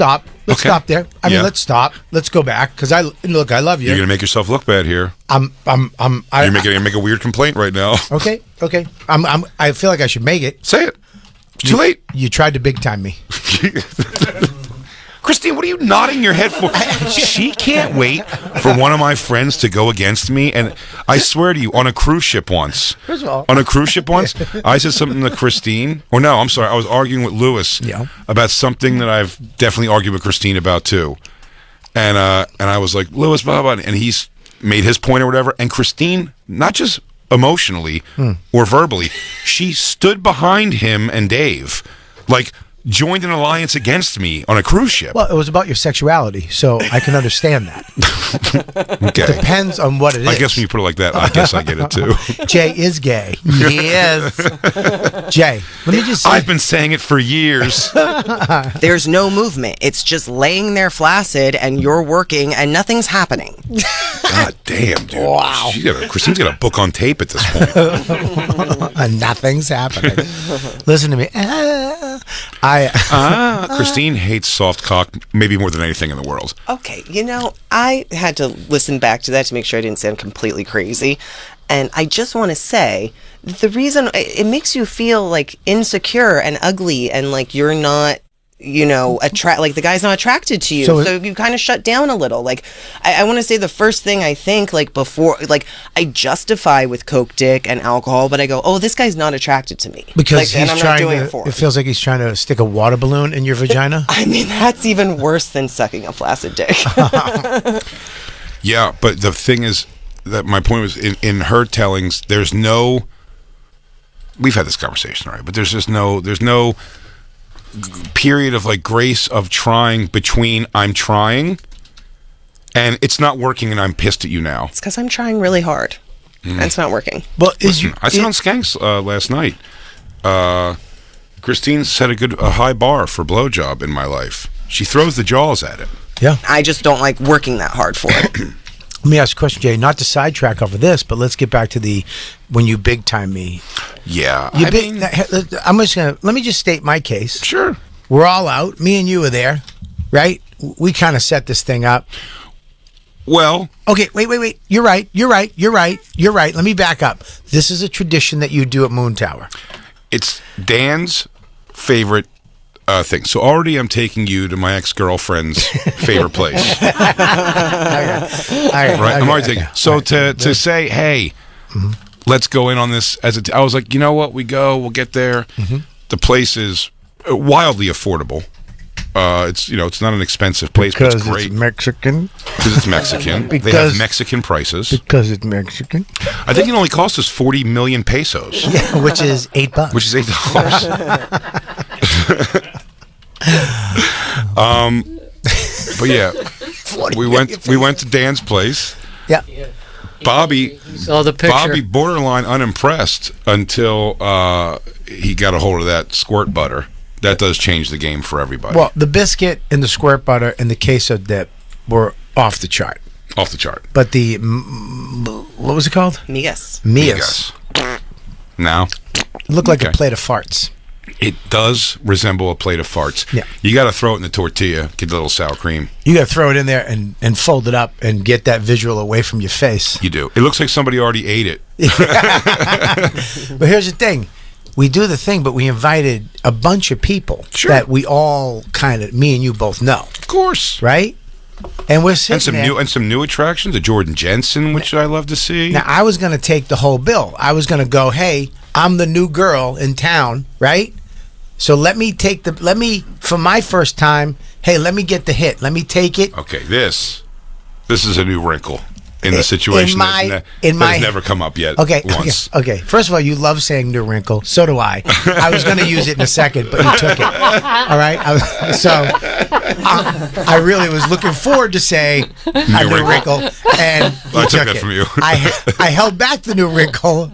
stop. Let's stop there. I mean, let's stop. Let's go back because I love you. You're gonna make yourself look bad here. You're gonna make a weird complaint right now. Okay. I feel like I should make it. Say it. It's too late. You tried to big time me. Christine, what are you nodding your head for? She can't wait for one of my friends to go against me. And I swear to you, on a cruise ship once, I said something to Christine. Or no, I'm sorry. I was arguing with Lewis about something that I've definitely argued with Christine about too. And I was like, Lewis, blah, blah, blah. And he's made his point or whatever. And Christine, not just emotionally or verbally, she stood behind him and Dave. Like, joined an alliance against me on a cruise ship. Well, it was about your sexuality, so I can understand that. Okay. Depends on what it is. I guess when you put it like that, I guess I get it too. Jay is gay. He is. Jay, let me just say. I've been saying it for years. There's no movement. It's just laying there flaccid, and you're working, and nothing's happening. God damn, dude. Wow. Christine's got a book on tape at this point. Nothing's happening. Listen to me. Christine hates soft cock maybe more than anything in the world. Okay, I had to listen back to that to make sure I didn't sound completely crazy. And I just want to say, the reason it makes you feel like insecure and ugly and like you're not, like the guy's not attracted to you. So you kind of shut down a little. Like, I want to say the first thing I think, like before, like I justify with coke dick and alcohol, but I go, oh, this guy's not attracted to me. Because and I'm not doing it for him. It feels like he's trying to stick a water balloon in your vagina. I mean, that's even worse than sucking a flaccid dick. Yeah, but the thing is that my point was in her tellings, there's no, we've had this conversation, right? But there's no period of like grace of trying between I'm trying and it's not working and I'm pissed at you now. It's because I'm trying really hard. And it's not working. Well, I said on Skanks last night, Christine set a high bar for blowjob in my life. She throws the jaws at it. Yeah. I just don't like working that hard for it. Let me ask you a question, Jay. Not to sidetrack off of this, but let's get back to when you big time me. Yeah. Let me just state my case. Sure. We're all out. Me and you are there, right? We kind of set this thing up. Well. Okay, wait. You're right. Let me back up. This is a tradition that you do at Moon Tower. It's Dan's favorite thing. So already I'm taking you to my ex-girlfriend's favorite place. Right? I'm already taking. So to say, hey, let's go in on this I was like, you know what? We'll get there. The place is wildly affordable. It's not an expensive place, but it's great. It's Mexican. Because it's Mexican. They have Mexican prices. Because it's Mexican. I think it only cost us 40 million pesos. Yeah, which is $8. Which is $8. But yeah, we went to Dan's place. Yeah. Bobby saw the picture. Bobby borderline unimpressed until he got a hold of that squirt butter. That does change the game for everybody. Well, the biscuit and the squirt butter and the queso dip were off the chart. Off the chart. But the what was it called? Migas. Now, it looked like a plate of farts. It does resemble a plate of farts. Yeah. You got to throw it in the tortilla, get a little sour cream. You got to throw it in there and fold it up and get that visual away from your face. You do. It looks like somebody already ate it. But here's the thing. We do the thing, but we invited a bunch of people that we all me and you both know. Of course. Right? And we're sitting and some new attractions, a Jordan Jensen, which I love to see. Now, I was going to take the whole bill. I was going to go, hey, I'm the new girl in town, right? So let me for my first time, hey, let me get the hit. Let me take it. Okay, this is a new wrinkle in the situation that has never come up yet once. Okay. First of all, you love saying new wrinkle. So do I. I was going to use it in a second, but you took it. All right? I really was looking forward to say a new wrinkle, and I took that from you. I held back the new wrinkle.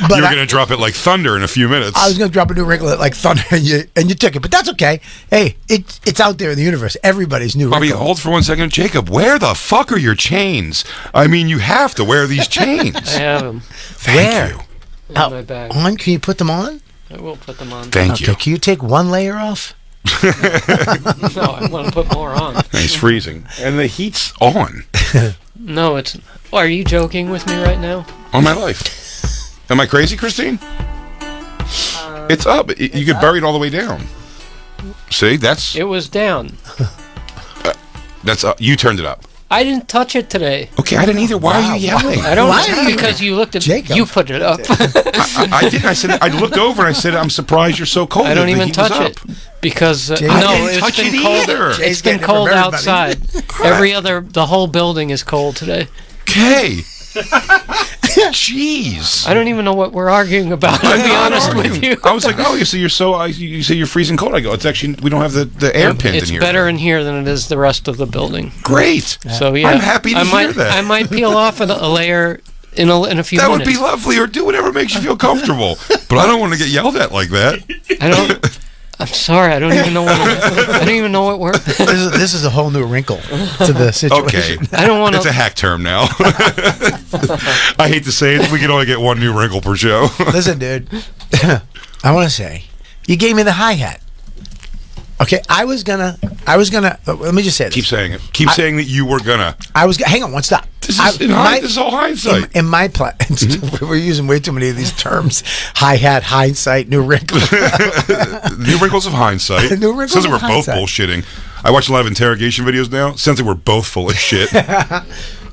But you were going to drop it like thunder in a few minutes. I was going to drop a new wrinkle like thunder, and you took it. But that's okay. Hey, it's out there in the universe. Everybody's new wrinkle. Bobby, hold for 1 second. Jacob, where the fuck are your chains? I mean, you have to wear these chains. I have them. Thank you. In my bag. Can you put them on? I will put them on. Thank you. Can you take one layer off? No, I want to put more on. He's freezing. And the heat's on. No, it's... Oh, are you joking with me right now? On my life. Am I crazy, Christine? It's up. You get buried all the way down. See, that's... It was down. That's up. You turned it up. I didn't touch it today. Okay, I didn't either. Why are you yelling? I don't Why know. are you- Because you looked at... Jacob. You put it up. I did. I said, I looked over and I said, I'm surprised you're so cold. I don't The even heat was touch up. it. Because... Jay- no, I didn't it's touch been it cold. either. It's Jay's been getting it from cold everybody. outside. The whole building is cold today. Okay. Jeez. I don't even know what we're arguing about, to be honest with you. I was like, oh, you say you're so, you say you're freezing cold. I go, it's actually, we don't have the air pinned It's in here. better in here than it is the rest of the building. Great. So yeah, I'm happy to hear that. I might peel off a layer in a few That would minutes. be lovely, or do whatever makes you feel comfortable. But I don't want to get yelled at like that. I don't. I'm sorry. I don't even know what. I don't even know what word. This is a whole new wrinkle to the situation. Okay. I don't want It's a to. hack term now. I hate to say it, we can only get one new wrinkle per show. Listen, dude. I want to say, you gave me the hi-hat. Okay, I was gonna. Let me just say this. Keep saying it. Keep saying that you were gonna. Hang on, one stop. This is all hindsight. In my plan, we're using way too many of these terms: hi-hat, hindsight, new wrinkle. New wrinkles of hindsight. New wrinkles Sounds like of we're both hindsight. bullshitting. I watch a lot of interrogation videos now. Sounds like we're both full of shit.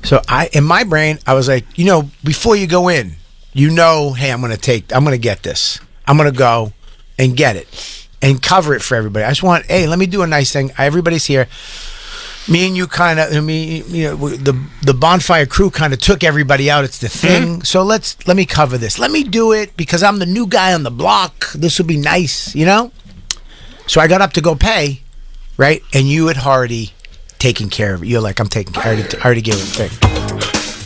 So in my brain, I was like, before you go in, hey, I'm gonna get this. I'm gonna go and get it and cover it for everybody. I just want, hey, let me do a nice thing. Everybody's here. Me and you the Bonfire crew kind of took everybody out. It's the thing. So let me cover this. Let me do it because I'm the new guy on the block. This would be nice, So I got up to go pay, right? And you had already taken care of it. You're like, I'm taking care of it. I already gave it a thing.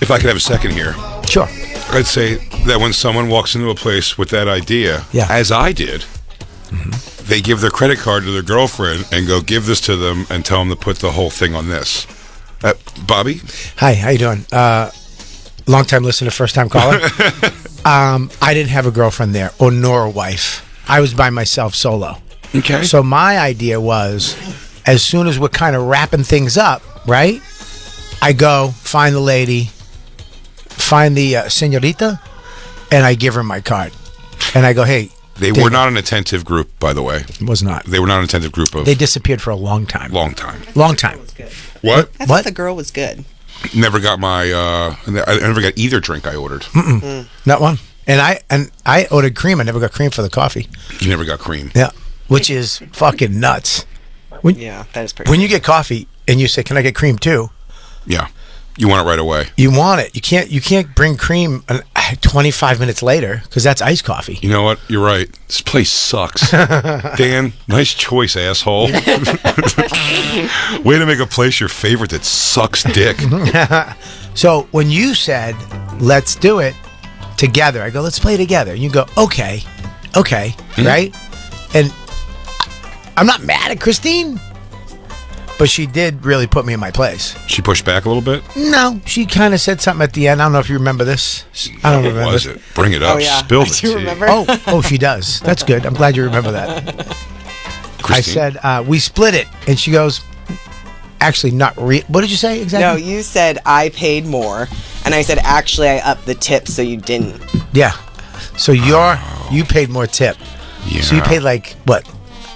If I could have a second here, Sure. I'd say that when someone walks into a place with that idea, as I did, they give their credit card to their girlfriend and go, give this to them and tell them to put the whole thing on this. Bobby? Hi, how you doing? Long time listener, first time caller. I didn't have a girlfriend there nor a wife. I was by myself solo. Okay. So my idea was, as soon as we're kind of wrapping things up, right? I go find the lady, find the señorita, and I give her my card. And I go, hey. They were not an attentive group, by the way. Was not. They were not an attentive group of... They disappeared for a long time. Long time. Long time. What? I thought the girl was good. Never got my... I never got either drink I ordered. Not one. And I ordered cream. I never got cream for the coffee. You never got cream. Yeah. Which is fucking nuts. Yeah, that is pretty. When you get coffee and you say, "Can I get cream too?" Yeah. You want it right away. You want it. You can't bring cream 25 minutes later because that's iced coffee. You know what? You're right. This place sucks. Dan, nice choice, asshole. Way to make a place your favorite that sucks dick. So when you said, "Let's do it together," I go, "Let's play together." And you go, "Okay, right?" And I'm not mad at Christine, but she did really put me in my place. She pushed back a little bit? No, she kind of said something at the end. I don't know if you remember this. I don't remember. What was it? Bring it up. Oh, yeah. Spill I the do tea. remember. Oh, she does. That's good. I'm glad you remember that. Christine? I said, we split it. And she goes, actually, not what did you say No, exactly? you said I paid more, and I said actually I upped the tip, so you didn't. Yeah. So you paid more tip. Yeah. So you paid like, what,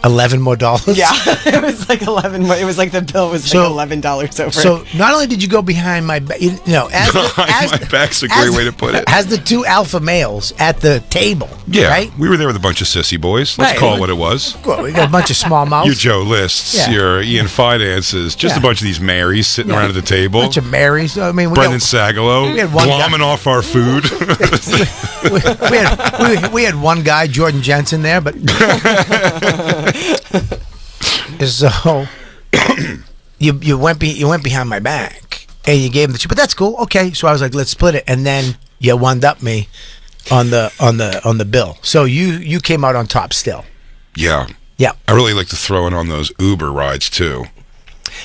$11 more? Yeah, it was like 11. It was like the bill was So- like $11 over. So not only did you go behind my back, as Behind my back's a great way to put it. As the two alpha males at the table. Yeah. Right? We were there with a bunch of sissy boys. Let's Right. call it what it was. Well, we got a bunch of small mouths. Your Joe Lists, Yeah. your Ian Finances, just Yeah. a bunch of these Marys sitting Yeah. around at the table. bunch of Marys. I mean, Brendan Sagalow, we had one guy- glomming off our food. we had one guy, Jordan Jensen, there, but so you went behind my back and you gave him the chip, but that's cool. Okay, so I was like, let's split it, and then you wound up me on the bill. So you came out on top still. Yeah. Yeah, I really like to throw in on those Uber rides, too.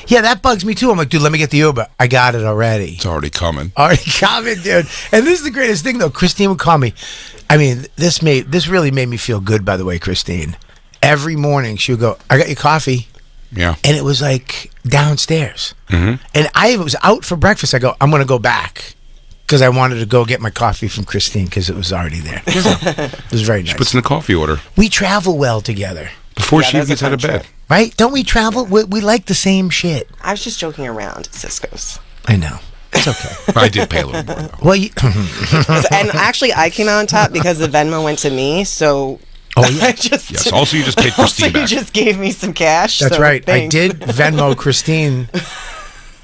yeah, that bugs me too. I'm like, dude, let me get the Uber. I got it already. It's already coming. Already coming, dude. And this is the greatest thing, though. Christine would call me. I mean, this really made me feel good, by the way, Christine. every morning she would go, I got your coffee. Yeah. And it was like downstairs. Mm-hmm. And I was out for breakfast. I go, I'm going to go back. Because I wanted to go get my coffee from Christine because it was already there. So, it was very nice. She puts in the coffee order. We travel well together. Before she that's gets a out of fun bed. trip. Right? Don't we travel? We like the same shit. I was just joking around at Cisco's. I know. It's okay. I did pay a little more, though. Well, And actually, I came out on top because the Venmo went to me, so... Oh, yeah. I just, Yes. Also, you just paid Christine also, you back. just gave me some cash. that's so right. thanks. I did Venmo Christine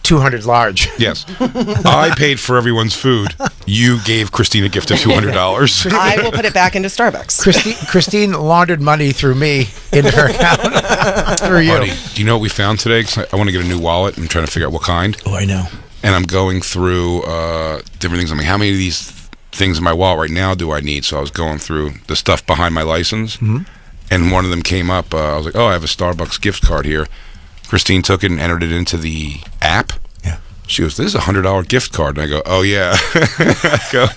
200 large. Yes. I paid for everyone's food. You gave Christine a gift of $200. I will put it back into Starbucks. Christine laundered money through me into her account. Through you. Buddy, do you know what we found today? 'Cause I want to get a new wallet. I'm trying to figure out what kind. Oh, I know. And I'm going through different things. I mean, how many of these things in my wallet right now do I need? So I was going through the stuff behind my license. Mm-hmm. And one of them came up. I was like, oh, I have a Starbucks gift card here. Christine took it and entered it into the app. Yeah. She goes, this is a $100 gift card. And I go, oh, yeah. I go,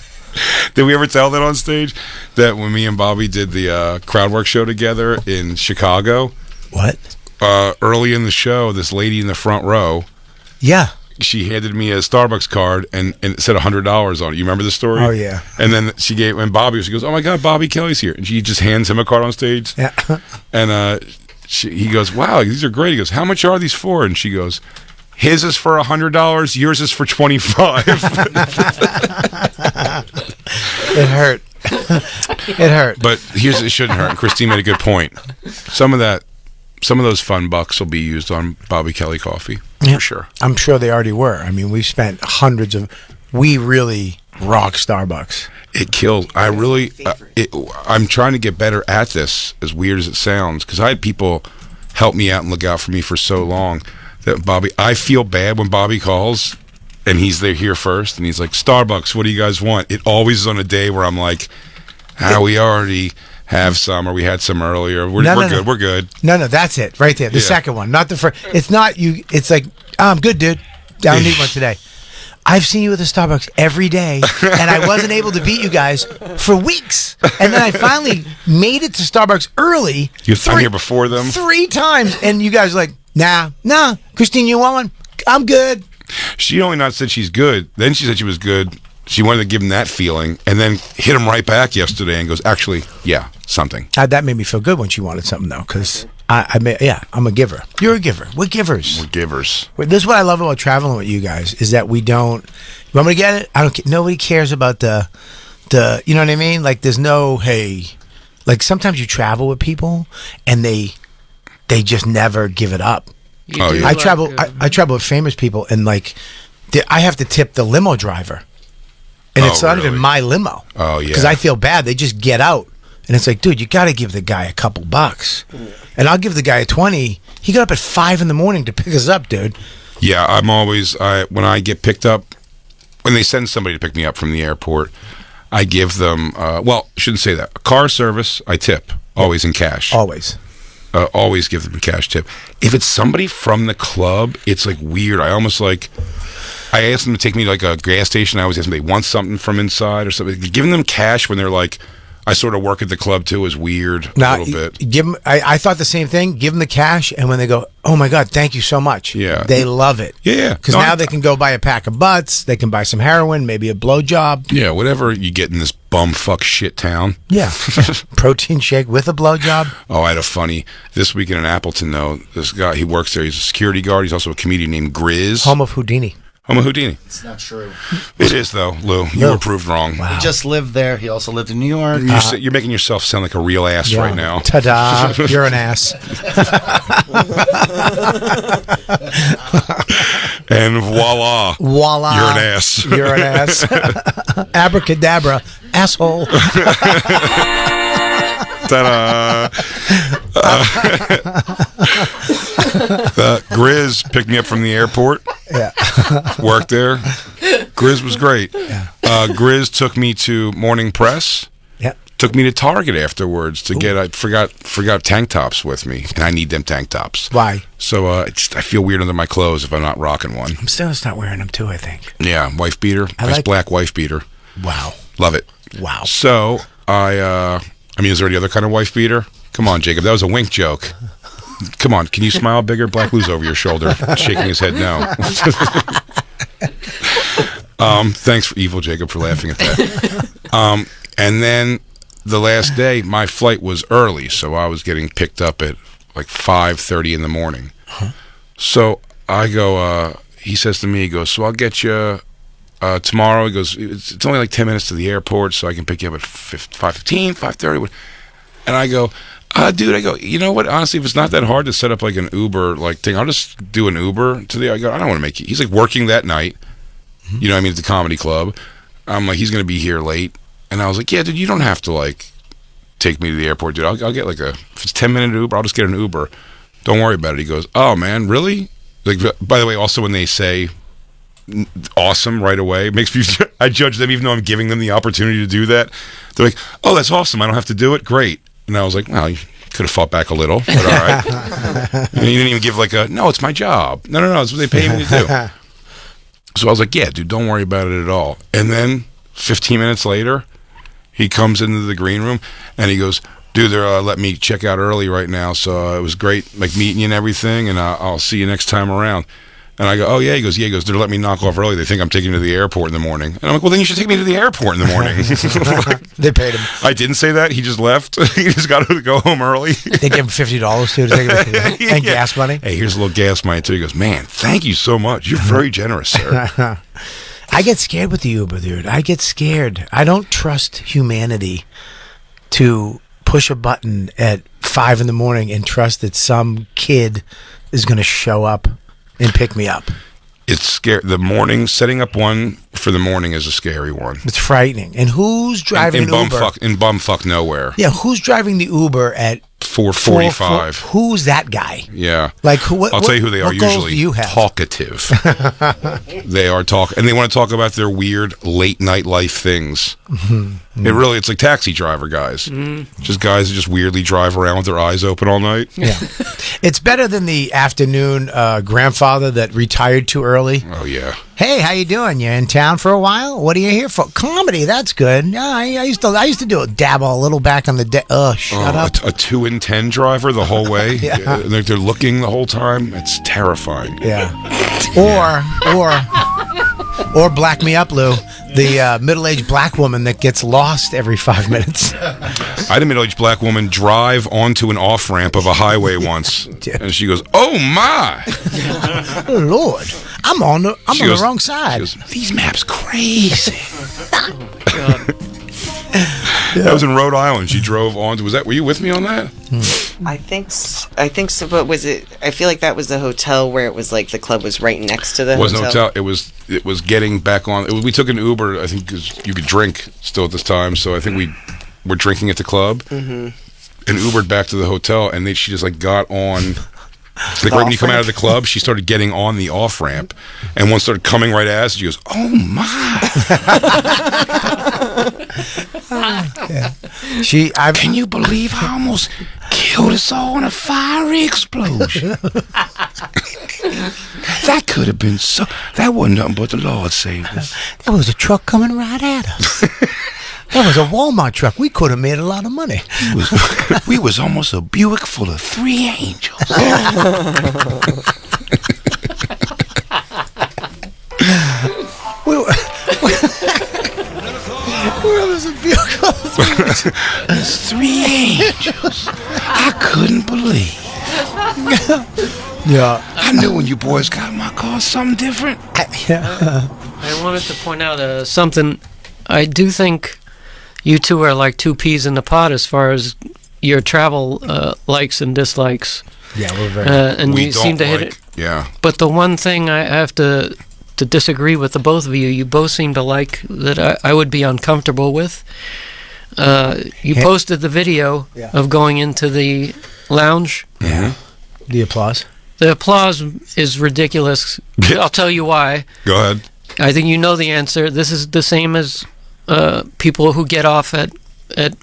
did we ever tell that on stage? That when me and Bobby did the crowd work show together in Chicago, What? early in the show, this lady in the front row, Yeah. she handed me a Starbucks card and it said $100 on it. You remember the story? Oh, yeah. And then when Bobby, she goes, oh my God, Bobby Kelly's here. And she just hands him a card on stage. Yeah. And he goes, wow, these are great. He goes, how much are these for? And she goes, his is for $100, yours is for $25. It hurt. It hurt. But it shouldn't hurt. And Christine made a good point. Some of those fun bucks will be used on Bobby Kelly coffee, for sure. I'm sure they already were. I mean, we've spent hundreds of... We really rock Starbucks. It kills. I really... I'm trying to get better at this, as weird as it sounds, because I had people help me out and look out for me for so long that Bobby... I feel bad when Bobby calls and he's there here first and he's like, Starbucks, what do you guys want? It always is on a day where I'm like, we already have some, or we had some earlier. We're good. We're good. No, that's it. Right there. The second one. Not the first. It's not you. It's like, I'm good, dude. I don't need one today. I've seen you at the Starbucks every day, and I wasn't able to beat you guys for weeks. And then I finally made it to Starbucks early. I'm here before them. 3 times. And you guys are like, nah. Christine, you want one? I'm good. She only not said she's good. Then she said she was good. She wanted to give him that feeling, and then hit him right back yesterday and goes, actually, yeah, something. That made me feel good when she wanted something, though, because I'm a giver. You're a giver. We're givers. We're givers. This is what I love about traveling with you guys, is that we don't... You want me to get it? I don't. Nobody cares about the... You know what I mean? Like, there's no, hey... Like, sometimes you travel with people, and they just never give it up. Oh, yeah. I travel with famous people, and, like, I have to tip the limo driver. And it's not even my limo. Oh, yeah. Because I feel bad. They just get out. And it's like, dude, you got to give the guy a couple bucks. And I'll give the guy a 20. He got up at 5 in the morning to pick us up, dude. Yeah, I'm always... when I get picked up... When they send somebody to pick me up from the airport, I give them... well, I shouldn't say that. A car service, I tip. Always in cash. Always. Always give them a cash tip. If it's somebody from the club, it's like weird. I almost like... I ask them to take me to like a gas station. I always ask them if they want something from inside or something. Giving them cash when they're like, I sort of work at the club too is weird a little bit. Give them, I thought the same thing. Give them the cash, and when they go, oh my God, thank you so much. Yeah. They love it. Yeah. Because now they can go buy a pack of butts. They can buy some heroin, maybe a blowjob. Yeah, whatever you get in this bumfuck shit town. Yeah. Protein shake with a blowjob. Oh, I had a funny, this weekend in Appleton though, this guy, he works there. He's a security guard. He's also a comedian named Grizz. Home of Houdini. Home of Houdini. It's not true. It is though, Lou. You were proved wrong. Wow. He just lived there. He also lived in New York. You're making yourself sound like a real ass right now. Ta-da. You're an ass. And voila. Voila. You're an ass. You're an ass. Abracadabra. Asshole. Ta-da. Grizz picked me up from the airport. Yeah. Worked there. Grizz was great. Yeah. Grizz took me to Morning Press. Yeah. Took me to Target afterwards to get. I forgot tank tops with me, and I need them tank tops. Why? So I feel weird under my clothes if I'm not rocking one. I'm still not wearing them too, I think. Yeah, wife beater. Nice black wife beater. Wow. Love it. Wow. So I mean, is there any other kind of wife beater? Come on, Jacob. That was a wink joke. Come on. Can you smile bigger? Black Blue's over your shoulder, shaking his head no. Thanks for evil Jacob for laughing at that. And then the last day, my flight was early, so I was getting picked up at like 5:30 in the morning. So I go, he says to me, he goes, so I'll get you tomorrow. He goes, it's only like 10 minutes to the airport, so I can pick you up at 5:15, 5:30. And I go, dude, I go, you know what? Honestly, if it's not that hard to set up like an Uber like thing, I'll just do an Uber to the. I go, I don't want to make you. He's like working that night. You know what I mean? At the comedy club. I'm like, he's going to be here late. And I was like, yeah, dude, you don't have to like take me to the airport, dude. I'll get like if it's 10-minute Uber, I'll just get an Uber. Don't worry about it. He goes, oh man, really? Like, by the way, also when they say awesome right away, makes me, I judge them even though I'm giving them the opportunity to do that. They're like, oh, that's awesome. I don't have to do it. Great. And I was like, well, you could have fought back a little, but all right. You didn't even give like no, it's my job. No, it's what they pay me to do. So I was like, yeah, dude, don't worry about it at all. And then 15 minutes later, he comes into the green room and he goes, dude, they're letting me check out early right now, so it was great like meeting you and everything, and I'll see you next time around. And I go, oh yeah. He goes, they're letting me knock off early. They think I'm taking you to the airport in the morning. And I'm like, well, then you should take me to the airport in the morning. They paid him. I didn't say that. He just left. He just got to go home early. They gave him $50 to take him and gas money. Hey, here's a little gas money too. He goes, man, thank you so much. You're very generous, sir. I get scared with the Uber, dude. I get scared. I don't trust humanity to push a button at 5 in the morning and trust that some kid is going to show up and pick me up. It's scary. The morning, setting up one for the morning is a scary one. It's frightening. And who's driving an Uber? In bumfuck nowhere. Yeah, who's driving the Uber at 4:45? Who's that guy? Yeah. Like, I'll tell you who they are. Usually do you have? Talkative. They are and they want to talk about their weird late night life things. It's like taxi driver guys. Just guys who just weirdly drive around with their eyes open all night. Yeah. It's better than the afternoon grandfather that retired too early. Oh yeah. Hey, how you doing? You in town for a while? What are you here for? Comedy. That's good. Yeah, I used to do it, dabble a little back on the day. Shut up. A 2 and 10 driver the whole way. Yeah. They're looking the whole time. It's terrifying. Yeah. Or Black Me Up, Lou, the middle-aged black woman that gets lost every 5 minutes. I had a middle-aged black woman drive onto an off-ramp of a highway once, and she goes, "Oh my, oh Lord, I'm on the wrong side." She goes, "These maps crazy." God. That was in Rhode Island. She drove on. Were you with me on that? I think so. But was it? I feel like that was the hotel where it was like the club was right next to the It wasn't hotel. It was getting back on. We took an Uber, I think, because you could drink still at this time. So I think we were drinking at the club and Ubered back to the hotel. And she just like got on. Like right when you come out of the club, she started getting on the off ramp, and one started coming right at us. She goes, "Oh my!" Yeah. Can you believe I almost killed us all in a fiery explosion? That could have been so. That wasn't nothing but the Lord saved us. There was a truck coming right at us. That was a Walmart truck. We could have made a lot of money. We was almost a Buick full of 3 angels. Where was a Buick full of 3 angels? There's 3 angels. I couldn't believe. Yeah. I knew when you boys got in my car something different. I wanted to point out something. I do think you two are like 2 peas in a pod as far as your travel likes and dislikes. Yeah, we're very. And we you seem to hit it. Yeah. But the one thing I have to disagree with the both of you, you both seem to like that I would be uncomfortable with. You posted the video of going into the lounge. Yeah. The applause. The applause is ridiculous. I'll tell you why. Go ahead. I think you know the answer. This is the same as people who get off at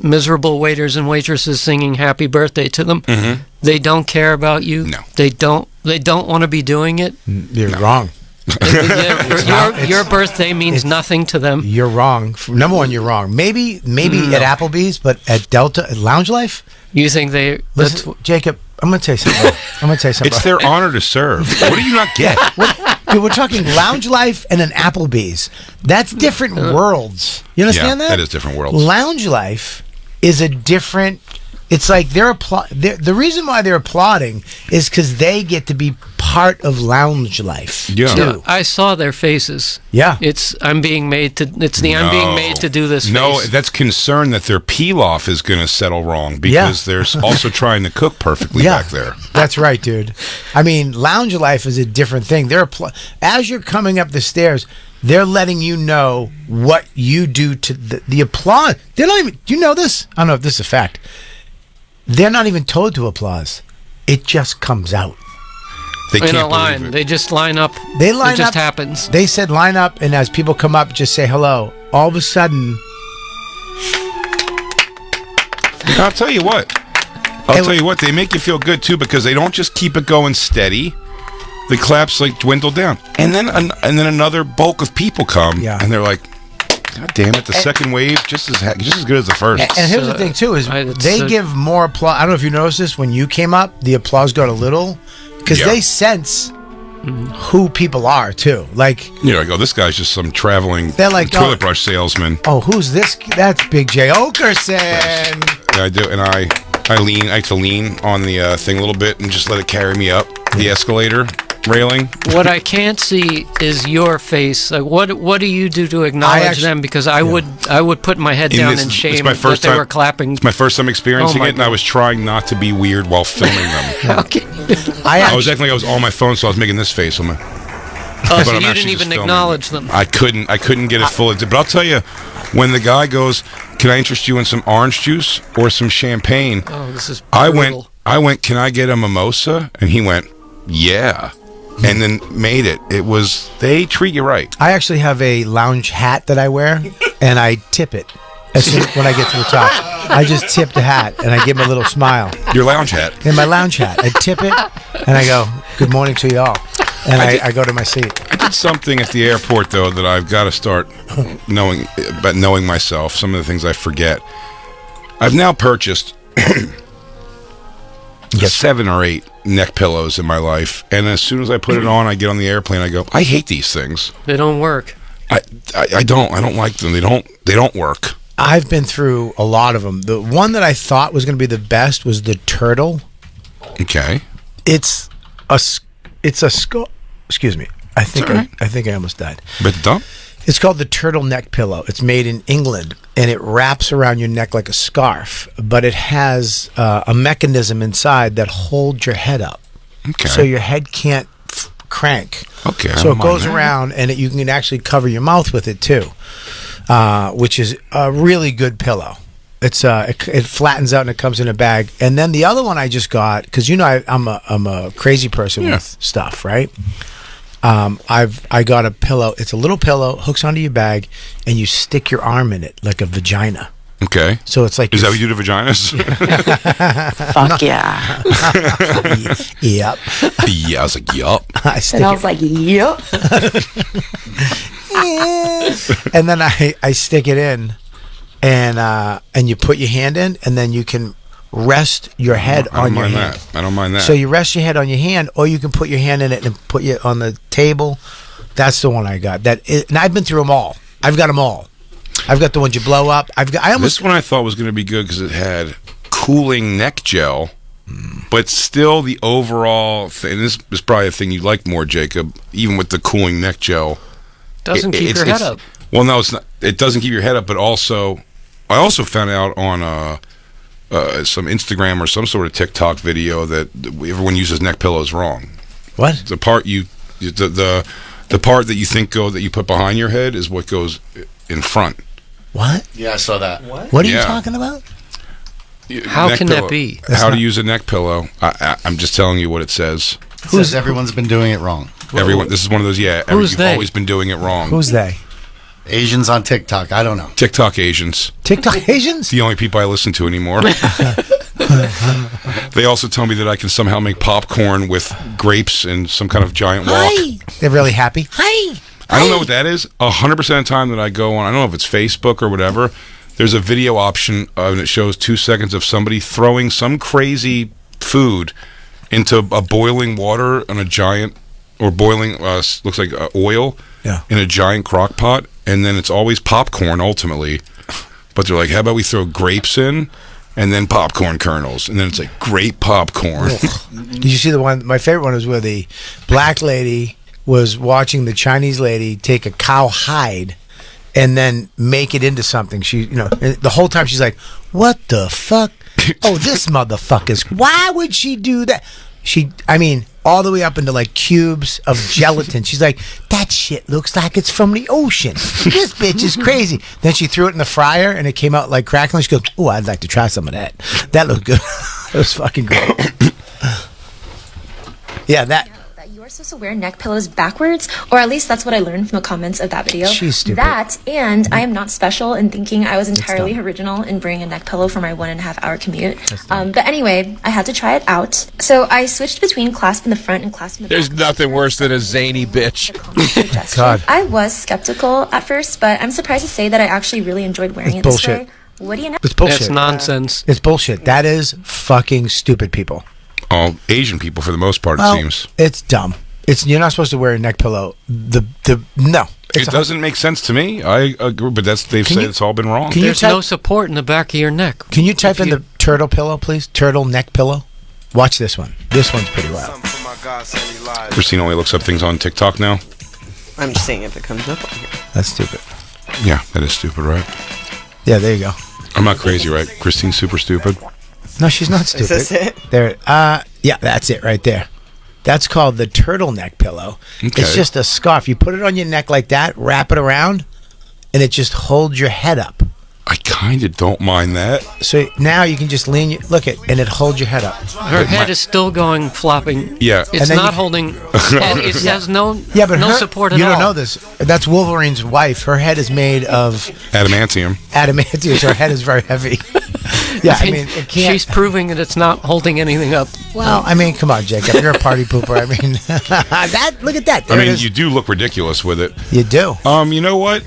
miserable waiters and waitresses singing happy birthday to them. They don't care about you. No. They don't want to be doing it. You're wrong. Your birthday means nothing to them. You're wrong. Number one, you're wrong. Maybe at Applebee's, but at Delta at Lounge Life. You think they? Listen, Jacob, I'm gonna tell you something. It's their honor to serve. What do you not get? Dude, we're talking Lounge Life and an Applebee's. That's different worlds. You understand that? That is different worlds. Lounge Life is a different. It's like the reason why they're applauding is because they get to be part of Lounge Life. Yeah. Too. I saw their faces. Yeah. I'm being made to do this. No, face. that's concern that their pilaf is going to settle wrong because they're also trying to cook perfectly back there. That's right, dude. I mean, Lounge Life is a different thing. As you're coming up the stairs, they're letting you know what you do to the applause. They're not even. Do you know this? I don't know if this is a fact. They're not even told to applause. It just comes out. They in can't a line. They just line up. They line up. It just up. happens. They said line up, and as people come up, just say hello. All of a sudden, I'll tell you what. They make you feel good too because they don't just keep it going steady. The claps like dwindle down, and then another bulk of people come, and they're like, "God damn it!" The second wave just as good as the first. And here's the thing too: is they give more applause. I don't know if you noticed this when you came up. The applause got a little because they sense who people are too. Like you're like, oh, this guy's just some traveling toilet brush salesman. Oh, who's this? That's Big J Oakerson. Yeah, I do, and I like to lean on the thing a little bit and just let it carry me up the escalator railing. What I can't see is your face. Like, what do you do to acknowledge them? Because I would put my head down in shame that they were clapping. It's my first time experiencing it, and I was trying not to be weird while filming them. Okay. I was acting like I was on my phone, so I was making this face on my. Oh, so you didn't even acknowledge them. I couldn't get it fully. But I'll tell you, when the guy goes, "Can I interest you in some orange juice or some champagne?" Oh, this is brutal. I went, "Can I get a mimosa?" And he went, "Yeah." And then made it. They treat you right. I actually have a lounge hat that I wear, and I tip it as soon when I get to the top. I just tip the hat, and I give him a little smile. Your lounge hat. In my lounge hat. I tip it, and I go, "Good morning to y'all." And I go to my seat. I did something at the airport, though, that I've got to start knowing myself. Some of the things I forget. I've now purchased 7 or 8 neck pillows in my life, and as soon as I put it on, I get on the airplane, I go, I hate these things. They don't work. I don't like them. They don't work. I've been through a lot of them. The one that I thought was going to be the best was the turtle. Okay. It's a skull. Excuse me. I think I almost died. But dump. It's called the turtleneck pillow. It's made in England, and it wraps around your neck like a scarf, but it has a mechanism inside that holds your head up. Okay. So your head can't crank. Okay. So it goes around, and you can actually cover your mouth with it too, which is a really good pillow. It flattens out and it comes in a bag. And then the other one I just got, because I'm a crazy person with stuff, right? I got a pillow. It's a little pillow, hooks onto your bag, and you stick your arm in it like a vagina. Okay. So it's like is that what you do to vaginas? Fuck yeah. Yep. Yeah, I was like, yup. I was like, yep. And then I stick it in, and you put your hand in, and then you can rest your head on your hand. I don't mind that. So you rest your head on your hand, or you can put your hand in it and put it on the table. That's the one I got. And I've been through them all. I've got them all. I've got the ones you blow up. This one I thought was going to be good because it had cooling neck gel, but still the overall thing. This is probably a thing you like more, Jacob. Even with the cooling neck gel, doesn't keep your head up. Well, no, it's not. It doesn't keep your head up, but also, I also found out on some Instagram or some sort of TikTok video that everyone uses neck pillows wrong. What? The part the part that you think that you put behind your head is what goes in front. What? Yeah, I saw that. What are you talking about? How can that be? How to use a neck pillow. I'm just telling you what it says. It says everyone's been doing it wrong. Everyone. This is one of those. Yeah. You've always been doing it wrong. Who's they? Asians on TikTok. I don't know. TikTok Asians. TikTok Asians? The only people I listen to anymore. They also tell me that I can somehow make popcorn with grapes and some kind of giant wok. They're really happy. Hi. I don't know what that is. 100% of the time that I go on, I don't know if it's Facebook or whatever, there's a video option and it shows 2 seconds of somebody throwing some crazy food into a boiling water on a giant, or boiling, looks like oil in a giant crock pot, and then it's always popcorn ultimately. But they're like, how about we throw grapes in and then popcorn kernels? And then it's like grape popcorn. Did you see the one? My favorite one was where the black lady was watching the Chinese lady take a cow hide and then make it into something. She, the whole time she's like, what the fuck? Oh, this motherfucker's. Why would she do that? All the way up into like cubes of gelatin. She's like, that shit looks like it's from the ocean. This bitch is crazy. Then she threw it in the fryer and it came out like crackling. She goes, oh, I'd like to try some of that. That looked good. It was fucking great. Yeah, that. You are supposed to wear neck pillows backwards, or at least that's what I learned from the comments of that video. She's stupid. That, and I am not special in thinking I was entirely original in bringing a neck pillow for my 1.5 hour commute. But anyway, I had to try it out. So I switched between clasp in the front and clasp in the back. There's nothing worse than a zany bitch. God. I was skeptical at first, but I'm surprised to say that I actually really enjoyed wearing it bullshit. this way. What do you know? It's bullshit. That's nonsense. It's bullshit. That is fucking stupid people. All Asian people for the most part, it seems. It's dumb. You're not supposed to wear a neck pillow. No. It doesn't make sense to me. I agree, but they've said it's all been wrong. There's no support in the back of your neck. Can you type in the turtle pillow, please? Turtle neck pillow. Watch this one. This one's pretty wild. Christine only looks up things on TikTok now. I'm just saying if it comes up on here. That's stupid. Yeah, that is stupid, right? Yeah, there you go. I'm not crazy, right? Christine's super stupid. No, she's not stupid. Is this it? There. Yeah, that's it right there. That's called the turtleneck pillow. Okay. It's just a scarf. You put it on your neck like that, wrap it around, and it just holds your head up. I kind of don't mind that. So now you can just look at, and it holds your head up. Her head is still going flopping. Yeah. It's not holding. And it has no support at all. You don't know this. That's Wolverine's wife. Her head is made of Adamantium. adamantium. So her head is very heavy. Yeah, I mean, it can't. She's proving that it's not holding anything up. Well, I mean, come on, Jacob. You're a party pooper. I mean, look at that. There it is. You do look ridiculous with it. You do. You know what?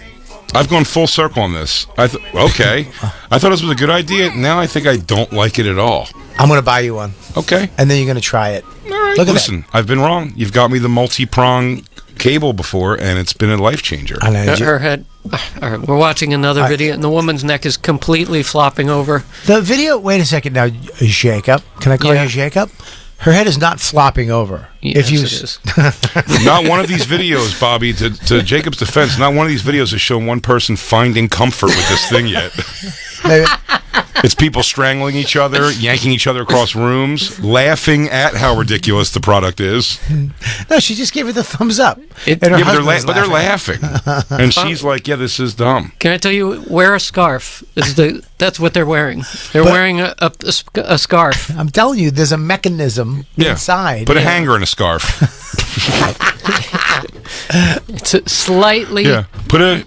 I've gone full circle on this. Okay. I thought this was a good idea. Now I think I don't like it at all. I'm going to buy you one. Okay. And then you're going to try it. All right. Look at Listen, I've been wrong. You've got me the multi-prong cable before, and it's been a life changer. Her head. All right, we're watching another video, and the woman's neck is completely flopping over. The video. Wait a second now, Jacob. Can I call you Jacob? Her head is not flopping over. Yes, it is. Not one of these videos, Bobby, to Jacob's defense, not one of these videos has shown one person finding comfort with this thing yet. It's people strangling each other, yanking each other across rooms, laughing at how ridiculous the product is. No, she just gave it the thumbs up. But they're laughing. And she's like, yeah, this is dumb. Can I tell you, wear a scarf. That's what they're wearing. They're wearing a scarf. I'm telling you, there's a mechanism inside. Put a hanger in a scarf. It's a slightly Put a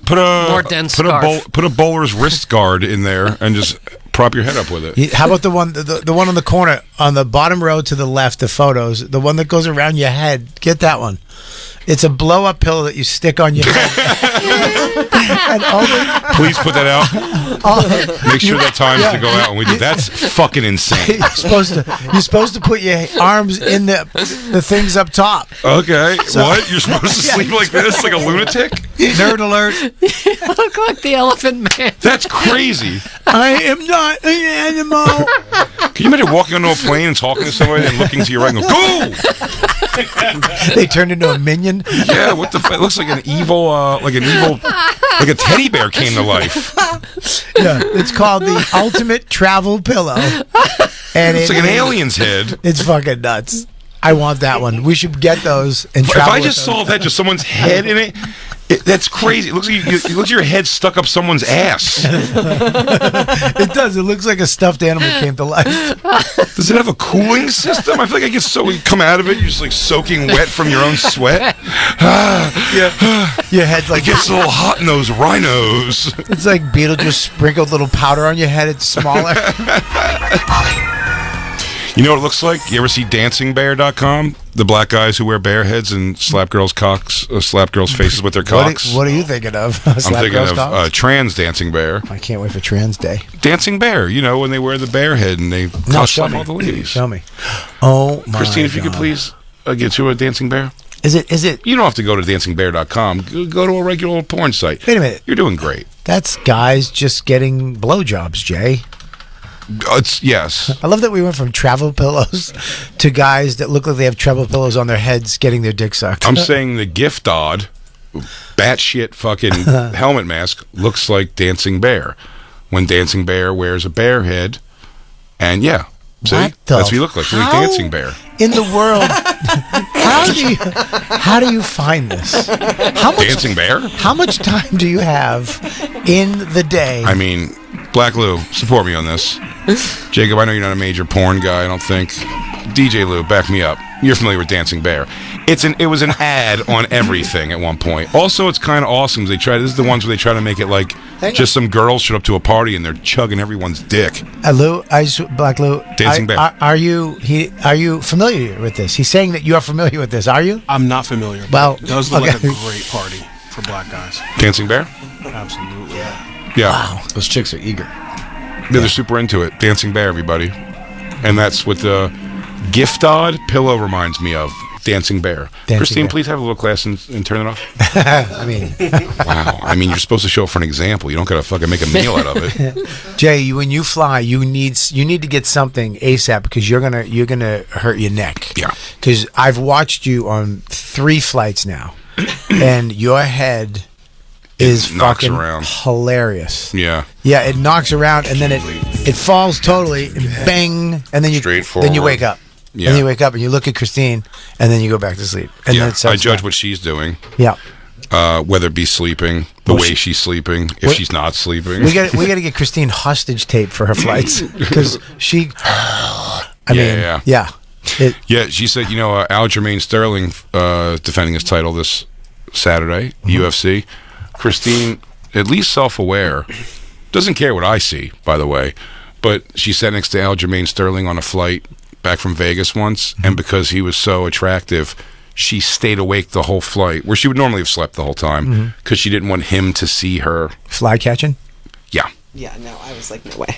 more dense scarf. Put a bowler's wrist guard in there and just prop your head up with it. How about the one on the corner on the bottom row to the left? The photos, the one that goes around your head. Get that one. It's a blow-up pillow that you stick on your head. And please put that out. Make sure that time's to go out when we do. That's fucking insane. You're supposed to put your arms in the things up top. Okay. What? You're supposed to sleep like this, like a lunatic? Nerd alert. You look like the Elephant Man. That's crazy. I am not an animal. Can you imagine walking onto a plane and talking to somebody and looking to your right and go, go! They turned into a minion. Yeah, what the fuck? It looks like an evil, like a teddy bear came to life. Yeah, it's called the Ultimate Travel Pillow. And it's like an alien's head. It's fucking nuts. I want that one. We should get those and travel. If I just saw that, just someone's head in it, that's crazy. It looks like your head stuck up someone's ass. It does. It looks like a stuffed animal came to life. Does it have a cooling system? I feel like I get come out of it, you're just like soaking wet from your own sweat. Your head's like it gets a little hot in those rhinos. It's like Beetlejuice sprinkled little powder on your head. It's smaller. You know what it looks like? You ever see dancingbear.com? The black guys who wear bear heads and slap girls' cocks, slap girls' faces with their cocks. What are you thinking of? I'm thinking of trans dancing bear. I can't wait for Trans Day. Dancing bear, you know, when they wear the bear head and they cuss show on me. all the ladies. Show me. Oh my Christine, if you could God. please get you a dancing bear. Is it? You don't have to go to dancingbear.com. Go to a regular porn site. Wait a minute. You're doing great. That's guys just getting blowjobs, Jay. Yes. I love that we went from travel pillows to guys that look like they have travel pillows on their heads getting their dick sucked. I'm saying the gift odd, batshit fucking helmet mask looks like Dancing Bear. When Dancing Bear wears a bear head, and yeah. See? What That's what you look like. You're like Dancing Bear. In the world, how do you find this? Dancing Bear? How much time do you have in the day? I mean, Black Lou, support me on this. Jacob, I know you're not a major porn guy, I don't think. DJ Lou, back me up. You're familiar with Dancing Bear. It was an ad on everything at one point. Also, it's kind of awesome. This is the ones where they try to make it like just some girls showed up to a party and they're chugging everyone's dick. Black Lou, Dancing Bear. Are you familiar with this? He's saying that you are familiar with this. Are you? I'm not familiar. Well, it does look like a great party for black guys. Dancing Bear? Absolutely. Yeah. Wow. Those chicks are eager. Yeah, they're super into it. Dancing Bear, everybody. And that's what the gift odd pillow reminds me of. Dancing Bear. Christine, Bear. please have a little class and turn it off. I mean, wow. I mean, you're supposed to show it for an example. You don't gotta fucking make a meal out of it. Jay, when you fly, you need to get something ASAP because you're gonna hurt your neck. Yeah. Because I've watched you on 3 flights now, and your head is knocks fucking around. Hilarious. Yeah. Yeah, it knocks around and then it falls totally, and bang, and then you wake up. Yeah. And you wake up and you look at Christine, and then you go back to sleep. And then Yeah. it starts I judge back. what she's doing. Yeah. Whether it be sleeping, the way she's sleeping, if she's not sleeping. We got to get Christine hostage tape for her flights because she. Yeah. She said, Aljamain Sterling defending his title this Saturday, UFC. Christine, at least self-aware, doesn't care what I see, by the way, but she sat next to Aljamain Sterling on a flight back from Vegas once, and because he was so attractive, she stayed awake the whole flight, where she would normally have slept the whole time, because she didn't want him to see her. Fly catching? Yeah. Yeah, no, I was like, no way.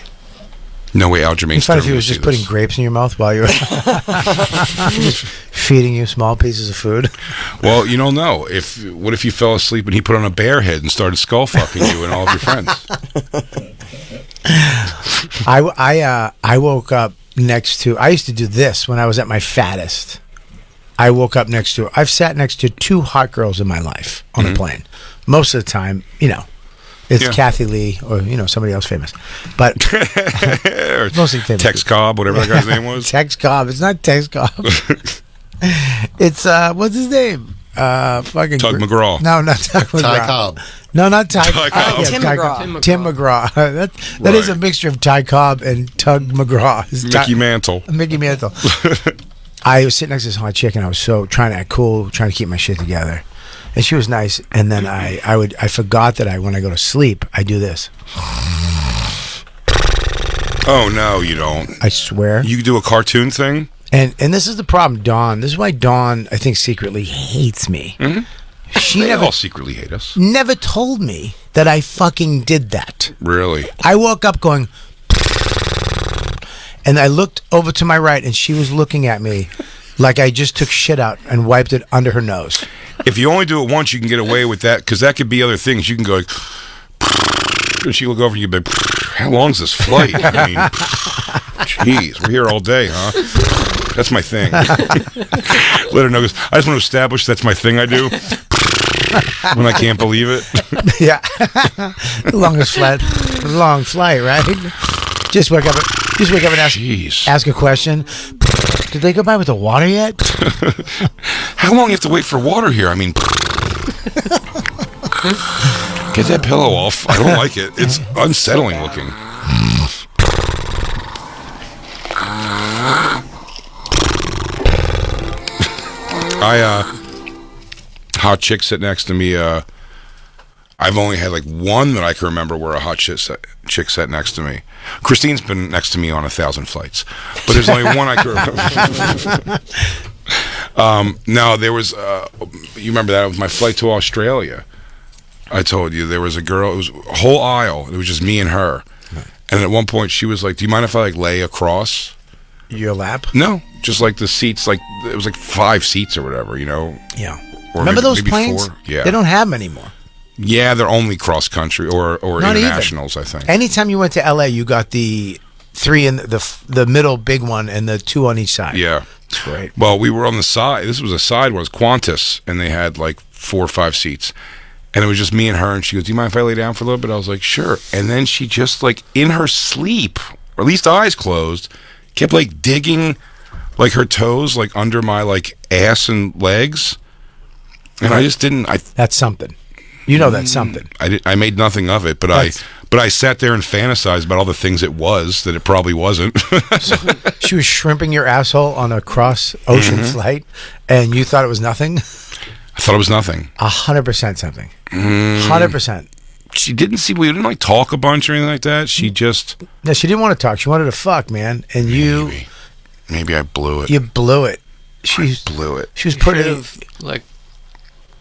No way Aljamain It's funny Sterling if he was just putting grapes in your mouth while you were feeding you small pieces of food. Well, you don't know. What if you fell asleep and he put on a bear head and started skull fucking you and all of your friends? I woke up next to. I used to do this when I was at my fattest. I woke up next to. I've sat next to 2 hot girls in my life on a plane. Most of the time, it's Kathy Lee or somebody else famous, but mostly famous. Tex Cobb, whatever that guy's name was. Tex Cobb. It's not Tex Cobb. It's what's his name? Fucking Tug McGraw. No, not Tug McGraw. Ty Cobb. No, not Ty. Ty Cobb. Tim McGraw. Tim McGraw. That is a mixture of Ty Cobb and Tug McGraw. It's Mickey Mantle. Mickey Mantle. I was sitting next to this hot chick and I was so trying to act cool, trying to keep my shit together. And she was nice. And then I forgot that when I go to sleep, I do this. Oh, no, you don't. I swear. You do a cartoon thing? And this is the problem, Dawn. This is why Dawn, I think, secretly hates me. Mm-hmm. She all secretly hate us. never told me that I fucking did that. Really? I woke up going, and I looked over to my right, and she was looking at me like I just took shit out and wiped it under her nose. If you only do it once, you can get away with that, because that could be other things. You can go like, and she look over and you'd be like, how long's this flight? I mean, jeez, we're here all day, huh? That's my thing. Let her know, 'cause I just want to establish that's my thing I do when I can't believe it. Yeah. Long flight, right? Just wake up and ask a question. Did they go by with the water yet? How long you have to wait for water here? I mean, get that pillow off. I don't like it. It's unsettling looking. Hot chick sit next to me. I I've only had like one that I can remember where a hot chick sat next to me. Christine's been next to me on 1,000 flights, but there's only one I can remember. No, there was. You remember that? It was my flight to Australia. I told you there was a girl. It was a whole aisle. It was just me and her. And at one point, she was like, "Do you mind if I like lay across your lap?" No, just like the seats. Like it was like 5 seats or whatever. You know. Yeah. Or Remember maybe, those maybe planes? 4? Yeah. They don't have them anymore. Yeah, they're only cross country or Not internationals. even. I think. Anytime you went to LA, you got the 3 in the middle big one and the 2 on each side. Yeah. That's great. Well, we were on the side. This was a side one. It was Qantas, and they had like 4 or 5 seats. And it was just me and her, and she goes, "Do you mind if I lay down for a little bit?" I was like, "Sure." And then she just like in her sleep, or at least eyes closed, kept like digging like her toes like under my like ass and legs. And I just didn't. That's something. You know that's something. I made nothing of it, but I sat there and fantasized about all the things it was that it probably wasn't. So she was shrimping your asshole on a cross ocean flight, and you thought it was nothing. I thought it was nothing. 100% something. 100%. She didn't see. We didn't like talk a bunch or anything like that. She just. No, she didn't want to talk. She wanted to fuck, man. And you. Maybe I blew it. You blew it. I blew it. She was pretty. Like.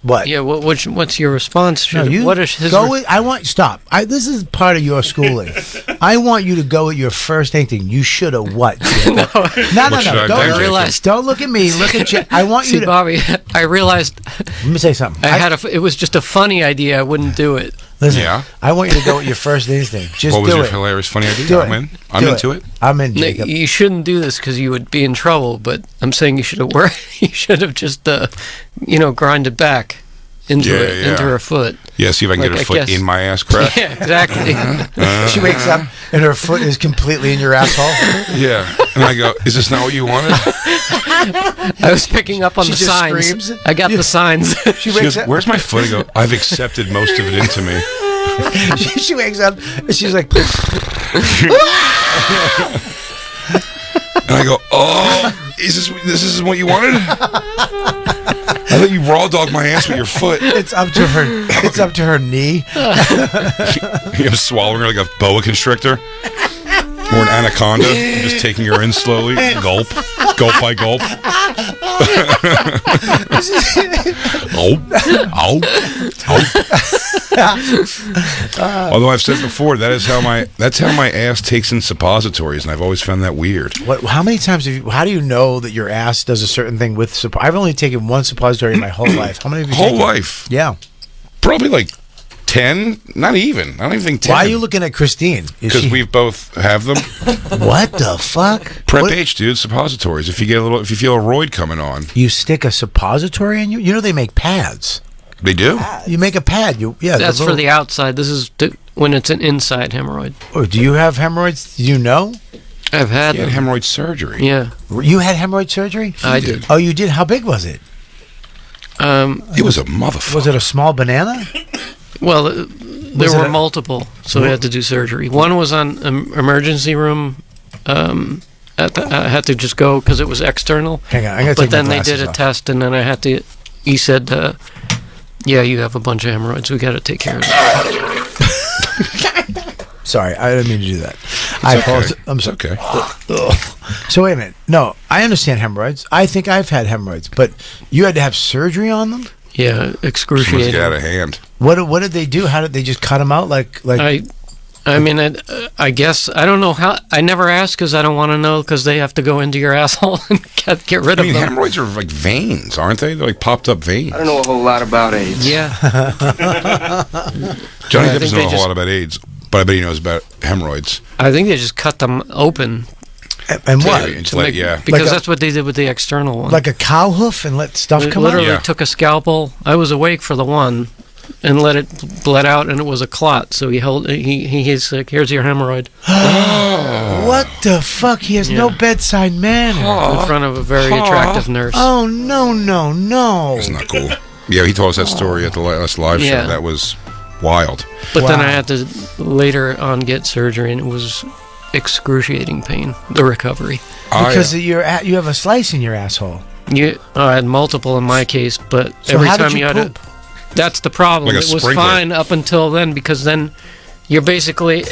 What? Yeah. What's your response? No, you what is his? Go with, I want. Stop. This is part of your schooling. I want you to go with your first thing. You should have what? No. Don't look at me. Look at you. I want you See, to. Bobby, I realized. Let me say something. It was just a funny idea. I wouldn't do it. Listen, I want you to go with your first instinct. Just what was do your it. hilarious, funny idea? Do I'm it. in. I'm into it. I'm in. No, Jacob. you shouldn't do this because you would be in trouble. But I'm saying you should have You should have just, grinded back into her foot. Yeah, see if I can get her foot in my ass crack. Yeah, exactly. She wakes up and her foot is completely in your asshole. Yeah, and I go, "Is this not what you wanted?" I was picking up on the signs. Screams. I got the signs. She goes, "Where's my foot?" I go, "I've accepted most of it into me." She wakes up and she's like, and I go, "Oh, this is what you wanted?" I thought you raw dogged my ass with your foot. It's up to her. It's up to her knee. You're swallowing her like a boa constrictor or an anaconda. I'm just taking her in slowly, gulp by gulp. Although I've said before, that's how my ass takes in suppositories, and I've always found that weird. How many times how do you know that your ass does a certain thing with I've only taken one suppository in my whole life. How many have you taken? Whole life? Yeah. Probably like 10. Not even. I don't even think 10. Why are you looking at Christine? Because we both have them. What the fuck? Prep H, dude, suppositories. If you feel a roid coming on. You stick a suppository in you? You know they make pads. They do? You make a pad. That's for the outside. This is when it's an inside hemorrhoid. Oh, do you have hemorrhoids? Do you know? I've had hemorrhoid surgery. Yeah. You had hemorrhoid surgery? I did. Oh, you did? How big was it? It was a motherfucker. Was it a small banana? Well, there were multiple, so we had to do surgery. One was on emergency room. I had to just go because it was external. Hang on, I'm gonna take But then my they did a glasses off. test, and then I had to. He said, "Yeah, you have a bunch of hemorrhoids. We got to take care of it." Sorry, I didn't mean to do that. I apologize. I'm sorry. Okay. So wait a minute. No, I understand hemorrhoids. I think I've had hemorrhoids, but you had to have surgery on them? Yeah, excruciating. Get out of hand. What did they do? How did they just cut them out? Like I mean, I guess I don't know how. I never asked because I don't want to know because they have to go into your asshole and get rid of them. Hemorrhoids are like veins, aren't they? They're like popped up veins. I don't know a whole lot about AIDS. Yeah. Johnny Depp doesn't know a whole lot about AIDS, but I bet he knows about hemorrhoids. I think they just cut them open. And what? Because that's what they did with the external one. Like a cow hoof and let stuff come out? Literally took a scalpel. I was awake for the one and let it bled out, and it was a clot. So he's like, "Here's your hemorrhoid." What the fuck? He has no bedside manner. In front of a very attractive nurse. Oh, no. That's not cool. Yeah, he told us that story at the last live show. That was wild. But then I had to later on get surgery, and it was excruciating pain, the recovery. Because you have a slice in your asshole. I had multiple in my case, but So every how time did you had poop? That's the problem. Like a It was sprinkler. fine up until then, because then you're basically,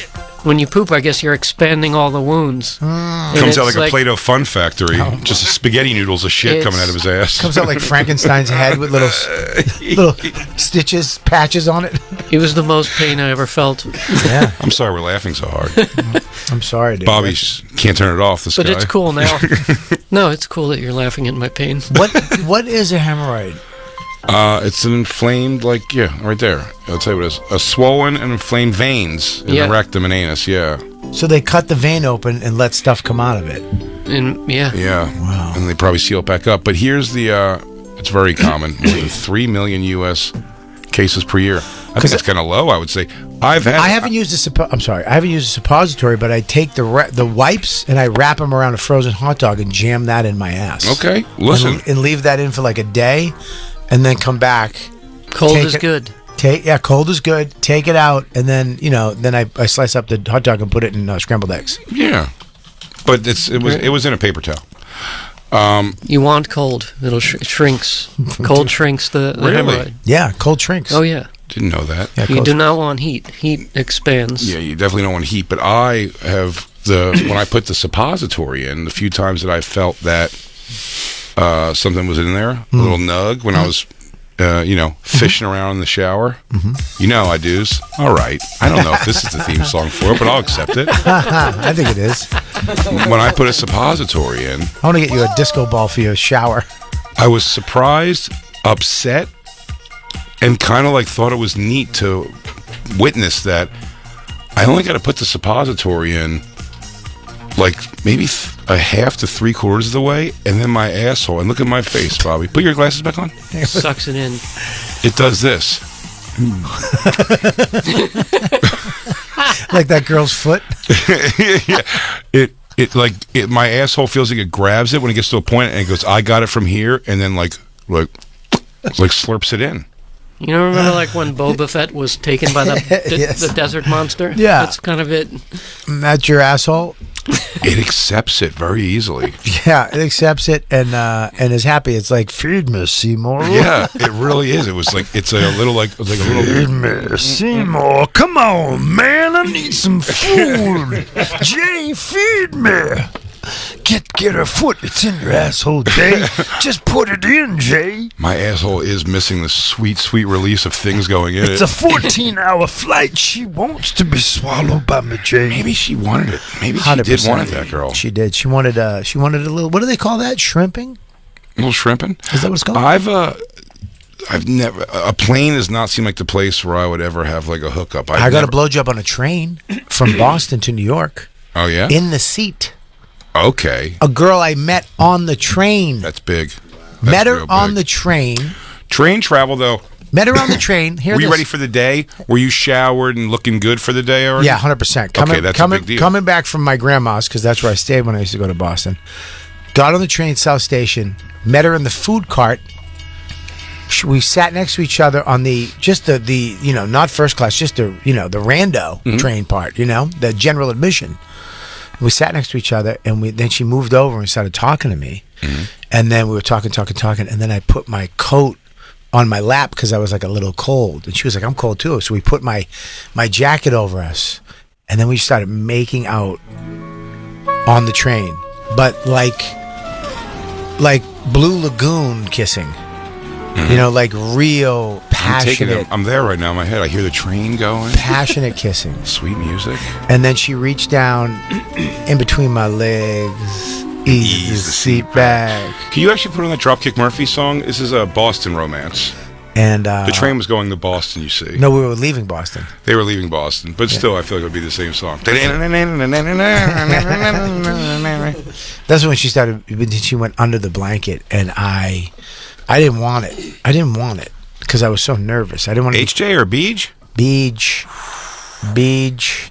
when you poop, I guess you're expanding all the wounds. And Comes out it's like a Play-Doh Fun Factory. Just spaghetti noodles of shit coming out of his ass. Comes out like Frankenstein's head with little stitches, patches on it. It was the most pain I ever felt. Yeah. I'm sorry we're laughing so hard. I'm sorry, dude. Bobby can't turn it off, this But guy. it's cool now. No, it's cool that you're laughing at my pain. What is a hemorrhoid? It's an inflamed, right there. I'll tell you what it is. A swollen and inflamed veins in the rectum and anus, So they cut the vein open and let stuff come out of it. Yeah. Wow. And they probably seal it back up. But here's the, it's very common. More than 3 million U.S. cases per year. I think that's kind of low, I would say. I haven't used a suppository, but I take the wipes and I wrap them around a frozen hot dog and jam that in my ass. Okay, listen. And leave that in for like a day, and then come back. Cold is good. Cold is good. Take it out, and then I slice up the hot dog and put it in scrambled eggs. Yeah, but it was in a paper towel. You want cold. It'll shrinks. Cold shrinks the hemorrhoid. Yeah, cold shrinks. Oh, yeah. Didn't know that. Yeah, you do not want heat. Heat expands. Yeah, you definitely don't want heat. But I have when I put the suppository in, the few times that I felt that something was in there, a little nug when I was, fishing around in the shower. I do's. All right. I don't know if this is the theme song for it, but I'll accept it. I think it is. When I put a suppository in, I want to get you a disco ball for your shower. I was surprised, upset, and kind of thought it was neat to witness that I only got to put the suppository in maybe a half to 3/4 of the way, and then my asshole, and look at my face, Bobby. Put your glasses back on. Sucks it in. It does this. Like that girl's foot. Yeah. My asshole feels like it grabs it when it gets to a point, and it goes, I got it from here, and then like slurps it in. You know, remember when Boba Fett was taken by the desert monster? Yeah. That's kind of it. That's your asshole? It accepts it very easily. Yeah, it accepts it and is happy. It's like, feed me, Seymour. Yeah, it really is. It was it's a little feed me, Seymour. Come on, man. I need some food. Jay, feed me. Get her foot. It's in your asshole, Jay. Just put it in, Jay. My asshole is missing the sweet, sweet release of things going in It's a 14-hour flight. She wants to be swallowed by me, Jay. Maybe she wanted it. Maybe she did want it, that girl. She did. She wanted a little, what do they call that? Shrimping? A little shrimping? Is that what it's called? I've never, a plane does not seem like the place where I would ever have a hookup. I got a blowjob on a train from Boston to New York. Oh, yeah? In the seat. Okay. A girl I met on the train. That's big. Met her on the train. Train travel, though. Met her on the train. Were you ready for the day? Were you showered and looking good for the day already? Yeah, 100%. Okay, that's a big deal. Coming back from my grandma's, because that's where I stayed when I used to go to Boston. Got on the train at South Station. Met her in the food cart. We sat next to each other on the not first class, just the rando train part, the general admission. We sat next to each other, and then she moved over and started talking to me. And then we were talking, and then I put my coat on my lap because I was a little cold. And she was like, I'm cold too. So we put my jacket over us, and then we started making out on the train. But like Blue Lagoon kissing. Real passionate. I'm there right now in my head. I hear the train going. Passionate kissing. Sweet music. And then she reached down in between my legs, eased the seat back. Can you actually put on that Dropkick Murphy song? This is a Boston romance. And the train was going to Boston, you see. No, we were leaving Boston. They were leaving Boston. But still, I feel like it would be the same song. That's when she went under the blanket, and I didn't want it because I was so nervous. I didn't want HJ or Beej? Beej.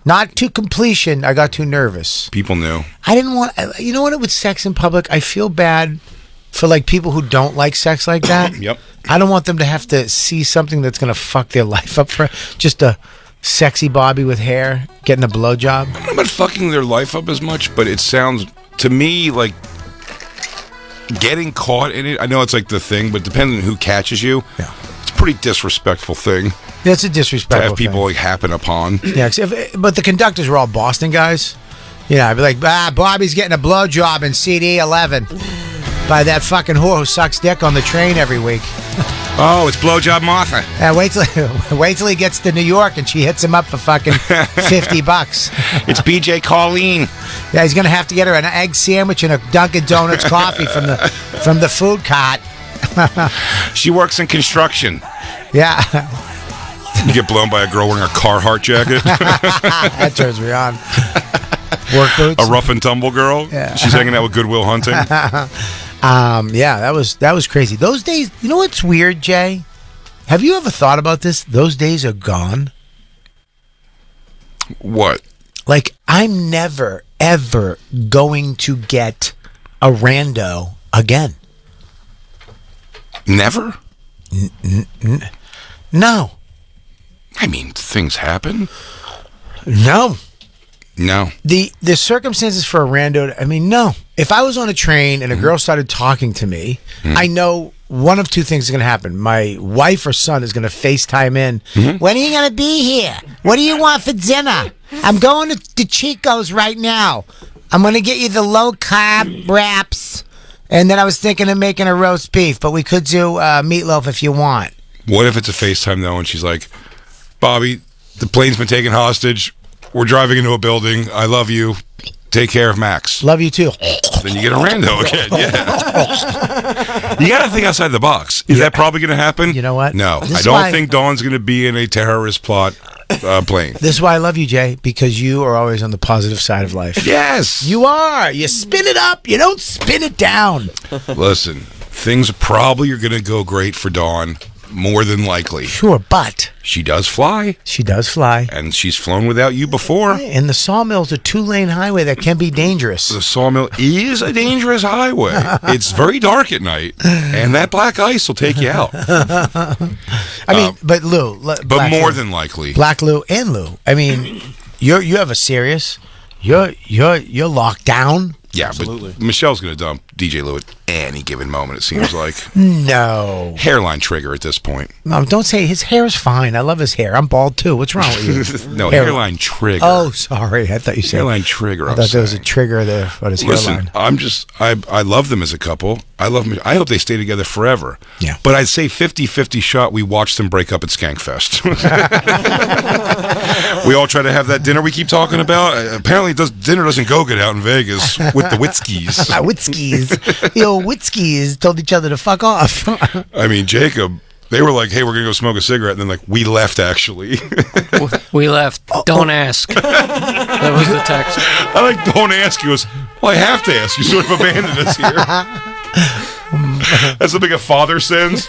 Not to completion. I got too nervous. People knew. I didn't want. You know what? With sex in public, I feel bad for people who don't like sex like that. Yep. I don't want them to have to see something that's gonna fuck their life up for just a sexy Bobby with hair getting a blowjob. I don't know about fucking their life up as much, but it sounds to me like getting caught in it. I know it's the thing, but depending on who catches you, it's pretty disrespectful thing It's a to disrespectful have people like happen upon. thing. Yeah, but the conductors were all Boston guys. I'd be like, Bobby's getting a blowjob in CD 11 by that fucking whore who sucks dick on the train every week. Oh, it's blowjob Martha. Wait till he gets to New York and she hits him up for fucking $50. It's BJ Colleen. Yeah, he's gonna have to get her an egg sandwich and a Dunkin' Donuts coffee from the food cart. She works in construction. Yeah, You get blown by a girl wearing a Carhartt jacket. that turns me on. Work boots. A rough and tumble girl. Yeah. She's hanging out with Goodwill Hunting. Yeah, that was crazy. Those days, you know what's weird, Jay? Have you ever thought about this? Those days are gone. What? Like, I'm never, ever going to get a rando again. Never? No. I mean, things happen. No. No. The circumstances for a rando, I mean, no. If I was on a train and a girl started talking to me, I know one of two things is going to happen. My wife or son is going to FaceTime in. When are you going to be here? What do you want for dinner? I'm going to Chico's right now. I'm going to get you the low-carb wraps. And then I was thinking of making a roast beef, but we could do meatloaf if you want. What if it's a FaceTime, though, and she's like, Bobby, the plane's been taken hostage. We're driving into a building. I love you. Take care of Max. Love you, too. Then you get a rando again. Yeah. You got to think outside the box. Is that probably going to happen? You know what? No. This I is don't why- think Dawn's going to be in a terrorist plot plane. This is why I love you, Jay, because you are always on the positive side of life. Yes. You are. You spin it up. You don't spin it down. Listen, things probably are going to go great for Dawn. More than likely. Sure, but She does fly. she does fly. And she's flown without you before. And the Sawmill's a 2-lane highway that can be dangerous. The Sawmill is a dangerous highway. It's very dark at night, and that black ice will take you out. I mean, but Lou. But more than likely. Black Lou and Lou. I mean, you have a serious. You're locked down. Yeah, but Michelle's going to dump DJ Lou at any given moment, it seems like. No. Hairline trigger at this point. No, don't say his hair is fine. I love his hair. I'm bald too. What's wrong with you? No, hairline trigger. Oh, sorry. I thought you said hairline trigger. I thought there was a trigger there on his hairline. I love them as a couple. I hope they stay together forever. Yeah. But I'd say 50-50 shot we watched them break up at Skankfest. We all try to have that dinner we keep talking about. Apparently dinner doesn't go good out in Vegas with the Witskis. Witskis. The old Witskis told each other to fuck off. I mean, Jacob, they were like, hey, we're going to go smoke a cigarette. And then like, we left actually. We left. Don't ask. That was the text. I like, don't ask. He goes, well, I have to ask. You sort of abandoned us here. That's something a father sends.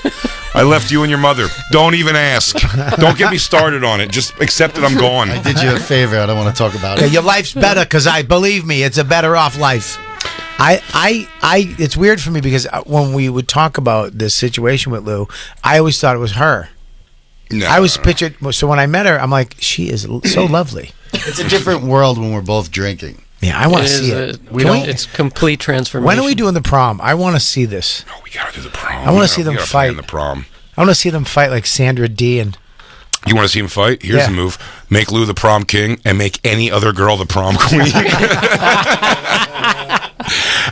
I left you and your mother. Don't even ask. Don't get me started on it. Just accept that I'm gone. I did you a favor. I don't want to talk about Yeah, it. your life's better because believe me, it's a better off life. It's weird for me because when we would talk about this situation with Lou, I always thought it was her. No, I always pictured. So when I met her, I'm like, she is so lovely. It's a different world when we're both drinking. Yeah, I want to see it. It's complete transformation. When are we doing the prom? I want to see this. No, we gotta do the prom. I want to see them fight. The prom. I want to see them fight like Sandra Dee and. You want to see him fight? Here's the move: make Lou the prom king, and make any other girl the prom queen.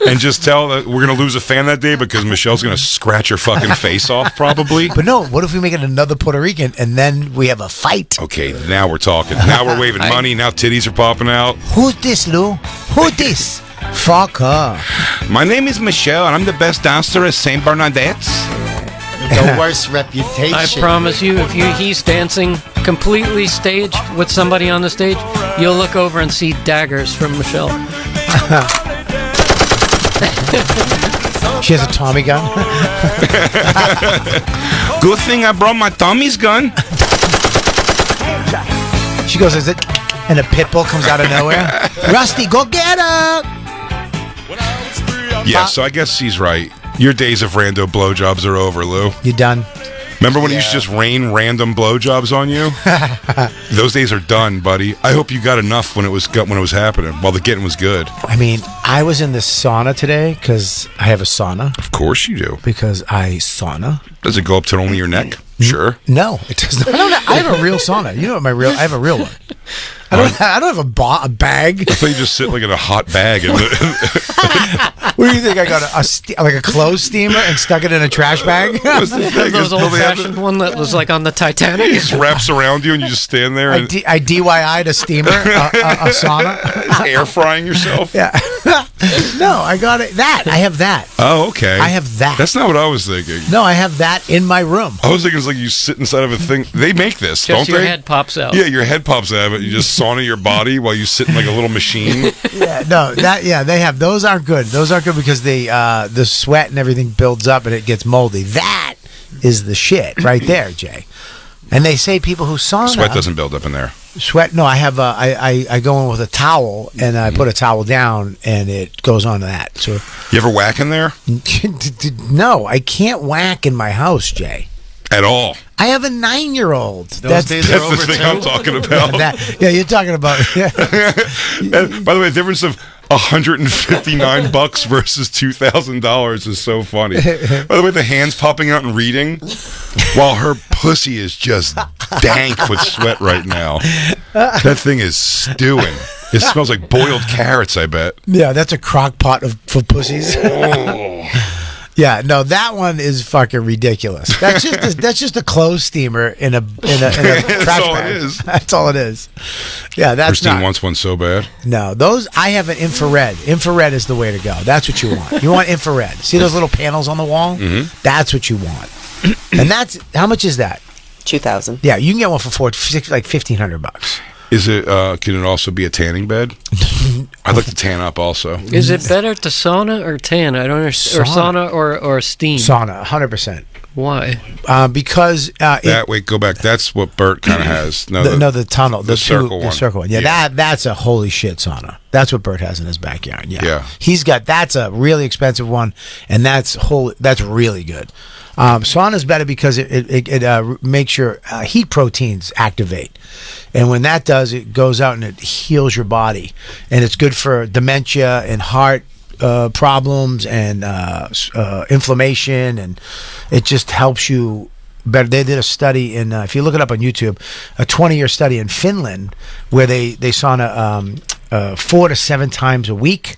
And just tell that we're gonna lose a fan that day because Michelle's gonna scratch her fucking face off, probably. But no, what if we make it another Puerto Rican and then we have a fight? Okay, now we're talking. Now we're waving money. Now titties are popping out. Who's this, Lou? Who this? Fuck her. My name is Michelle, and I'm the best dancer at St. Bernadette's. The worst reputation. I promise you, if he's dancing completely staged with somebody on the stage, you'll look over and see daggers from Michelle. She has a Tommy gun. Good thing I brought my Tommy's gun. She goes, is it? And a pit bull comes out of nowhere. Rusty, go get her. Yeah, so I guess he's right. Your days of rando blowjobs are over, Lou. You done? Remember when it used to just rain random blowjobs on you? Those days are done, buddy. I hope you got enough when it was happening, while the getting was good. I mean, I was in the sauna today because I have a sauna. Of course you do. Because I sauna. Does it go up to only your neck? Sure. No, it does not. I have a real sauna. You know what I have a real one. I don't have a bag. I thought you just sit like in a hot bag. What do you think? I got like a clothes steamer and stuck it in a trash bag? What's the thing? Those old-fashioned one that was like on the Titanic. It just wraps around you and you just stand there. I And DIY'd a steamer, a sauna. air frying yourself? Yeah. No, I got it. I have that. Oh, okay. I have that. That's not what I was thinking. No, I have that in my room. I was thinking it's like you sit inside of a thing. They make this, Just don't your they? head pops out. Yeah, your head pops out of it. You just sauna your body while you sit in like a little machine. Yeah, no, they have. Those aren't good. Those aren't good because the sweat and everything builds up and it gets moldy. That is the shit right there, Jay. And they say people who sauna Sweat doesn't build up in there. Sweat? No, I have. I go in with a towel and I put a towel down and it goes on to that. So you ever whack in there? No, I can't whack in my house, Jay. At all. I have a 9-year-old. That's That's the thing I'm talking about. You're talking about. Yeah. And by the way, the difference of $159 versus $2,000 is so funny. By the way, the hands popping out and reading, while her pussy is just dank with sweat right now. That thing is stewing. It smells like boiled carrots, I bet. Yeah, that's a crock pot for pussies. Yeah, no, that one is fucking ridiculous. That's just a clothes steamer in a trash all bag. it is. That's all it is. Yeah, that's Christine not. wants one so bad. No, those I have an infrared. Infrared is the way to go. That's what you want. You want infrared. See those little panels on the wall? Mm-hmm. That's what you want. And that's how much is that? 2,000. Yeah, you can get one for like $1,500. Is it? Can it also be a tanning bed? I'd like to tan up also. Is it better to sauna or tan? I don't understand. Or sauna or steam? Sauna, 100%. Why? Because Wait, go back. That's what Bert kind of has. No, the tunnel, the circle one. The circle one. Yeah, that's a holy shit sauna. That's what Bert has in his backyard. Yeah. He's got that's a really expensive one, and that's really good. Sauna's better because it makes your heat proteins activate, and when that does, it goes out and it heals your body, and it's good for dementia and heart problems and inflammation, and it just helps you better. They did a study in if you look it up on YouTube, a 20-year study in Finland where they sauna 4 to 7 times a week,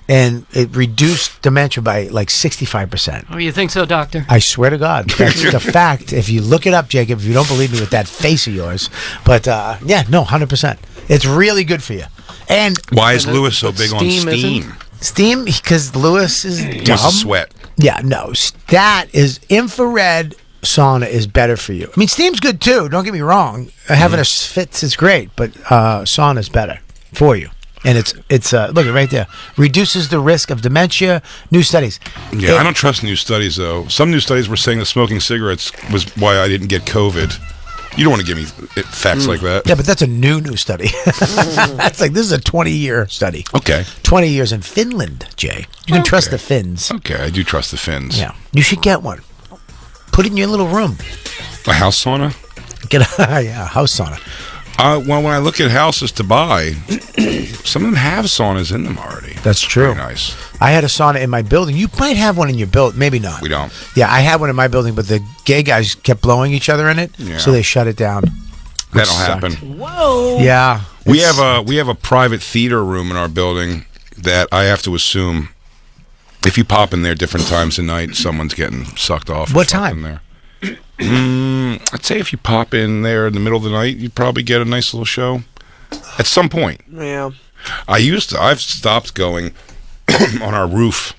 and it reduced dementia by like 65%. Oh, you think so, doctor? I swear to God, that's the fact. If you look it up, Jacob, if you don't believe me with that face of yours, but 100%. It's really good for you. And why is Lewis so big on steam? Steam, because Lewis is dumb. Wants to sweat. Yeah, no, that is infrared. Sauna is better for you. I mean, steam's good too. Don't get me wrong. Having a fits is great, but sauna is better for you. And it's look at right there. Reduces the risk of dementia. New studies. Yeah, I don't trust new studies though. Some new studies were saying that smoking cigarettes was why I didn't get COVID. You don't want to give me facts like that. Yeah, but that's a new study. That's like this is a 20-year study. Okay. 20 years in Finland, Jay. You can trust the Finns. Okay, I do trust the Finns. Yeah, you should get one. Put it in your little room. A house sauna? Get a house sauna. Well, when I look at houses to buy, some of them have saunas in them already. That's true. Very nice. I had a sauna in my building. You might have one in your building. Maybe not. We don't. Yeah, I had one in my building, but the gay guys kept blowing each other in it, so they shut it down. That'll happen. Whoa. Yeah. We have a private theater room in our building that I have to assume if you pop in there different times of night, someone's getting sucked off. What time? There. I'd say if you pop in there in the middle of the night, you probably get a nice little show at some point. Yeah. I've stopped going on our roof.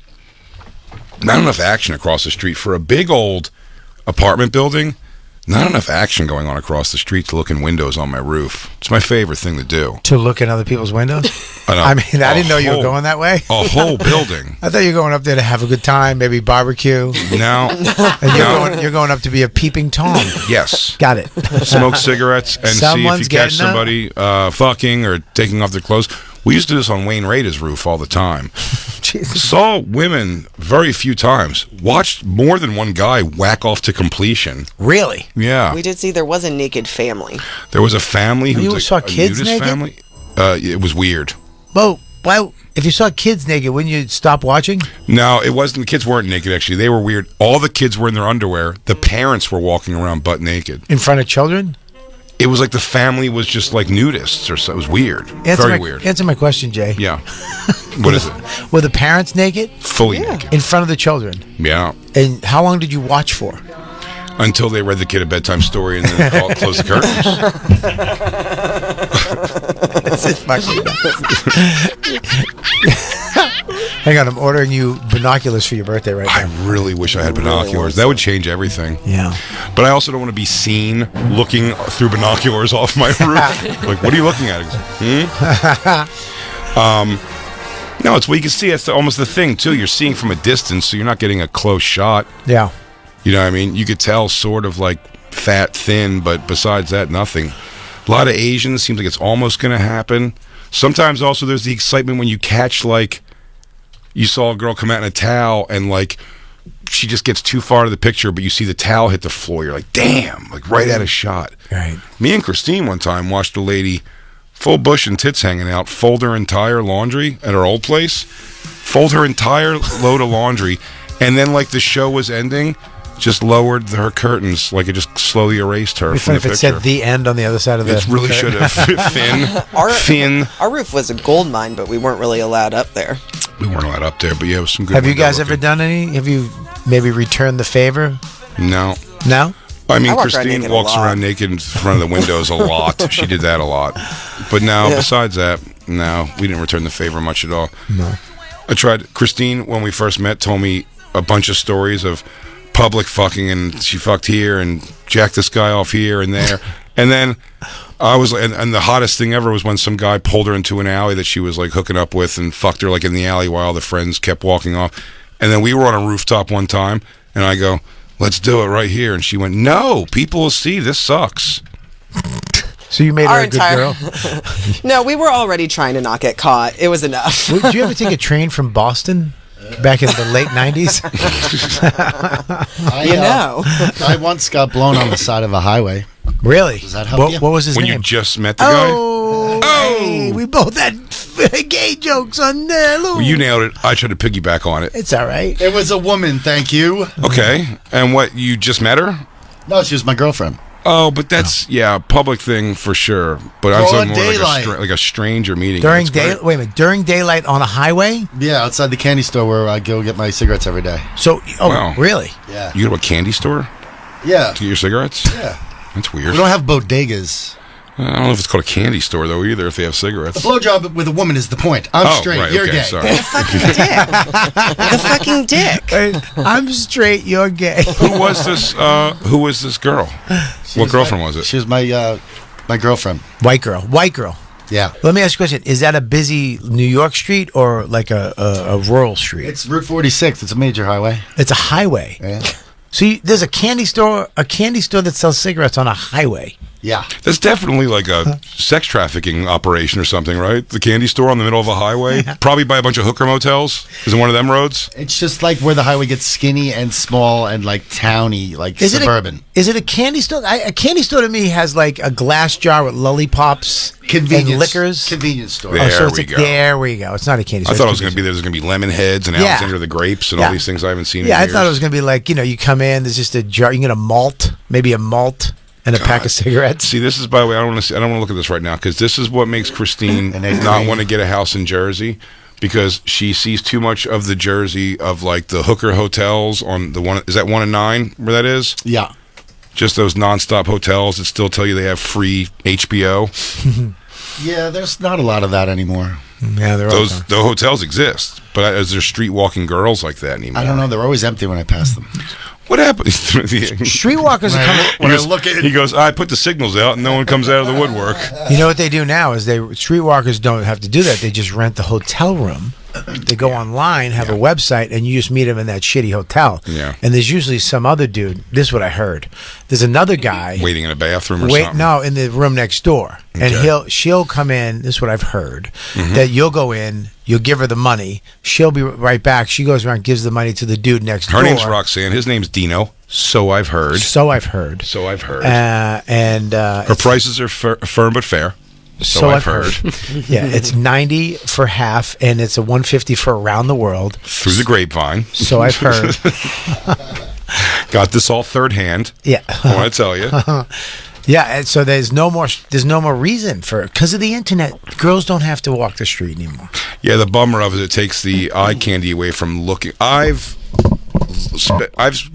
Not enough action across the street for a big old apartment building. Not enough action going on across the street to look in windows on my roof. It's my favorite thing to do. To look in other people's windows? I mean, I didn't know you were going that way. A whole building. I thought you were going up there to have a good time, maybe barbecue. No. And you're going up to be a peeping Tom. Yes. Got it. Smoke cigarettes and see if you catch somebody fucking or taking off their clothes. We used to do this on Wayne Rader's roof all the time. Jesus. Saw women very few times. Watched more than one guy whack off to completion. Really? Yeah. We did see there was a naked family. There was a family who You was saw a kids nudist naked? family. It was weird. Well, why? If you saw kids naked, wouldn't you stop watching? No, it wasn't. The kids weren't naked, actually. They were weird. All the kids were in their underwear. The parents were walking around butt naked. In front of children? It was like the family was just like nudists or so. It was weird. Very weird. Answer my question, Jay. Yeah. What is it? Were the parents naked? Fully naked. In front of the children? Yeah. And how long did you watch for? Until they read the kid a bedtime story and then close the curtains. This is fucking Hang on, I'm ordering you binoculars for your birthday right now. I really wish I had binoculars. That would change everything. Yeah. But I also don't want to be seen looking through binoculars off my roof. Like, what are you looking at? No, it's what you can see. It's almost the thing, too. You're seeing from a distance, so you're not getting a close shot. Yeah. You know what I mean? You could tell sort of like fat, thin, but besides that, nothing. A lot of Asians, seems like it's almost going to happen. Sometimes also there's the excitement when you catch, like, you saw a girl come out in a towel and, like, she just gets too far to the picture, but you see the towel hit the floor. You're like, damn, like right out of shot. Right. Me and Christine one time watched a lady, full bush and tits hanging out, fold her entire laundry at her old place, fold her entire load of laundry, and then, like, the show was ending, just lowered her curtains, like it just slowly erased her from the if it picture. said "the end" on the other side of the It really should have. Thin. Our roof was a gold mine, but we weren't really allowed up there. We weren't allowed up there, but yeah, it was some good. Have you window guys looking. ever done any? Have you maybe returned the favor? No. No? I mean, I walk around Christine naked a walks lot. around naked in front of the windows a lot. She did that a lot. But no, besides that, no, we didn't return the favor much at all. No. I tried. Christine, when we first met, told me a bunch of stories of public fucking, and she fucked here and jacked this guy off here and there. And then I was, and the hottest thing ever was when some guy pulled her into an alley that she was like hooking up with and fucked her like in the alley while the friends kept walking off. And then we were on a rooftop one time, and I go, "Let's do it right here." And she went, "No, people will see. This sucks." So you made her a good girl? No, we were already trying to not get caught. It was enough. Did you ever take a train from Boston back in the late 90s? I once got blown on the side of a highway. Really? Does that help you? What was his When name? you just met the guy? Oh, hey, we both had gay jokes on there. Well, you nailed it. I tried to piggyback on it. It's all right. It was a woman, thank you. Okay. And what, you just met her? No, she was my girlfriend. Oh, but that's, yeah, public thing for sure. But I'm Broad talking more daylight. like a stranger meeting. During That's great. wait a minute. During daylight on a highway? Yeah, outside the candy store where I go get my cigarettes every day. So, Wow. really? Yeah. You go to a candy store Yeah. to get your cigarettes? Yeah. That's weird. We don't have bodegas. I don't know if it's called a candy store, though, either, if they have A cigarettes. blowjob with a woman is the point. I'm straight. Right, You're okay, gay. sorry. The fucking dick. I'm straight, you're gay. Who was this girl? What girlfriend was it? She was my my girlfriend. White girl. Yeah. Let me ask you a question. Is that a busy New York street or like a rural street? It's Route 46. It's a major highway. It's a highway. Yeah. So there's a candy store that sells cigarettes on a highway. Yeah. That's definitely like a sex trafficking operation or something, right? The candy store on the middle of a highway? Probably by a bunch of hooker motels? Is it one of them roads? It's just like where the highway gets skinny and small and like towny, like suburban. Is it a candy store? A candy store to me has like a glass jar with lollipops and liquors. Convenience store. There we go. There we go. It's not a candy store. I thought it was going to be there's going to be lemon heads and Alexander the grapes and all these things I haven't seen in Yeah, years. I thought it was going to be like, you come in, there's just a jar, you get a malt, maybe a malt and a pack of cigarettes. See, this is, by the way, I don't want to look at this right now because this is what makes Christine not want to get a house in Jersey, because she sees too much of the Jersey of like the hooker hotels on the one. Is that 1 and 9 where that is? Yeah. Just those nonstop hotels that still tell you they have free HBO. Yeah, there's not a lot of that anymore. Yeah, the hotels exist, but is there street walking girls like that anymore? I don't know. They're always empty when I pass them. What happened? Streetwalkers are coming. He goes, I put the signals out and no one comes out of the woodwork. You know what they do now is streetwalkers don't have to do that. They just rent the hotel room. They go online, have a website, and you just meet them in that shitty hotel. Yeah. And there's usually some other dude. This is what I heard. There's another guy waiting in a bathroom or something. No, in the room next door. And she'll come in. This is what I've heard. That you'll go in, you'll give her the money. She'll be right back. She goes around, gives the money to the dude next door. Her name's Roxanne. His name's Dino. So I've heard. And Her prices are firm but fair. So I've heard. Yeah, it's 90 for half, and it's a 150 for around the world. Through the grapevine. So I've heard. Got this all third hand. Yeah. I want to tell you. Yeah, and so there's no more reason for it. Because of the internet, girls don't have to walk the street anymore. Yeah, the bummer of it takes the eye candy away from looking. I've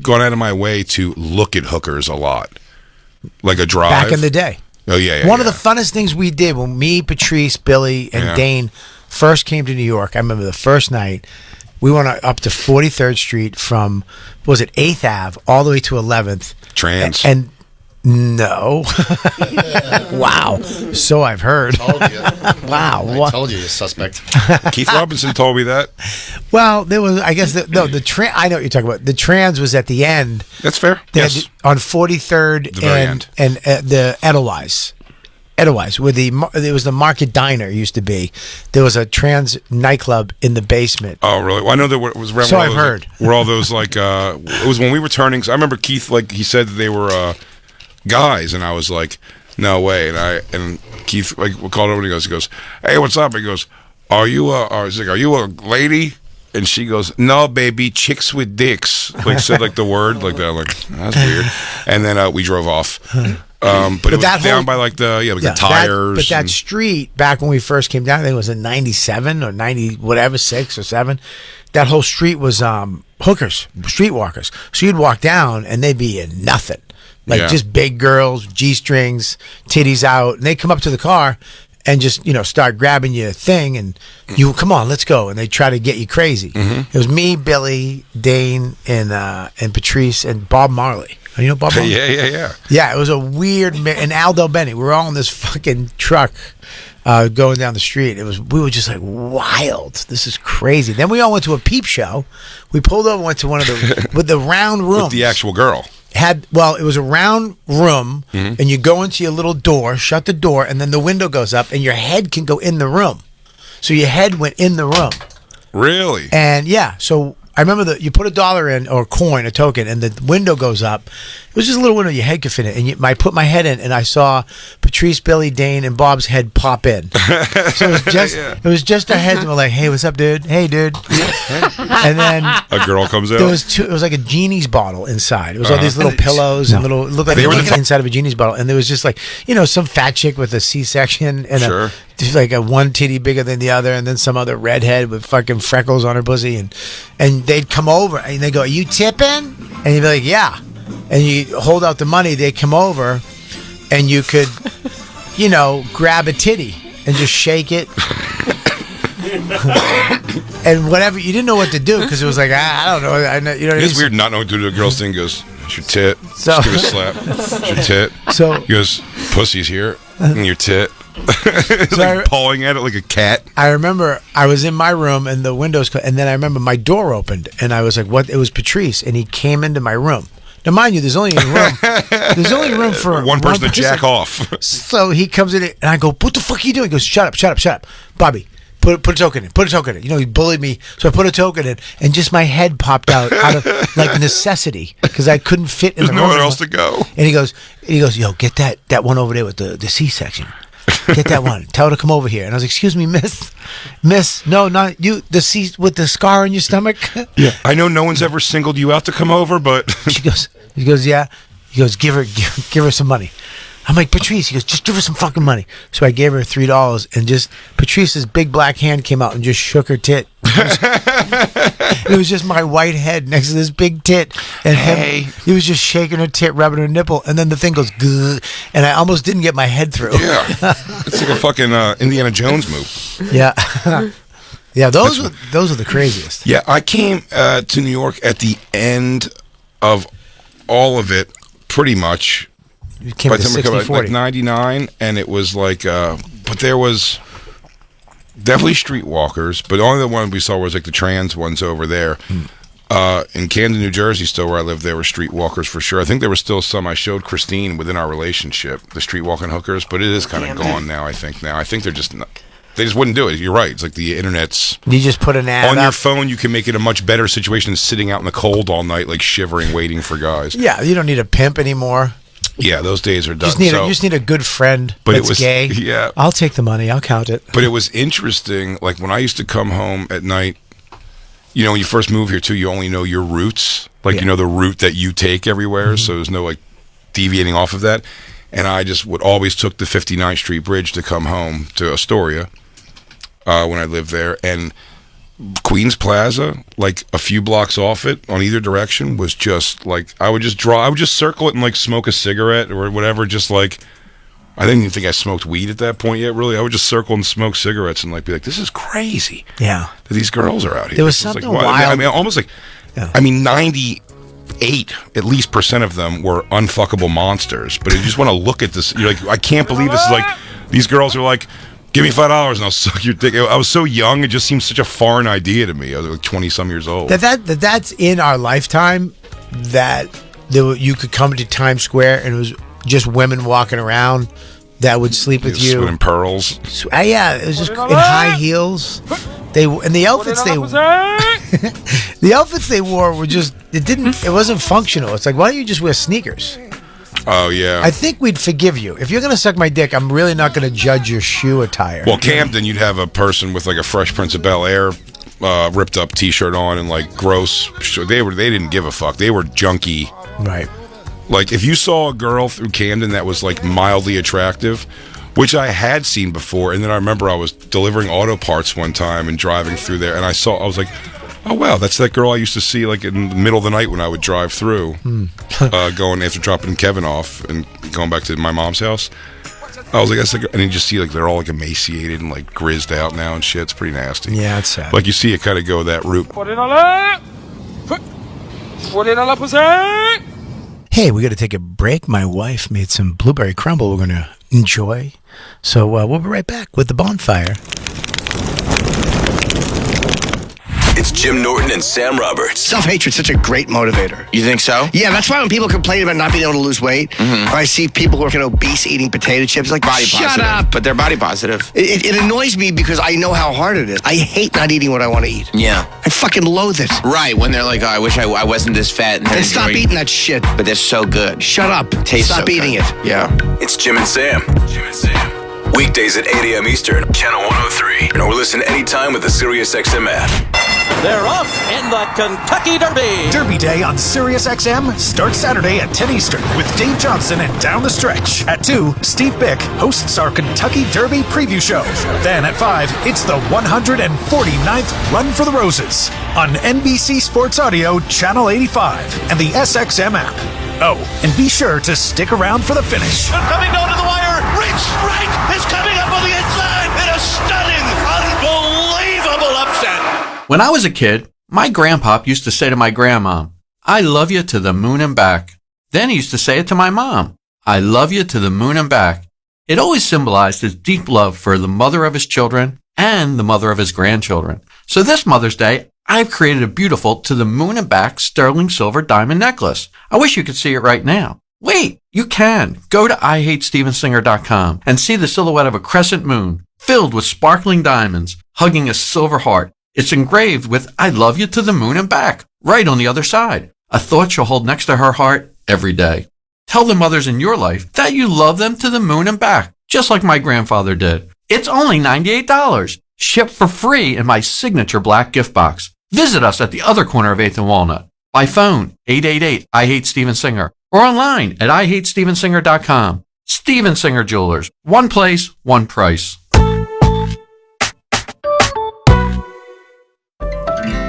gone out of my way to look at hookers a lot. Like a drive. Back in the day. Oh, yeah. One of the funnest things we did when me, Patrice, Billy, and Dane first came to New York, I remember the first night, we went up to 43rd Street from, what was it, 8th Ave, all the way to 11th. Trans. And no. Wow. So I've heard. Told you. Wow. I told you, you're suspect. Keith Robinson told me that. Well, there was, I guess, I know what you're talking about. The trans was at the end. That's fair. Yes. On 43rd The very end. and the Edelweiss. Edelweiss, where it was the Market Diner used to be. There was a trans nightclub in the basement. Oh, really? Well, I know that it was around. So I've heard. Were all those like? It was when we were turning. 'Cause I remember Keith, like he said that they were guys, and I was like, no way. And Keith like called over and he goes, hey, what's up? He goes, are you a lady? And she goes, no, baby, chicks with dicks. Like said like the word like that. I'm like, that's weird. And then we drove off. But it was down by like the tires. But that street, back when we first came down, I think it was in 97 or 90, whatever, 6 or 7. That whole street was hookers, streetwalkers. So you'd walk down and they'd be in nothing. Like just big girls, G-strings, titties out. And they come up to the car and just, start grabbing your thing and you, come on, let's go. And they try to get you crazy. It was me, Billy, Dane, and Patrice, and Bob Marley. You know Bob Marley? Yeah. Yeah, it was a weird, and Aldo Benny. We were all in this fucking truck going down the street. We were just like, wild. This is crazy. Then we all went to a peep show. We pulled over, went to one of with the round rooms. With the actual girl. It was a round room, and you go into your little door, shut the door, and then the window goes up, and your head can go in the room. So your head went in the room. Really? And so I remember you put $1 in, or a coin, a token, and the window goes up. It was just a little window your head could fit in. And I put my head in, and I saw Patrice, Billy, Dane, and Bob's head pop in. So it was just our heads, and we're like, "Hey, what's up, dude? Hey, dude." And then a girl comes out. It was like a genie's bottle inside. It was all these little pillows and it looked like the inside of a genie's bottle. And there was just like some fat chick with a C-section and like a one titty bigger than the other, and then some other redhead with fucking freckles on her pussy, and they'd come over and they go, "Are you tipping?" And you'd be like, "Yeah." And you hold out the money, they come over, and you could, grab a titty and just shake it. And whatever, you didn't know what to do because it was like, I don't know. It's weird not knowing what to do. The girl's thing goes, it's your tit. So, just give a slap. It's your tit. So he goes, pussy's here. And your tit. It's like pawing at it like a cat. I remember I was in my room and the windows, and then I remember my door opened and I was like, "What?" It was Patrice, and he came into my room. Now, mind you, there's only room for one person to jack off. So he comes in and I go, "What the fuck are you doing?" He goes, "Shut up, Bobby. Put a token in. He bullied me, so I put a token in, and just my head popped out of like necessity because I couldn't fit in the room. There's nowhere else to go. And he goes, "Yo, get that one over there with the C-section. Get that one. Tell her to come over here." And I was like, "Excuse me, miss, no, not you. The C with the scar on your stomach." Yeah, I know no one's ever singled you out to come over, but he goes, "Yeah." He goes, give her some money." I'm like, "Patrice," he goes, "just give her some fucking money." So I gave her $3, and just Patrice's big black hand came out and just shook her tit. It was just my white head next to this big tit, and he was just shaking her tit, rubbing her nipple, and then the thing goes, "Gah," and I almost didn't get my head through. Yeah, it's like a fucking Indiana Jones move. Yeah. Yeah, those are the craziest. Yeah, I came to New York at the end of all of it, pretty much. You came to 60-40. Like 99, and it was like, but there was definitely streetwalkers, but only the one we saw was like the trans ones over there. In Camden, New Jersey, still where I lived, there were streetwalkers for sure. I think there were still some. I showed Christine within our relationship, the streetwalking hookers, but it is kind of gone now, I think they're just not. They just wouldn't do it. You're right. It's like the internet's... You just put an ad on up. your phone, you can make it a much better situation than sitting out in the cold all night, like shivering, waiting for guys. Yeah, you don't need a pimp anymore. Yeah, those days are done. You just need a good friend but that's it was gay. Yeah. I'll take the money. I'll count it. But it was interesting. Like when I used to come home at night, you know, when you first move here too, you only know your routes. Like you know the route that you take everywhere. So there's no like deviating off of that. And I just would always took the 59th Street Bridge to come home to Astoria when I lived there. And Queens Plaza, like a few blocks off it on either direction, was just like I would just circle it and like smoke a cigarette or whatever. Just like I didn't even think I smoked weed at that point yet. Really, I would just circle and smoke cigarettes and like be like, "This is crazy." Yeah, that these girls are out here. There was something like, wild. I mean, almost like, I mean, 98 at least % of them were unfuckable monsters. But you just want to look at this. You're like, I can't believe this is like these girls are like. Give me $5 and I'll suck your dick. I was so young; it just seemed such a foreign idea to me. I was like 20-some years old. That's in our lifetime. That you could come to Times Square and it was just women walking around that would sleep with you in pearls. Yeah, it was just in high heels. The outfits they wore were just it wasn't functional. It's like, why don't you just wear sneakers? Oh, yeah. I think we'd forgive you. If you're going to suck my dick, I'm really not going to judge your shoe attire. Well, Camden, you'd have a person with like a Fresh Prince of Bel-Air ripped up t-shirt on and like gross. They didn't give a fuck. They were junky. Right. Like if you saw a girl through Camden that was like mildly attractive, which I had seen before, and then I remember I was delivering auto parts one time and driving through there, and I was like, oh wow, that's that girl I used to see like in the middle of the night when I would drive through, going after dropping Kevin off and going back to my mom's house. I was like, that's like, and you just see like they're all like emaciated and like grizzed out now and shit. It's pretty nasty. Yeah, it's sad. Like you see it kind of go that route. Hey, we got to take a break. My wife made some blueberry crumble we're going to enjoy. So we'll be right back with the Bonfire. It's Jim Norton and Sam Roberts. Self-hatred's such a great motivator. You think so? Yeah, that's why when people complain about not being able to lose weight, or I see people who are obese eating potato chips, like, body shut positive. up. But they're body positive. It annoys me because I know how hard it is. I hate not eating what I want to eat. Yeah. I fucking loathe it. Right, when they're like, oh, I wish I wasn't this fat. And stop eating that shit. But they're so good. Shut up. Tastes Stop so eating good. it. Yeah. It's Jim and Sam. Jim and Sam. Weekdays at 8 a.m. Eastern, channel 103. Or listen anytime with the SiriusXM app. They're off in the Kentucky Derby. Derby Day on SiriusXM starts Saturday at 10 Eastern with Dave Johnson and Down the Stretch. At 2, Steve Bick hosts our Kentucky Derby preview show. Then at 5, it's the 149th Run for the Roses on NBC Sports Audio Channel 85 and the SXM app. Oh, and be sure to stick around for the finish. Coming down to the wire. Rich Strike is coming up on the inside in a stunning, unbelievable upset. When I was a kid, my grandpop used to say to my grandma, I love you to the moon and back. Then he used to say it to my mom, I love you to the moon and back. It always symbolized his deep love for the mother of his children and the mother of his grandchildren. So this Mother's Day, I've created a beautiful to the moon and back sterling silver diamond necklace. I wish you could see it right now. Wait, you can. Go to IHateStevenSinger.com and see the silhouette of a crescent moon filled with sparkling diamonds hugging a silver heart. It's engraved with I love you to the moon and back, right on the other side. A thought she'll hold next to her heart every day. Tell the mothers in your life that you love them to the moon and back, just like my grandfather did. It's only $98. Shipped for free in my signature black gift box. Visit us at the other corner of 8th and Walnut. By phone, 888-I-HATE-STEVEN-SINGER. Or online at IHateStevenSinger.com. Steven Singer Jewelers. One place, one price.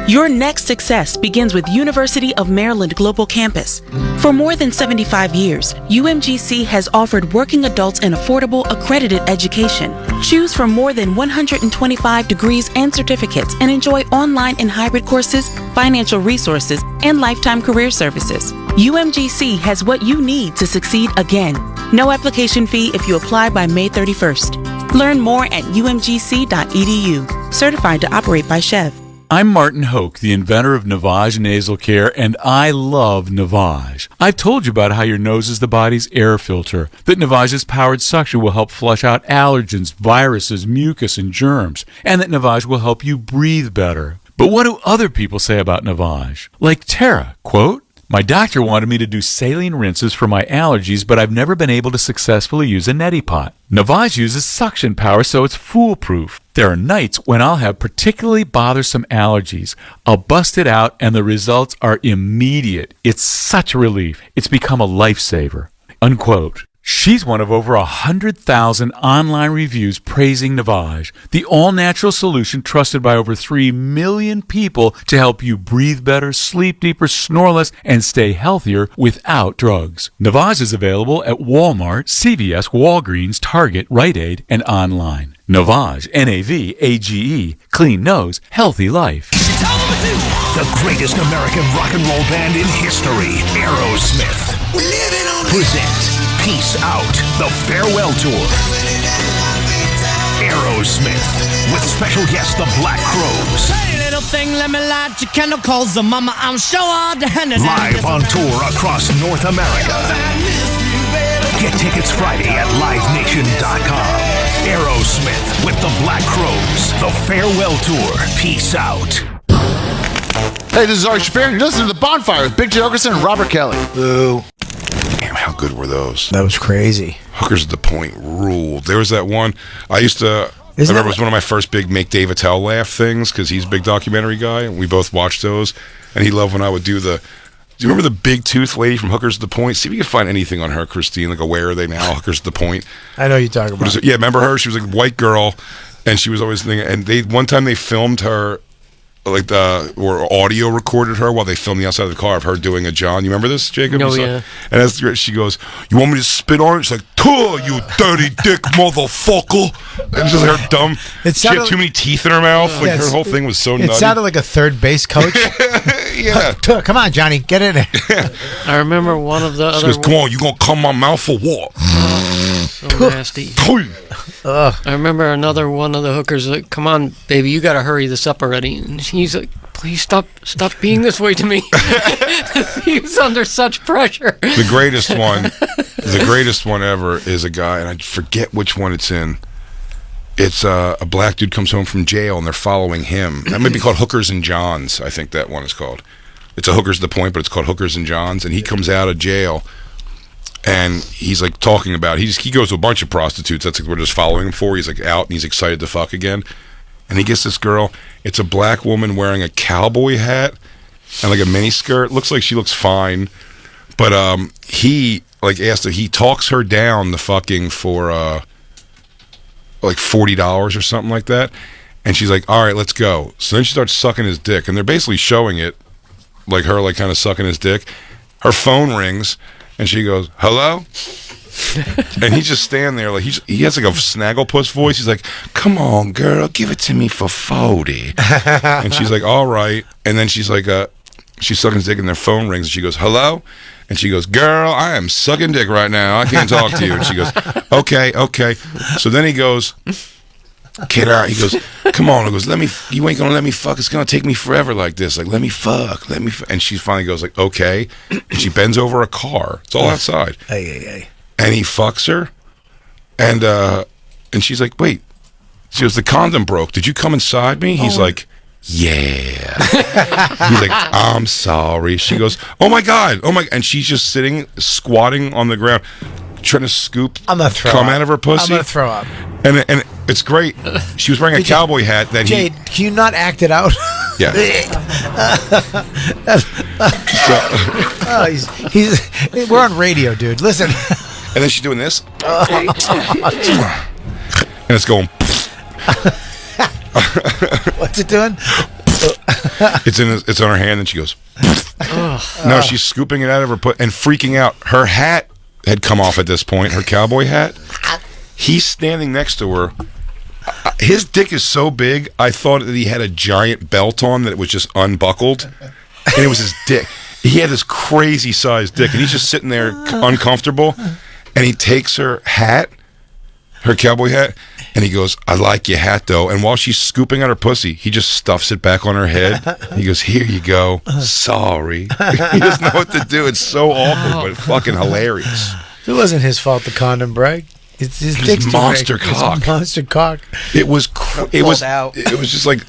Your next success begins with University of Maryland Global Campus. For more than 75 years, UMGC has offered working adults an affordable, accredited education. Choose from more than 125 degrees and certificates and enjoy online and hybrid courses, financial resources, and lifetime career services. UMGC has what you need to succeed again. No application fee if you apply by May 31st. Learn more at umgc.edu. Certified to operate by Chev. I'm Martin Hoke, the inventor of Navage Nasal Care, and I love Navage. I've told you about how your nose is the body's air filter, that Navage's powered suction will help flush out allergens, viruses, mucus, and germs, and that Navage will help you breathe better. But what do other people say about Navage? Like Tara, quote, My doctor wanted me to do saline rinses for my allergies, but I've never been able to successfully use a neti pot. Navage uses suction power, so it's foolproof. There are nights when I'll have particularly bothersome allergies. I'll bust it out, and the results are immediate. It's such a relief. It's become a lifesaver." Unquote. She's one of over 100,000 online reviews praising Navage, the all-natural solution trusted by over 3 million people to help you breathe better, sleep deeper, snore less, and stay healthier without drugs. Navage is available at Walmart, CVS, Walgreens, Target, Rite Aid, and online. Navage, N-A-V-A-G-E, clean nose, healthy life. The greatest American rock and roll band in history, Aerosmith, present Peace Out, the farewell tour. Aerosmith, with special guest the Black Crowes. Hey, little thing, let me light your candle, cause the mama I'm sure hard to handle. Live on tour across North America. Get tickets Friday at livenation.com. Aerosmith with the Black Crowes, the farewell tour. Peace out. Hey, this is Ari Shapiro, and you're listening to The Bonfire with Big J. Oakerson and Robert Kelly. Boo. Damn, how good were those? That was crazy. Hookers at the Point ruled. There was that one. I remember it was one of my first big Make Dave Attell laugh things, because he's a big documentary guy, and we both watched those. And he loved when I would do the... Do you remember the big tooth lady from Hookers at the Point? See if you can find anything on her, Christine. Like, Where Are They Now? Hookers at the Point. I know you're talking about. Yeah, remember her? She was like a white girl, and she was always thinking... And one time they filmed her... or audio recorded her while they filmed the outside of the car of her doing a John. You remember this, Jacob? Oh, yeah. And as she goes, "You want me to spit on it?" She's like, "Tuh, you dirty dick motherfucker!" And just her dumb. She had too many teeth in her mouth. Like her whole thing was so nutty. It sounded like a third base coach. Yeah. Come on, Johnny, get in there. I remember one of the She other. goes, "Come on, you gonna come my mouth for what?" So nasty. I remember another one of the hookers like, "Come on, baby, you got to hurry this up already." And he's like, "Please stop being this way to me." He was under such pressure. The greatest one ever is a guy, and I forget which one it's in. It's a black dude comes home from jail, and they're following him. That might be called Hookers and Johns. I think that one is called. It's a Hookers at the Point, but it's called Hookers and Johns. And he comes out of jail. And he's like talking about he goes to a bunch of prostitutes. That's like we're just following him for. He's like out and he's excited to fuck again. And he gets this girl. It's a black woman wearing a cowboy hat and like a mini skirt. Looks like she looks fine, but he like asked her. He talks her down the fucking for like $40 or something like that. And she's like, "All right, let's go." So then she starts sucking his dick, and they're basically showing it, like her like kind of sucking his dick. Her phone rings. And she goes, "Hello?" And he's just standing there like he has like a snagglepuss voice. He's like, "Come on, girl, give it to me for 40." And she's like, "All right." And then she's like, she's sucking his dick, and their phone rings, and she goes, "Hello?" And she goes, "Girl, I am sucking dick right now. I can't talk to you." And she goes, Okay. So then he goes, "Get out." He goes, "Come on." He goes, "You ain't gonna let me fuck. It's gonna take me forever like this. Like, let me fuck. And she finally goes like, "Okay." And she bends over a car. It's all outside. And he fucks her. And she's like, "Wait." She goes, "The condom broke. Did you come inside me?" He's like, "Yeah." He's like, "I'm sorry." She goes, "Oh my God. Oh my." And she's just squatting on the ground, trying to scoop cum out of her pussy. I'm gonna throw up. And it's great. She was wearing a cowboy hat. That Jade, can you not act it out? Yeah. He's we're on radio, dude. Listen. And then she's doing this. And it's going. What's it doing? It's on her hand, and she goes. No, she's scooping it out of her and freaking out. Her hat had come off at this point, her cowboy hat. He's standing next to her. His dick is so big, I thought that he had a giant belt on that it was just unbuckled. And it was his dick. He had this crazy sized dick, and he's just sitting there uncomfortable. And he takes her hat, her cowboy hat, and he goes, "I like your hat, though." And while she's scooping out her pussy, he just stuffs it back on her head. He goes, "Here you go. Sorry." He doesn't know what to do. It's so awkward, but fucking hilarious. It wasn't his fault, the condom break. It's his dick's monster cock. It's monster cock. It was just like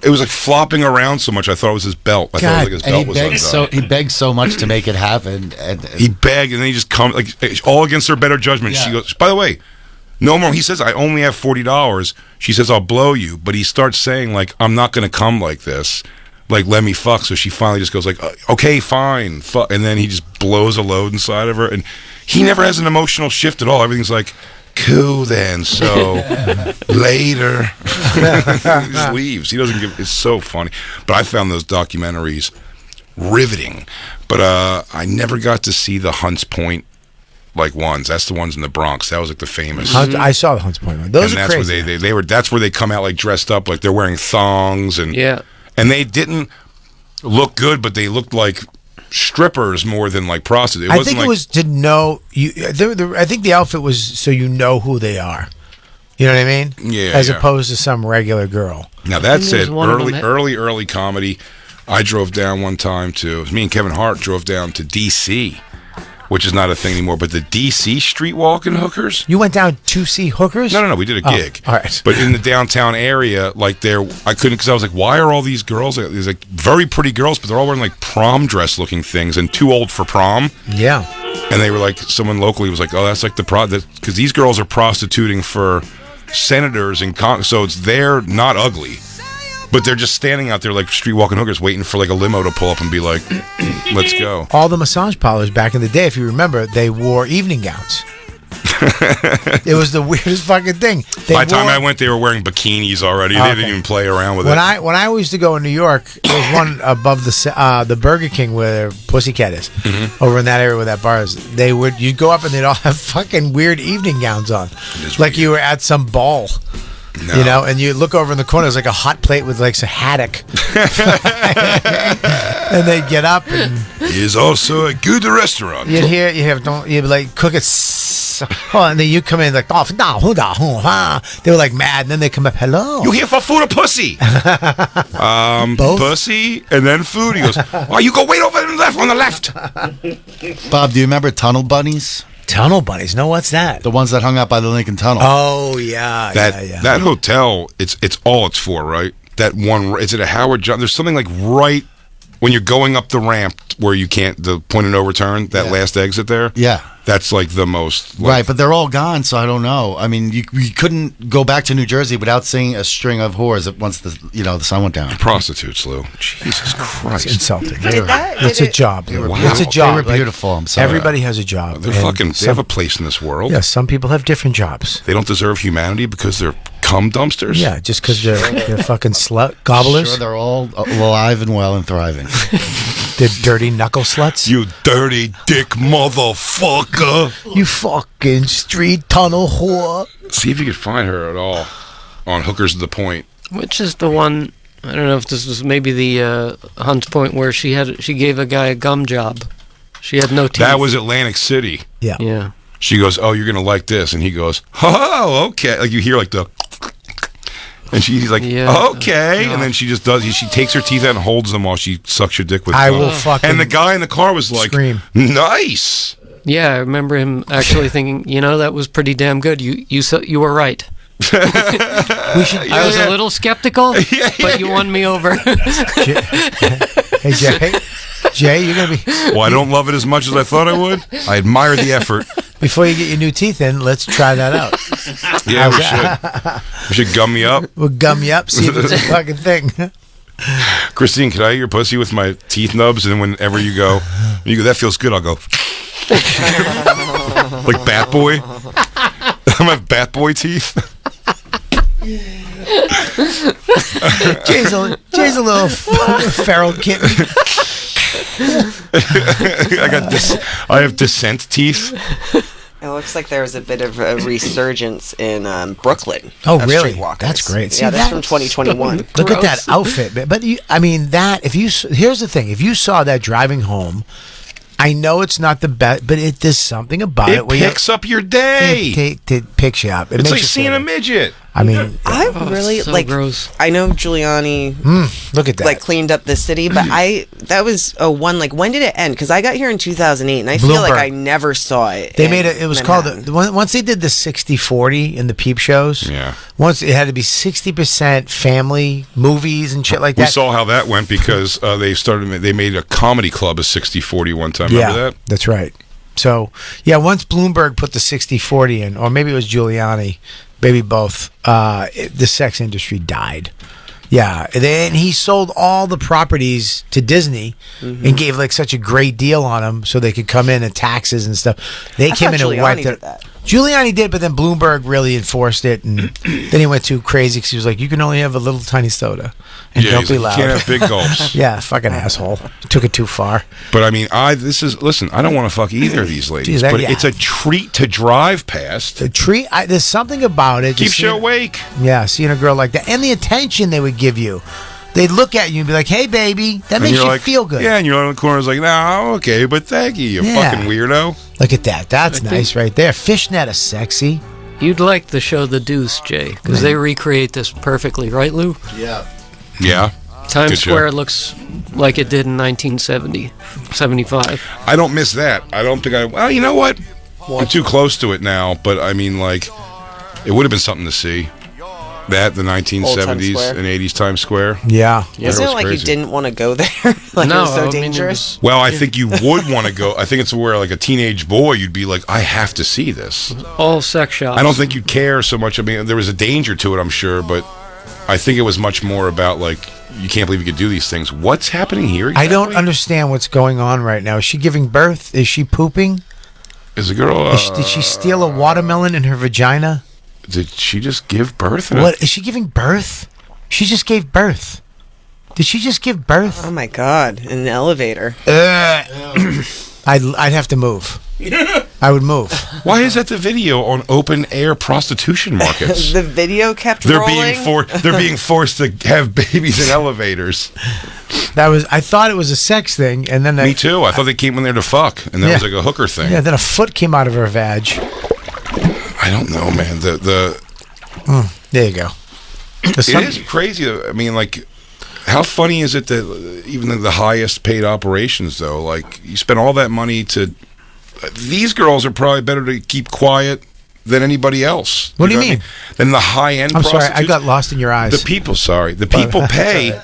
it was like flopping around so much. I thought it was his belt. I thought it was like his belt was undone. He begged so much to make it happen, and he begged, and then he just come like all against her better judgment. Yeah. She goes, by the way, no more. He says, I only have $40. She says, I'll blow you, but he starts saying like, I'm not going to come like this. Like, let me fuck. So she finally just goes like, okay, fine, fuck. And then he just blows a load inside of her, and he never has an emotional shift at all. Everything's like, cool then, so later. He just leaves. He doesn't give. It's so funny. But I found those documentaries riveting. But I never got to see the Hunts Point like ones. That's the ones in the Bronx. That was like the famous. I saw the Hunts Point one. Those are crazy. Where they were. That's where they come out like dressed up, like they're wearing thongs and and they didn't look good, but they looked like strippers more than like prostitutes. I think it was to know you. I think the outfit was so you know who they are. You know what I mean? Yeah. As opposed to some regular girl. Now that's it. Early comedy. I drove down one time to. Me and Kevin Hart drove down to D.C., which is not a thing anymore. But the D.C. street walking hookers. You went down to see hookers? No. We did a gig. All right. But in the downtown area, like there, I couldn't because I was like, why are all these girls? There's like very pretty girls, but they're all wearing like prom dress looking things and too old for prom. Yeah. And they were like, someone locally was like, oh, that's like the because these girls are prostituting for senators and so they're not ugly. But they're just standing out there like street walking hookers waiting for like a limo to pull up and be like, let's go. All the massage parlors back in the day, if you remember, they wore evening gowns. It was the weirdest fucking thing. By the time I went, they were wearing bikinis already. They didn't even play around with it. When I used to go in New York, there was one above the Burger King where Pussycat is, over in that area where that bar is. You'd go up and they'd all have fucking weird evening gowns on, like you were at some ball. No. You know, and you look over in the corner, there's like a hot plate with like a haddock. And they'd get up and he is also a good restaurant. You'd like cook it, and then you come in like they were like mad, and then they come up, hello. You here for food or pussy? Both? Pussy and then food. He goes, oh, you go wait over on the left. Bob, do you remember Tunnel Bunnies? Tunnel Bunnies? No, what's that? The ones that hung out by the Lincoln Tunnel. Oh yeah, that hotel. It's all it's for, right? That one. Is it a Howard John? There's something like right when you're going up the ramp where you can't the point of no return. That last exit there. Yeah. That's like the most right, but they're all gone, so I don't know. I mean, you couldn't go back to New Jersey without seeing a string of whores once the sun went down. Prostitutes, Lou. Jesus Christ, it's insulting. It's a job. Wow. It's a job. They were beautiful. I'm sorry. Everybody has a job. They're fucking. They have a place in this world. Yeah, some people have different jobs. They don't deserve humanity because they're cum dumpsters. Yeah, just because they're fucking slut gobblers. Sure, they're all alive and well and thriving. The dirty knuckle sluts. You dirty dick motherfucker. You fucking street tunnel whore. See if you could find her at all on Hookers to the Point. Which is the one? I don't know if this was maybe the Hunts Point where she gave a guy a gum job. She had no teeth. That was Atlantic City. Yeah. She goes, oh, you're gonna like this, and he goes, oh, okay. Like you hear like the. And she's like, okay. And then she just does. She takes her teeth out and holds them while she sucks your dick with them. I will fucking. And the guy in the car was like, scream. Nice. Yeah, I remember him actually thinking, that was pretty damn good. You were right. I was a little skeptical, but you won me over. Hey, Jay, you're going to be... Well, I don't love it as much as I thought I would. I admire the effort. Before you get your new teeth in, let's try that out. Yeah, we should. We should gum me up. We'll gum you up, see if it's a fucking thing. Christine, can I eat your pussy with my teeth nubs? And then whenever you go, that feels good, I'll go... like Bat Boy. I have Bat Boy teeth. Jay's a little feral kitten. I have Descent teeth. It looks like there was a bit of a resurgence in Brooklyn. Oh, really? That's great. See, that's from 2021. Look at that outfit. But here's the thing. If you saw that driving home, I know it's not the best, but there's something about it. It picks up your day. It picks you up. It's like seeing a midget. I mean, I really so like. gross. I know Giuliani. Look at that. Like cleaned up the city, but that was one. Like, when did it end? Because I got here in 2008, and I feel like Bloomberg. I never saw it. They made it. It was called once they did the 60-40 in the peep shows. Yeah. Once it had to be 60% family movies and shit like We that. saw how that went because they made a comedy club of 60-40 one time. Remember that? That's right. So, yeah, once Bloomberg put the 60-40 in, or maybe it was Giuliani, maybe both, the sex industry died. Yeah, and he sold all the properties to Disney and gave like such a great deal on them so they could come in and taxes and stuff. They came in and wiped it. Giuliani did, but then Bloomberg really enforced it, and then he went too crazy because he was like, "You can only have a little tiny soda, and don't be loud. You can't have big gulps." Yeah, fucking asshole. Took it too far. But I mean, listen. I don't want to fuck either of these ladies, but it's a treat to drive past. The treat. There's something about it. Keeps you awake. Yeah, seeing a girl like that, and the attention they would give you. They'd look at you and be like, "Hey, baby," that And makes you're you like, feel good. Yeah, and you're on the corner, like, "No, okay, but thank you, you Yeah. fucking weirdo." Look at that. That's nice right there. Fishnet is sexy. You'd like the show The Deuce, Jay, because they recreate this perfectly, right, Lou? Yeah. Yeah. Times Good Square show. looks like it did in 1970, 75. I don't miss that. I don't think I. Well, you know what? I'm too close to it now, but I mean, like, it would have been something to see. That the 1970s Square. and 80s Times Square. Yeah. Isn't it like you didn't want to go there? Like, it was so dangerous. Well, I think you would want to go. I think it's where, like, a teenage boy, you'd be like, I have to see this. All sex shops. I don't think you'd care so much. I mean, there was a danger to it, I'm sure, but I think it was much more about, like, you can't believe you could do these things. What's happening here exactly? I don't understand what's going on right now. Is she giving birth? Is she pooping? Is the girl... Did she steal a watermelon in her vagina? Did she just give birth? What is she giving birth? She just gave birth. Did she just give birth? Oh my god! In an elevator. I'd have to move. I would move. Why is that the video on open air prostitution markets? The video kept They're rolling. they're being forced to have babies in elevators. I thought it was a sex thing, and then Me too. I thought they came in there to fuck, and that was like a hooker thing. Yeah, then a foot came out of her vag. I don't know, man. There you go. It is crazy. I mean, like, how funny is it that even the highest paid operations, though, like, you spend all that money to... These girls are probably better to keep quiet than anybody else. What do you know mean? Than the high-end I'm prostitutes. sorry, I got lost in your eyes. The people pay...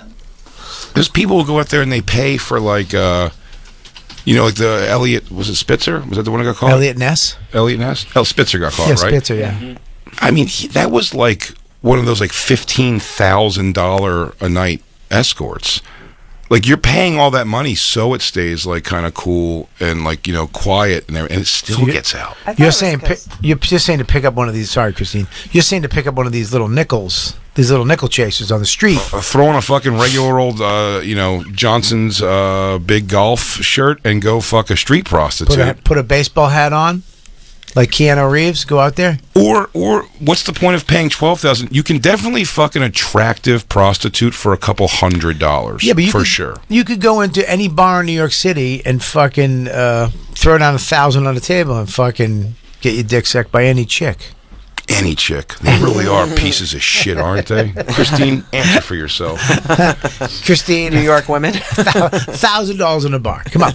There's people who go out there and they pay for, like, like the Elliot... Was it Spitzer? Was that the one that got caught? Elliot Ness? Elliot Ness? Spitzer got caught, Yeah, right? Spitzer, yeah. I mean, that was like one of those like $15,000 a night escorts. Like, you're paying all that money so it stays like kind of cool and like, quiet and everything, and it still gets out. You're saying you're just saying to pick up one of these. Sorry, Christine. You're saying to pick up one of these little nickels, these little nickel chasers on the street. Throw on a fucking regular old, Johnson's big golf shirt and go fuck a street prostitute. Put a baseball hat on, like Keanu Reeves. Go out there. Or what's the point of paying $12,000? You can definitely fuck an attractive prostitute for a couple $100. Yeah, but sure. You could go into any bar in New York City and fucking throw down $1,000 on the table and fucking get your dick sucked by any chick. Any chick. They really are pieces of shit, aren't they? Christine, answer for yourself. Christine, New York women. $1,000 in a bar. Come on.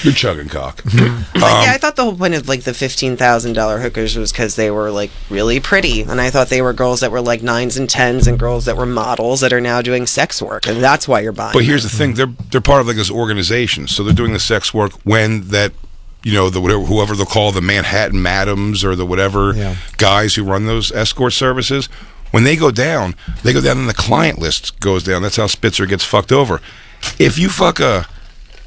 You're chugging cock. Yeah, I thought the whole point of like the $15,000 hookers was because they were like really pretty, and I thought they were girls that were like 9s and 10s and girls that were models that are now doing sex work, and that's why you're buying. But here's the thing: they're part of like this organization, so they're doing the sex work when that. Whoever they'll call the Manhattan Madams or the whatever guys who run those escort services, when they go down and the client list goes down. That's how Spitzer gets fucked over. If you fuck a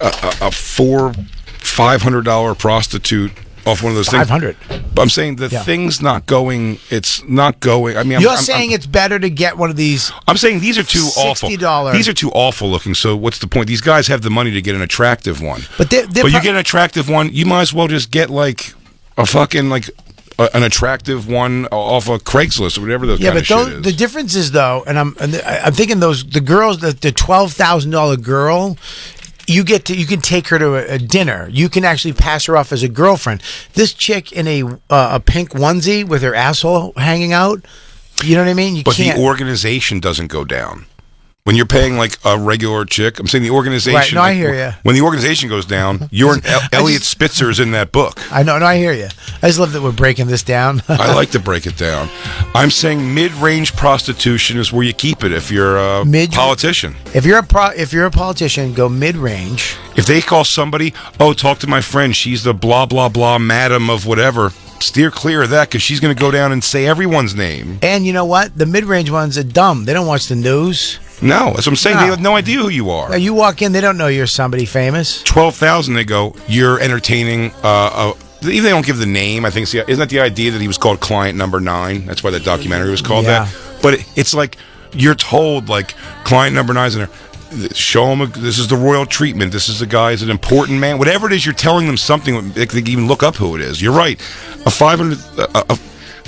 $500 prostitute off one of those things, 500. But I'm saying the thing's not going. It's not going. I mean, You're saying it's better to get one of these. I'm saying these are too awful. $60. These are too awful looking. So what's the point? These guys have the money to get an attractive one. But you get an attractive one, you might as well just get like a fucking like an attractive one off of Craigslist or whatever those kind of shit is. The difference is though, and I'm thinking the girls, the $12,000 girl. You can take her to a dinner. You can actually pass her off as a girlfriend. This chick in a pink onesie with her asshole hanging out, You know what I mean? You But can't. the organization doesn't go down. When you're paying like a regular chick, I'm saying the organization. Right, no, I like, hear ya. When the organization goes down, you're Elliot Spitzer's in that book. I know, no, I hear you. I just love that we're breaking this down. I like to break it down. I'm saying mid-range prostitution is where you keep it if you're a politician. If you're a politician, go mid-range. If they call somebody, oh, talk to my friend, she's the blah blah blah madam of whatever. Steer clear of that because she's going to go down and say everyone's name. And you know what? The mid-range ones are dumb. They don't watch the news. No, that's what I'm saying. No. They have no idea who you are. You walk in, they don't know you're somebody famous. 12,000, they go, you're entertaining. Even they don't give the name. I think isn't that the idea that he was called Client Number 9? That's why the documentary was called that. But it's like you're told like Client Number 9's in there. Show him this is the royal treatment. This is the guy. Is an important man. Whatever it is, you're telling them something. They can even look up who it is. You're right. A 500.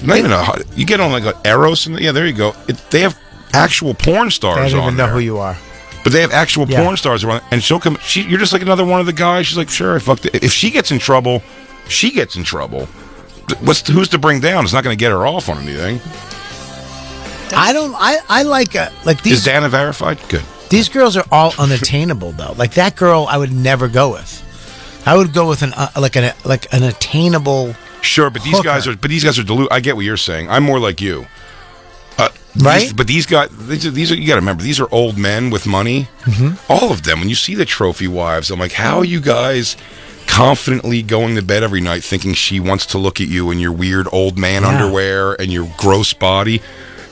Not even a. You get on like an Eros and there you go. They have actual porn stars. They don't on even know there. who you are. But they have actual porn stars around, and she'll come. You're just like another one of the guys. She's like, sure, I fucked it. If she gets in trouble, she gets in trouble. Who's to bring down? It's not going to get her off on anything. I like these. Is Dana verified? Good. These girls are all unattainable though. Like that girl, I would never go with. I would go with an attainable. Sure, but these guys are deluded. I get what you're saying. I'm more like you. Right? But these guys, these are, you got to remember, these are old men with money. Mm-hmm. All of them. When you see the trophy wives, I'm like, how are you guys confidently going to bed every night thinking she wants to look at you in your weird old man underwear and your gross body?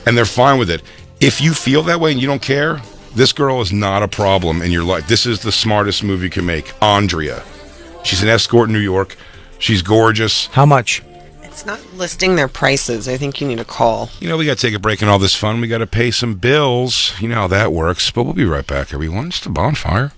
And they're fine with it. If you feel that way and you don't care, this girl is not a problem in your life. This is the smartest move you can make. Andrea. She's an escort in New York. She's gorgeous. How much? It's not listing their prices. I think you need a call. You know, we got to take a break in all this fun. We got to pay some bills. You know how that works. But we'll be right back, everyone. It's the Bonfire.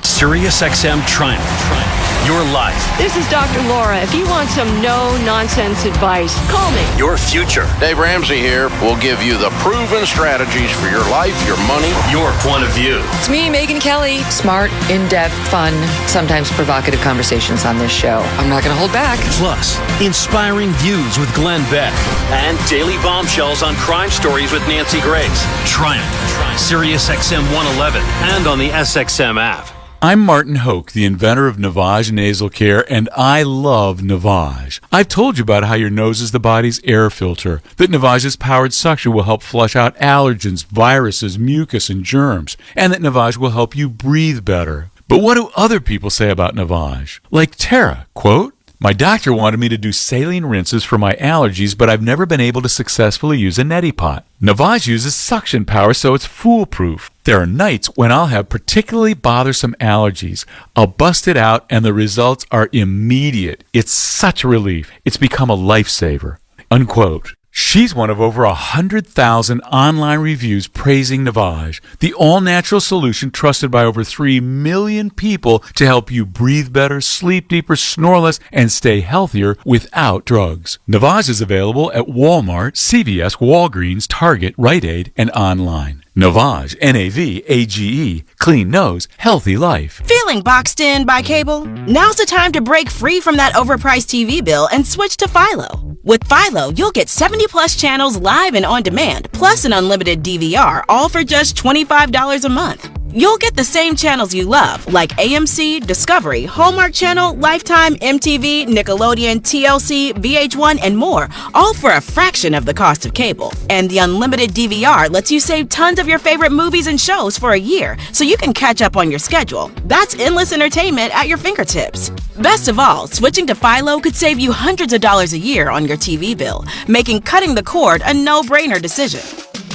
SiriusXM Triumph. Your life. This is Dr. Laura. If you want some no-nonsense advice, call me. Your future. Dave Ramsey here. We'll give you the proven strategies for your life, your money, your point of view. It's me, Megan Kelly. Smart, in-depth, fun, sometimes provocative conversations on this show. I'm not going to hold back. Plus, inspiring views with Glenn Beck. And daily bombshells on crime stories with Nancy Grace. Triumph. SiriusXM 111 and on the SXM app. I'm Martin Hoke, the inventor of Navage Nasal Care, and I love Navage. I've told you about how your nose is the body's air filter, that Navage's powered suction will help flush out allergens, viruses, mucus, and germs, and that Navage will help you breathe better. But what do other people say about Navage? Like Tara, quote, "My doctor wanted me to do saline rinses for my allergies, but I've never been able to successfully use a neti pot. Navage uses suction power, so it's foolproof. There are nights when I'll have particularly bothersome allergies. I'll bust it out, and the results are immediate. It's such a relief. It's become a lifesaver." Unquote. She's one of over 100,000 online reviews praising Navage, the all-natural solution trusted by over 3 million people to help you breathe better, sleep deeper, snore less, and stay healthier without drugs. Navage is available at Walmart, CVS, Walgreens, Target, Rite Aid, and online. Navage, N-A-V-A-G-E, clean nose, healthy life. Feeling boxed in by cable? Now's the time to break free from that overpriced TV bill and switch to Philo. With Philo, you'll get 70-plus channels live and on demand, plus an unlimited DVR, all for just $25 a month. You'll get the same channels you love, like AMC, Discovery, Hallmark Channel, Lifetime, MTV, Nickelodeon, TLC, VH1, and more, all for a fraction of the cost of cable. And the unlimited DVR lets you save tons of your favorite movies and shows for a year, so you can catch up on your schedule. That's endless entertainment at your fingertips. Best of all, switching to Philo could save you hundreds of dollars a year on your TV bill, making cutting the cord a no-brainer decision.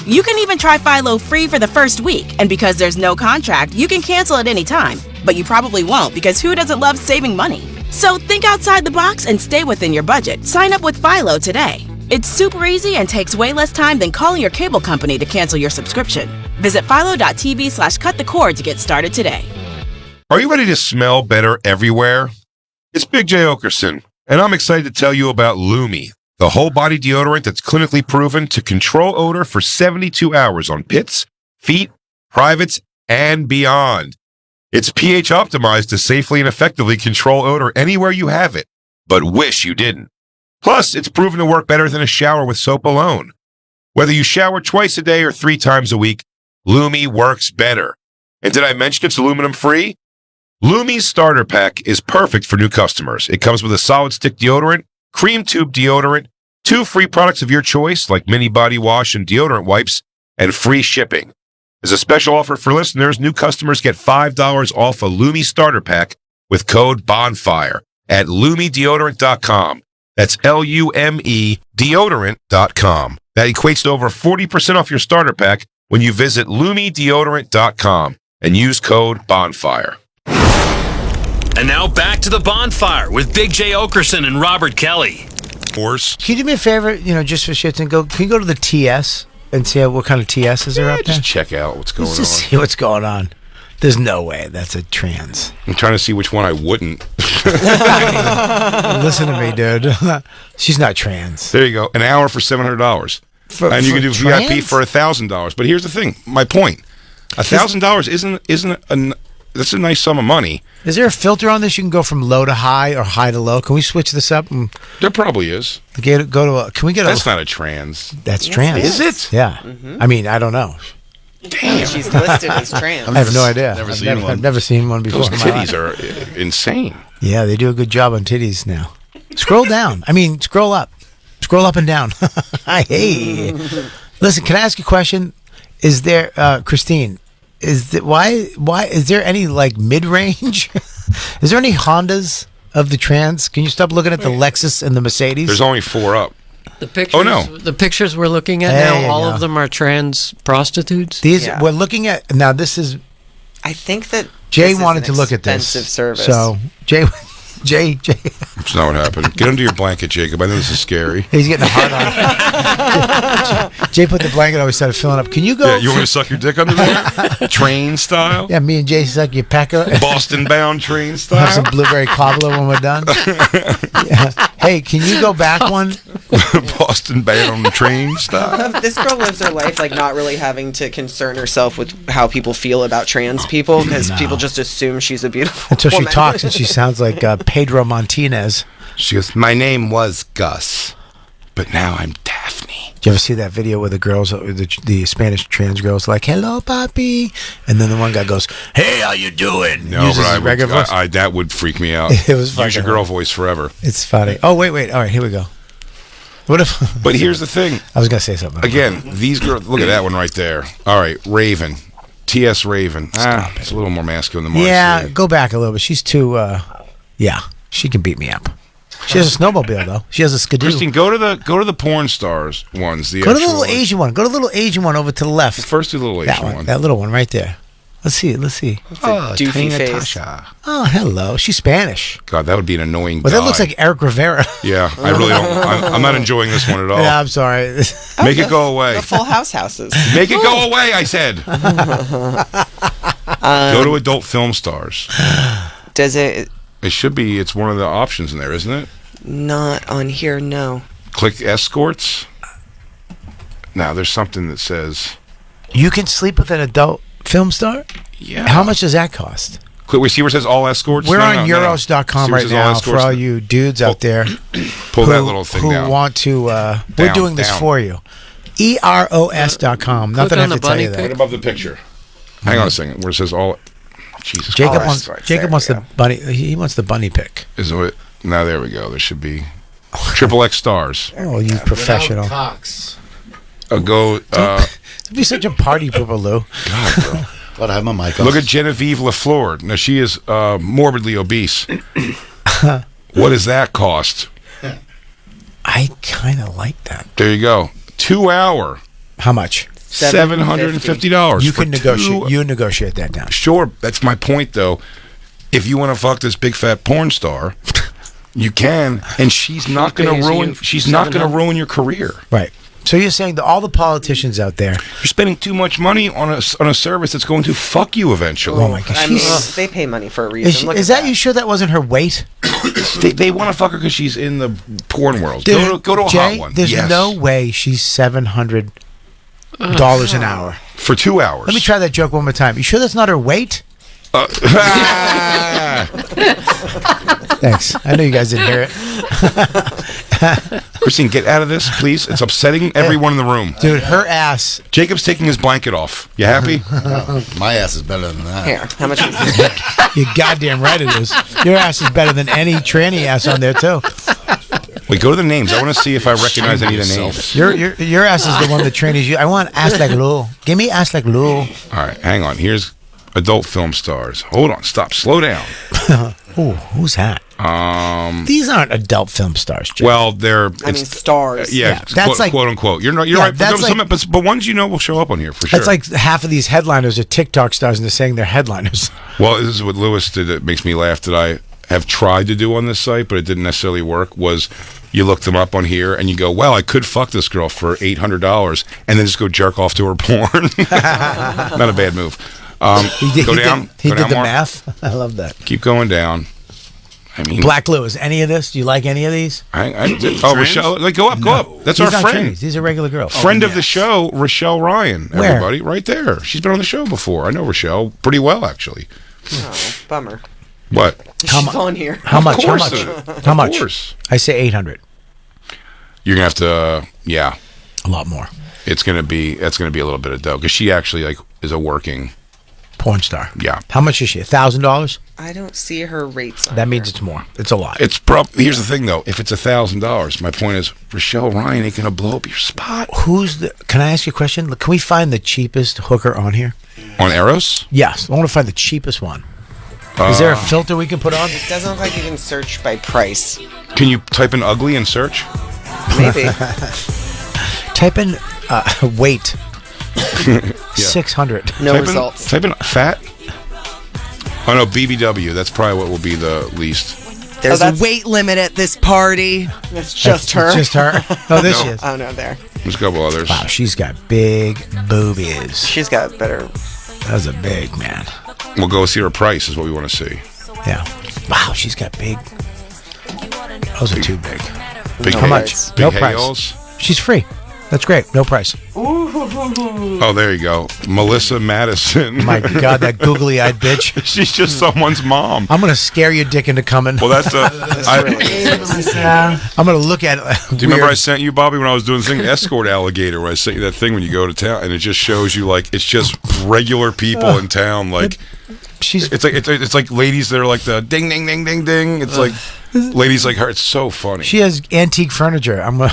You can even try Philo free for the first week, and because there's no contract, you can cancel at any time. But you probably won't, because who doesn't love saving money? So think outside the box and stay within your budget. Sign up with Philo today. It's super easy and takes way less time than calling your cable company to cancel your subscription. Visit philo.tv/cutthecord to get started today. Are you ready to smell better everywhere? It's Big J. Oakerson, and I'm excited to tell you about Lumi, the whole body deodorant that's clinically proven to control odor for 72 hours on pits, feet, privates, and beyond. It's pH optimized to safely and effectively control odor anywhere you have it, but wish you didn't. Plus, it's proven to work better than a shower with soap alone. Whether you shower twice a day or 3 times a week, Lumi works better. And did I mention it's aluminum free? Lumi's starter pack is perfect for new customers. It comes with a solid stick deodorant, cream tube deodorant, 2 free products of your choice like mini body wash and deodorant wipes, and free shipping. As a special offer for listeners, new customers get $5 off a Lumi starter pack with code BONFIRE at LumiDeodorant.com. That's LUME deodorant.com. That equates to over 40% off your starter pack when you visit LumiDeodorant.com and use code BONFIRE. And now back to the Bonfire with Big J. Oakerson and Robert Kelly. Can you do me a favor, just for shits and go? Can you go to the TS and see what kind of TSs are up there? Just check out what's going on. Just see what's going on. There's no way that's a trans. I'm trying to see which one I wouldn't. Listen to me, dude. She's not trans. There you go. An hour for $700. And you can do trans? VIP for $1,000. But here's the thing. My point. $1,000 isn't that's a nice sum of money. Is there a filter on this? You can go from low to high or high to low. Can we switch this up? There probably is. Can we get That's not a trans. That's trans. Is it? Yeah. I mean, I don't know. Damn. She's listed as trans. I have no idea. I've never seen one before. Those titties are insane. Yeah, they do a good job on titties now. Scroll down. Scroll up. Scroll up and down. Hey. Listen, can I ask you a question? Is there, Christine, why is there any mid-range? Is there any Hondas of the trans? Can you stop looking at the Lexus and the Mercedes? There's only 4 up. The pictures, the pictures we're looking at now, all of them are trans prostitutes. We're looking at now. This is. I think that Jay this is wanted an to look at this. expensive service. So Jay. That's not what happened. Get under your blanket, Jacob. I know this is scary. He's getting a hard on. Jay put the blanket over, started filling up. Can you go? Yeah, you want to suck your dick under there? Train style? Yeah, me and Jay suck your pecker. Boston bound train style? Have some blueberry cobbler when we're done. Yeah. Hey, can you go back one? Boston bound train style? This girl lives her life not really having to concern herself with how people feel about trans people because people just assume she's a beautiful Until she woman. talks and she sounds like Pedro Martinez. She goes, my name was Gus, but now I'm Daphne. Did you ever see that video where the girls, the Spanish trans girls, like, hello, papi? And then the one guy goes, hey, how you doing? No, Uses but his regular voice. that would freak me out. It was Use your girl voice forever. It's funny. Oh, wait. All right, here we go. What if? But here's the thing. I was going to say something. Again, these girls, look at that one right there. All right, Raven. T.S. Raven. It's a little more masculine than Marcy. Yeah, go back a little bit. She's too, she can beat me up. She has a snowmobile though. She has a skidoo. Christine, go to the porn stars ones. Go to the little Asian one. Go to the little Asian one over to the left. First, do the little Asian one. That little one right there. Let's see. Oh, doofy face. Oh, hello. She's Spanish. God, that would be an annoying. Well, that looks like Eric Rivera. Yeah, I really don't. I'm not enjoying this one at all. Yeah, I'm sorry. Make it go away. The Full House houses. Make it go away, I said. Go to adult film stars. Does it? It should be. It's one of the options in there, isn't it? Not on here, no. Click escorts. Now, there's something that says you can sleep with an adult film star? Yeah. How much does that cost? Click. We see where it says all escorts. We're on Euros.com right now for all you dudes out there. Pull that little thing who down. Want to? We're doing this for you. EROS.com. Not that I have to tell you that. Right above the picture. Hang on a second. Where it says all. Jesus. Jacob wants the bunny. He wants the bunny pick. Is it? Now there we go. There should be triple X stars. Oh, you professional. Go. Don't be such a party pooper, Lou. God, bro. Glad I have my mic on. Look at Genevieve LaFleur. Now she is morbidly obese. What does that cost? I kind of like that. There you go. 2 hour. How much? $750. You can negotiate. You negotiate that down. Sure. That's my point, though. If you want to fuck this big fat porn star, you can, and she's not going to ruin. She's not going to ruin your career. Right. So you're saying that all the politicians out there, you're spending too much money on a service that's going to fuck you eventually. Oh my gosh. I mean, they pay money for a reason. Is that you sure that wasn't her weight? They want to fuck her because she's in the porn world. Dude, go to a Jay, hot one. There's no way she's $700 an hour for 2 hours. Let me try that joke one more time. You sure that's not her weight? Thanks. I know you guys didn't hear it. Christine, get out of this, please. It's upsetting everyone in the room. Dude, her ass. Jacob's taking his blanket off. You happy? My ass is better than that. Here, how much is this? You're goddamn right it is. Your ass is better than any tranny ass on there, too. Wait, go to the names. I want to see if I recognize any of the names. Your ass is the one that trannies you. I want ass like Lou. Give me ass like Lou. All right, hang on. Here's adult film stars. Hold on. Stop. Slow down. Ooh, who's that? These aren't adult film stars, Jake. Well, they're stars. Yeah, that's like quote unquote. You're right. That's like, but ones you know will show up on here for sure. That's like half of these headliners are TikTok stars, and they're saying they're headliners. Well, this is what Lewis did. It makes me laugh that I have tried to do on this site, but it didn't necessarily work. Was you look them up on here and you go, well, I could fuck this girl for $800, and then just go jerk off to her porn. Not a bad move. Go down. He did the more. math. I love that. Keep going down. I mean, Black Lewis. Any of this? Do you like any of these? Rochelle, go up. That's our friend. These are regular girls. Friend of the show, Rochelle Ryan. Where? Everybody, right there. She's been on the show before. I know Rochelle pretty well, actually. Oh, bummer. What? She's on here. How much? How much? How much? Of course. I say 800. You're gonna have to, a lot more. That's gonna be a little bit of dough because she actually is a working porn star. Yeah. How much is she? $1,000? I don't see her rates on That means it's more. It's a lot. It's here's the thing though. If it's $1,000, my point is Rochelle Ryan ain't gonna blow up your spot. Can I ask you a question? Can we find the cheapest hooker on here? On Eros? Yes. I want to find the cheapest one. Is there a filter we can put on? It doesn't look like you can search by price. Can you type in ugly and search? Maybe. Type in weight. 600. No results. Type in fat. Oh no, BBW. That's probably what will be the least. There's a weight limit at this party. That's just her. It's just her. Oh, this No. is. Oh no, there. There's a couple others. Wow, she's got big boobies. She's got better. That's a big man. We'll go see her price. Is what we want to see. Yeah. Wow, she's got big. Those are too big. Big How much? Big No hay-alls? price. She's free. That's great. No price. Oh, there you go. Melissa Madison. My God, that googly-eyed bitch. She's just someone's mom. I'm going to scare your dick into coming. Well, that's I'm going to look at it. Do you remember I sent you, Bobby, when I was doing the thing, Escort Alligator, where I sent you that thing when you go to town, and it just shows you, like, it's just regular people in town, like... It's like ladies that are like the ding ding ding ding ding. It's like ladies like her. It's so funny. She has antique furniture. Why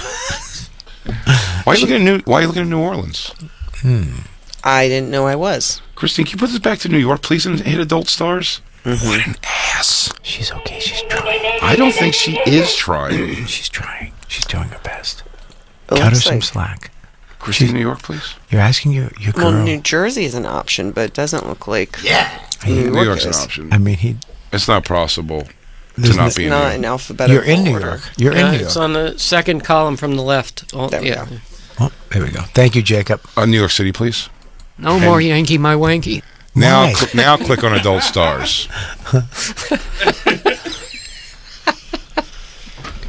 are you looking at New Orleans? I didn't know I was. Christine, can you put this back to New York, please, and hit adult stars? Mm-hmm. What an ass. She's okay. She's trying. I don't think she is trying. She's trying. She's doing her best. It Cut her looks some like- slack. Christine, New York, please. You're asking your girl. Well, New Jersey is an option, but it doesn't look like. New York York's is. an option. I mean, It's not possible to There's not be in New Not York. in alphabetical You're in New order. York. You're in New York. It's on the second column from the left. Oh, There we yeah. go. Oh, there we go. Thank you, Jacob. New York City, please. No more Yankee, my wanky. Now, Why? now click on adult stars.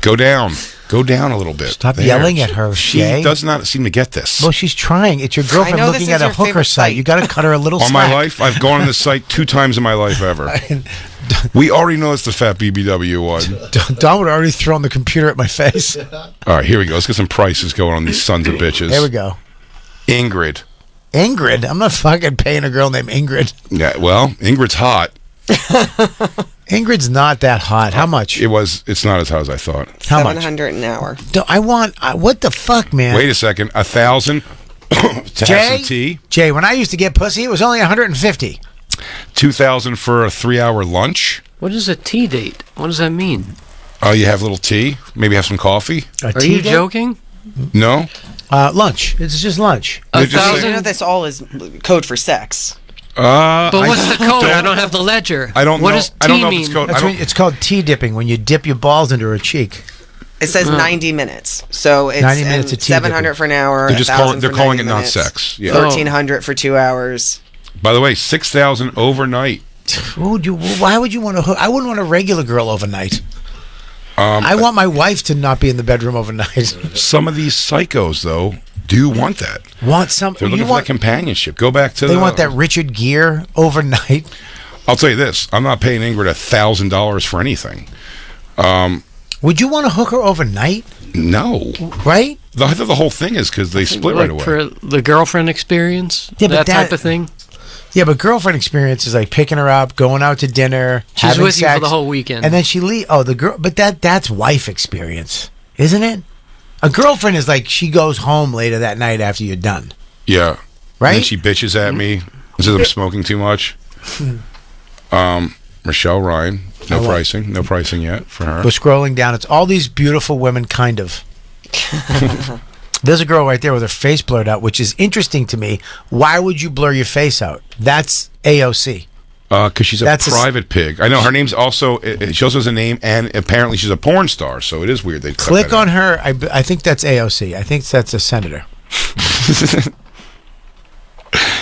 Go down. Go down a little bit. Stop There. yelling at her, She Shay. does not seem to get this. Well, she's trying. It's your girlfriend know looking this at is a her hooker favorite site. You got to cut her a little On slack. my life, I've gone on this site 2 times in my life ever. We already know it's the fat BBW one. Don would already thrown the computer at my face. All right, here we go. Let's get some prices going on these sons of bitches. There we go. Ingrid. Ingrid? I'm not fucking paying a girl named Ingrid. Yeah, well, Ingrid's hot. Ingrid's not that hot. How much? It's not as hot as I thought. How much? $700 an hour. What the fuck, man? Wait a second. 1,000 to have some tea. Jay, when I used to get pussy, it was only 150. 2,000 for a 3-hour lunch. What is a tea date? What does that mean? Oh, you have a little tea.Maybe have some coffee. Are you joking? No. Lunch. It's just lunch. They're just You know this all is code for sex. But what's the code? I don't have the ledger. I don't What know. does I don't tea know if mean? it's code. That's it's called tea dipping, when you dip your balls into her cheek. It says 90 minutes, so it's 90 minutes of tea 700 dipping. for an hour. They're just 1,000 they're for calling 90 it not minutes, sex. Yeah. 1,300 for 2 hours. By the way, 6,000 overnight. Why would you want to hook? I wouldn't want a regular girl overnight. I want my wife to not be in the bedroom overnight. Some of these psychos, though, do want that. Want some? They're looking for that companionship. Go back to They want that Richard Gere overnight. I'll tell you this: I'm not paying Ingrid $1,000 for anything. Would you want to hook her overnight? No. Right? I thought the whole thing is because they split right away. For the girlfriend experience, Yeah, but that type of thing. Yeah, but girlfriend experience is like picking her up, going out to dinner, She's having with sex, you for the whole weekend, and then she leave. Oh, the girl, but that's wife experience, isn't it? A girlfriend is like she goes home later that night after you're done. Yeah. Right? And then she bitches at me and says I'm smoking too much. Michelle Ryan, no pricing yet for her. We're scrolling down. It's all these beautiful women, kind of. There's a girl right there with her face blurred out, which is interesting to me. Why would you blur your face out? That's AOC. Because she's a private pig. I know her name's also. She also has a name, and apparently she's a porn star. So it is weird. They click on her. I think that's AOC. I think that's a senator.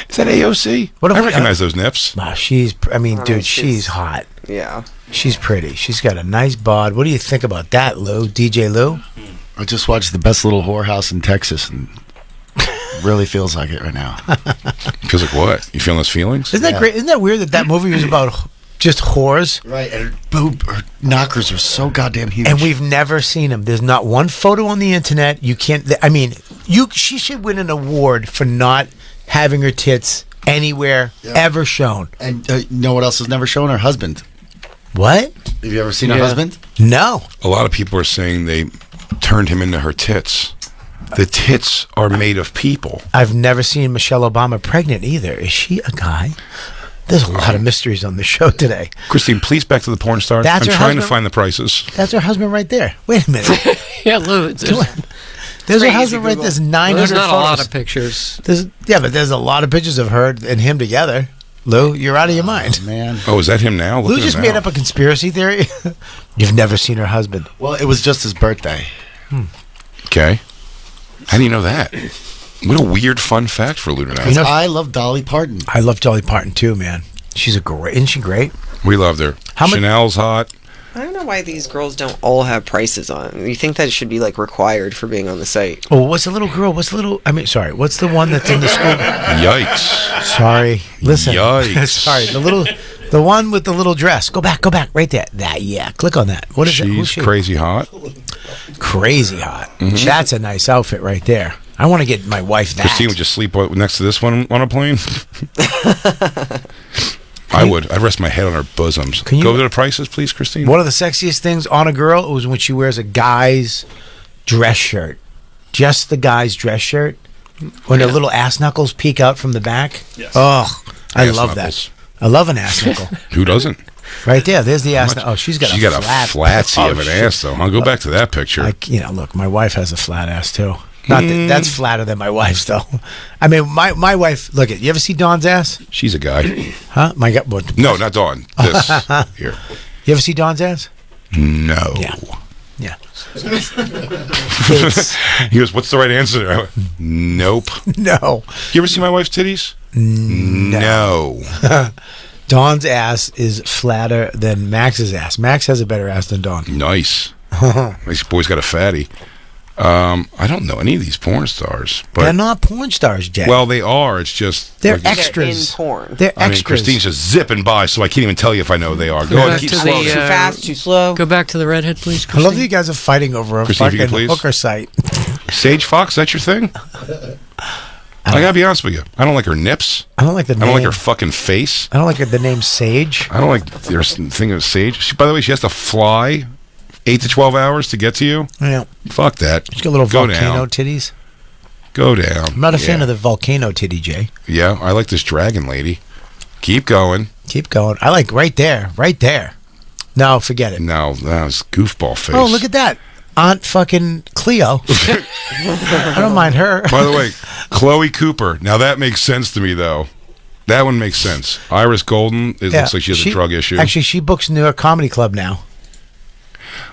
Is that AOC? I recognize those nips. Wow, dude, she's hot. Yeah. She's pretty. She's got a nice bod. What do you think about that, Lou? DJ Lou? I just watched The Best Little Whorehouse in Texas, and really feels like it right now. Feels like what? You feeling those feelings? Isn't that great? Isn't that weird that movie was about just whores? Right, and her knockers are so goddamn huge. And we've never seen them. There's not one photo on the internet. You can't. She should win an award for not having her tits anywhere ever shown. And you know what else has never shown? Her husband. What? Have you ever seen her husband? No. A lot of people are saying they turned him into her tits. The tits are made of people. I've never seen Michelle Obama pregnant either. Is she a guy? There's a lot of mysteries on the show today. Christine, please back to the porn stars. That's I'm her trying husband? to find the prices. That's her husband right there. Wait a minute. Yeah, Lou. There's her husband right there. There's 900 There's not photos. a lot of pictures. But there's a lot of pictures of her and him together. Lou, you're out of your mind. Man. Oh, is that him now? Look Lou at just him made now. up a conspiracy theory. You've never seen her husband. Well, it was just his birthday. Okay. How do you know that? What a weird fun fact for Lou tonight. I love Dolly Parton. I love Dolly Parton too, man. She's isn't she great? We loved her. Chanel's hot. I don't know why these girls don't all have prices on. You think that it should be like required for being on the site? Oh, what's the little girl? What's the one that's in the school? Yikes. Sorry. Listen. Yikes. Sorry. The one with the little dress. Go back. Right there. Click on that. What is that? Who's she? Crazy hot. Crazy hot. Mm-hmm. That's a nice outfit right there. I want to get my wife that. Christine would just sleep next to this one on a plane. I would. I'd rest my head on her bosoms. Can you go to the prices, please, Christine? One of the sexiest things on a girl was when she wears a guy's dress shirt. Just the guy's dress shirt. When her little ass knuckles peek out from the back. Yes. Oh, I Ass love knuckles. that. I love an ass knuckle. Who doesn't? Right there. There's the ass. Oh, she's got a flatsy of an ass, though. I'll go back to that picture. Look, my wife has a flat ass too. That's flatter than my wife's though. I mean, my wife. Look, you ever see Dawn's ass? She's a guy. Huh? My God. What? No, not Dawn. This here. You ever see Dawn's ass? No. Yeah. He goes, "What's the right answer?" I went, nope. No. You ever see my wife's titties? No. Dawn's ass is flatter than Max's ass. Max has a better ass than Dawn. Nice. This boy's got a fatty. I don't know any of these porn stars, but they're not porn stars, Jay. Well, they are. It's just they're extras. They're in porn. They're extras. I mean, Christine's just zipping by, so I can't even tell you if I know who they are. Go ahead, keep slow. Too fast, too slow. Go back to the redhead, please, Christine. I love that you guys are fighting over a Christine, fucking hooker site. Sage Fox, is that your thing? I gotta be honest with you. I don't like her nips. I don't like the name. I don't like her fucking face. I don't like the name Sage. I don't like their thing of Sage. By the way, she has to fly 8 to 12 hours to get to you. Yeah. Fuck that. She's got little volcano down. titties. Go down. I'm not a fan of the volcano titty, Jay. Yeah, I like this dragon lady. Keep going. I like right there. No, forget it. No, that was goofball face. Oh, look at that. Aunt fucking Cleo. I don't mind her. By the way, Chloe Cooper. Now that makes sense to me, though. That one makes sense. Iris Golden, looks like she has a drug issue. Actually, she books New York Comedy Club now.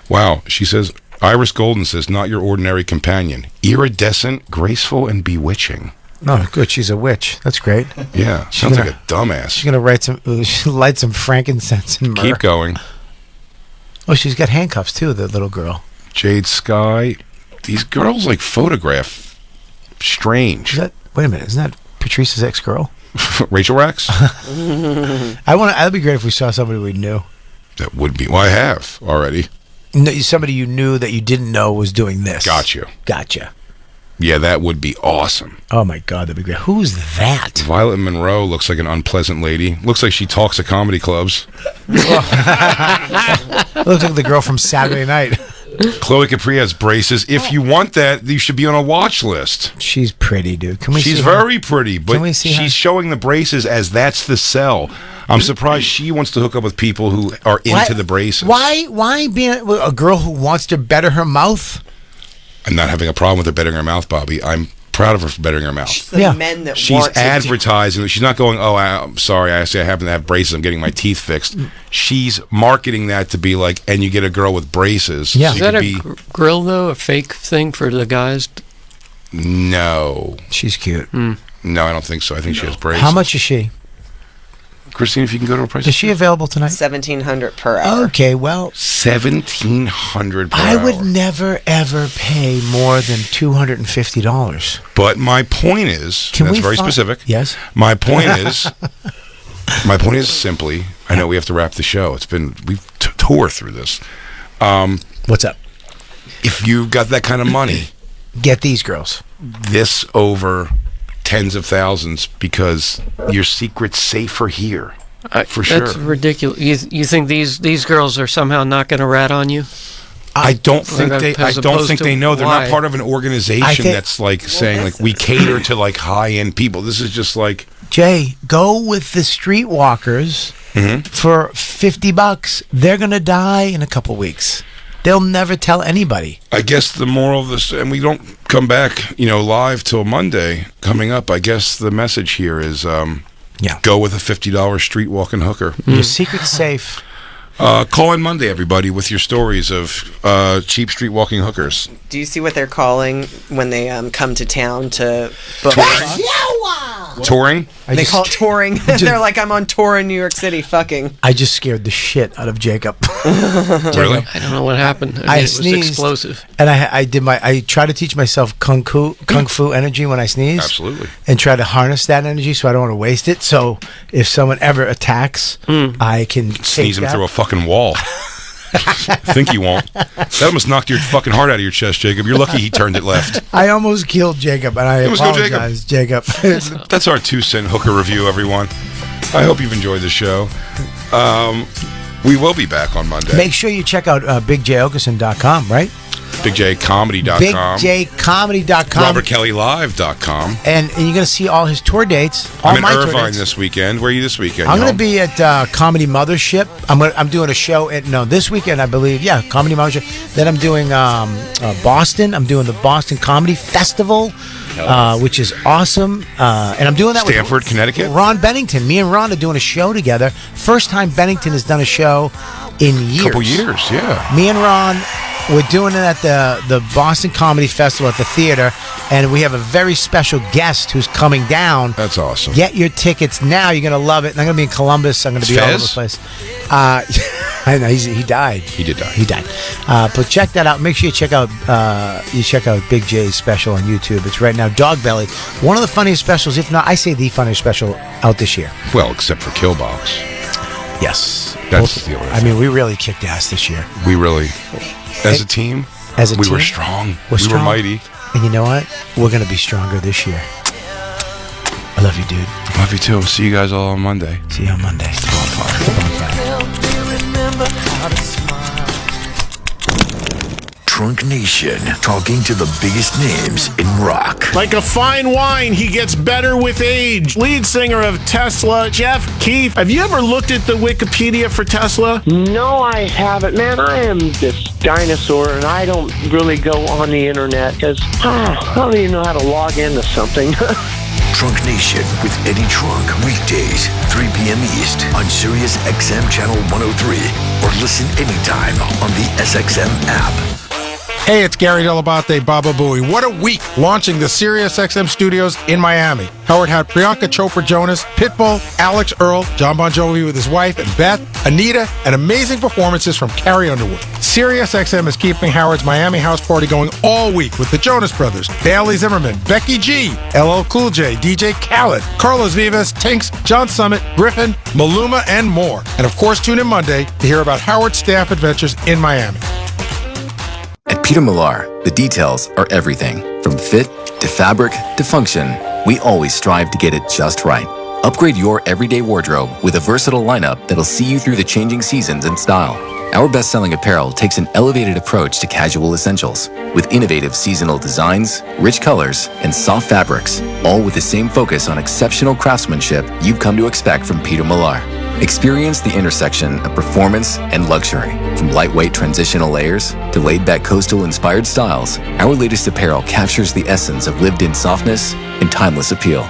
Wow. She says, Iris Golden says, not your ordinary companion. Iridescent, graceful, and bewitching. Oh, good. She's a witch. That's great. Yeah. Sounds like a dumbass. She's going to light some frankincense and myrrh. Keep going. Oh, she's got handcuffs, too, the little girl. Jade Sky. These girls, photograph strange. Wait a minute. Isn't that Patrice's ex-girl? Rachel Rax? That'd be great if we saw somebody we knew. That would be. Well, I have already. No, somebody you knew that you didn't know was doing this. Gotcha. Yeah, that would be awesome. Oh my God, that'd be great. Who's that? Violet Monroe looks like an unpleasant lady. Looks like she talks at comedy clubs. Looks like the girl from Saturday Night. Chloe Capri has braces. If you want that, you should be on a watch list. She's pretty, dude. Can we? She's see very her? pretty, but Can we see her? she's showing the braces as that's the sell. I'm surprised she wants to hook up with people who are into the braces. Why being a girl who wants to better her mouth? I'm not having a problem with her bettering her mouth, Bobby. I'm proud of her for bettering her mouth. It's the men that She's want to advertising. She's not going, oh, I'm sorry, I happen to have braces. I'm getting my teeth fixed. She's marketing that to be like, and you get a girl with braces. Yeah. So Is that a grill, though? A fake thing for the guys? No. She's cute. No, I don't think so. I think she has braces. How much is she? Christine, if you can go to her price. Is she available tonight? $1,700 per hour. Okay, well, $1,700 per I hour. would never ever pay more than $250. But my point is, Can that's we very find- specific. Yes. My point is simply, I know we have to wrap the show. We've tore through this. What's up? If you've got that kind of money, get these girls. This over tens of thousands, because your secret's safer here. For sure. That's ridiculous. You think these girls are somehow not going to rat on you? I don't think they know. They're not part of an organization that's like saying like we cater to like high-end people. This is just like, Jay, go with the streetwalkers for $50. They're gonna die in a couple weeks. They'll never tell anybody. I guess the moral of this, and we don't come back, live till Monday coming up. I guess the message here is, go with a $50 street walking hooker. Your secret's safe. Call in Monday, everybody, with your stories of cheap street walking hookers. Do you see what they're calling when they come to town to book? Touring? They call it touring. They're like, I'm on tour in New York City, fucking. I just scared the shit out of Jacob. Really? I don't know what happened. I it was sneezed, explosive. and I try to teach myself kung fu energy when I sneeze. Absolutely. And try to harness that energy so I don't want to waste it. So if someone ever attacks, I can sneeze him through a fucking wall. I think he won't. That almost knocked your fucking heart out of your chest, Jacob. You're lucky he turned it left. I almost killed Jacob, and I apologize, Jacob. That's our 2-cent hooker review, everyone. I hope you've enjoyed the show. We will be back on Monday. Make sure you check out BigJOakerson.com, right? BigJComedy.com. BigJComedy.com. RobertKellyLive.com. And you're going to see all his tour dates. I'm in Irvine this weekend. Where are you this weekend? I'm going to be at Comedy Mothership. I'm doing a show this weekend, I believe. Yeah, Comedy Mothership. Then I'm doing Boston. I'm doing the Boston Comedy Festival, which is awesome. And I'm doing that Stamford, with Connecticut. Ron Bennington. Me and Ron are doing a show together. First time Bennington has done a show in years. Couple years, yeah. Me and Ron, we're doing it at the Boston Comedy Festival at the theater, and we have a very special guest who's coming down. That's awesome. Get your tickets now. You're going to love it. And I'm going to be in Columbus. I'm going to be all over the place. I know he died. He did die. He died. But check that out. Make sure you check out Big J's special on YouTube. It's right now. Dog Belly. One of the funniest specials, if not, I say the funniest special out this year. Well, except for Killbox. Yes. That's the other thing. I mean, we really kicked ass this year. We really, as a team, we were strong. We were mighty. And you know what? We're going to be stronger this year. I love you, dude. Love you too. See you guys all on Monday. See you on Monday. It's the Bonfire. Trunk Nation, talking to the biggest names in rock. Like a fine wine, he gets better with age. Lead singer of Tesla, Jeff Keith. Have you ever looked at the Wikipedia for Tesla? No, I haven't. Man, I am this dinosaur, and I don't really go on the internet because I don't even know how to log into something. Trunk Nation with Eddie Trunk, weekdays, 3 p.m. East on Sirius XM Channel 103, or listen anytime on the SXM app. Hey, it's Gary Delabate, Baba Booey. What a week launching the SiriusXM studios in Miami. Howard had Priyanka Chopra Jonas, Pitbull, Alex Earl, John Bon Jovi with his wife, and Beth, Anita, and amazing performances from Carrie Underwood. SiriusXM is keeping Howard's Miami house party going all week with the Jonas Brothers, Bailey Zimmerman, Becky G, LL Cool J, DJ Khaled, Carlos Vivas, Tinks, John Summit, Griffin, Maluma, and more. And of course, tune in Monday to hear about Howard's staff adventures in Miami. At Peter Millar, the details are everything. From fit to fabric to function, we always strive to get it just right. Upgrade your everyday wardrobe with a versatile lineup that'll see you through the changing seasons and style. Our best-selling apparel takes an elevated approach to casual essentials with innovative seasonal designs, rich colors, and soft fabrics, all with the same focus on exceptional craftsmanship you've come to expect from Peter Millar. Experience the intersection of performance and luxury. From lightweight transitional layers to laid-back coastal-inspired styles, our latest apparel captures the essence of lived-in softness and timeless appeal.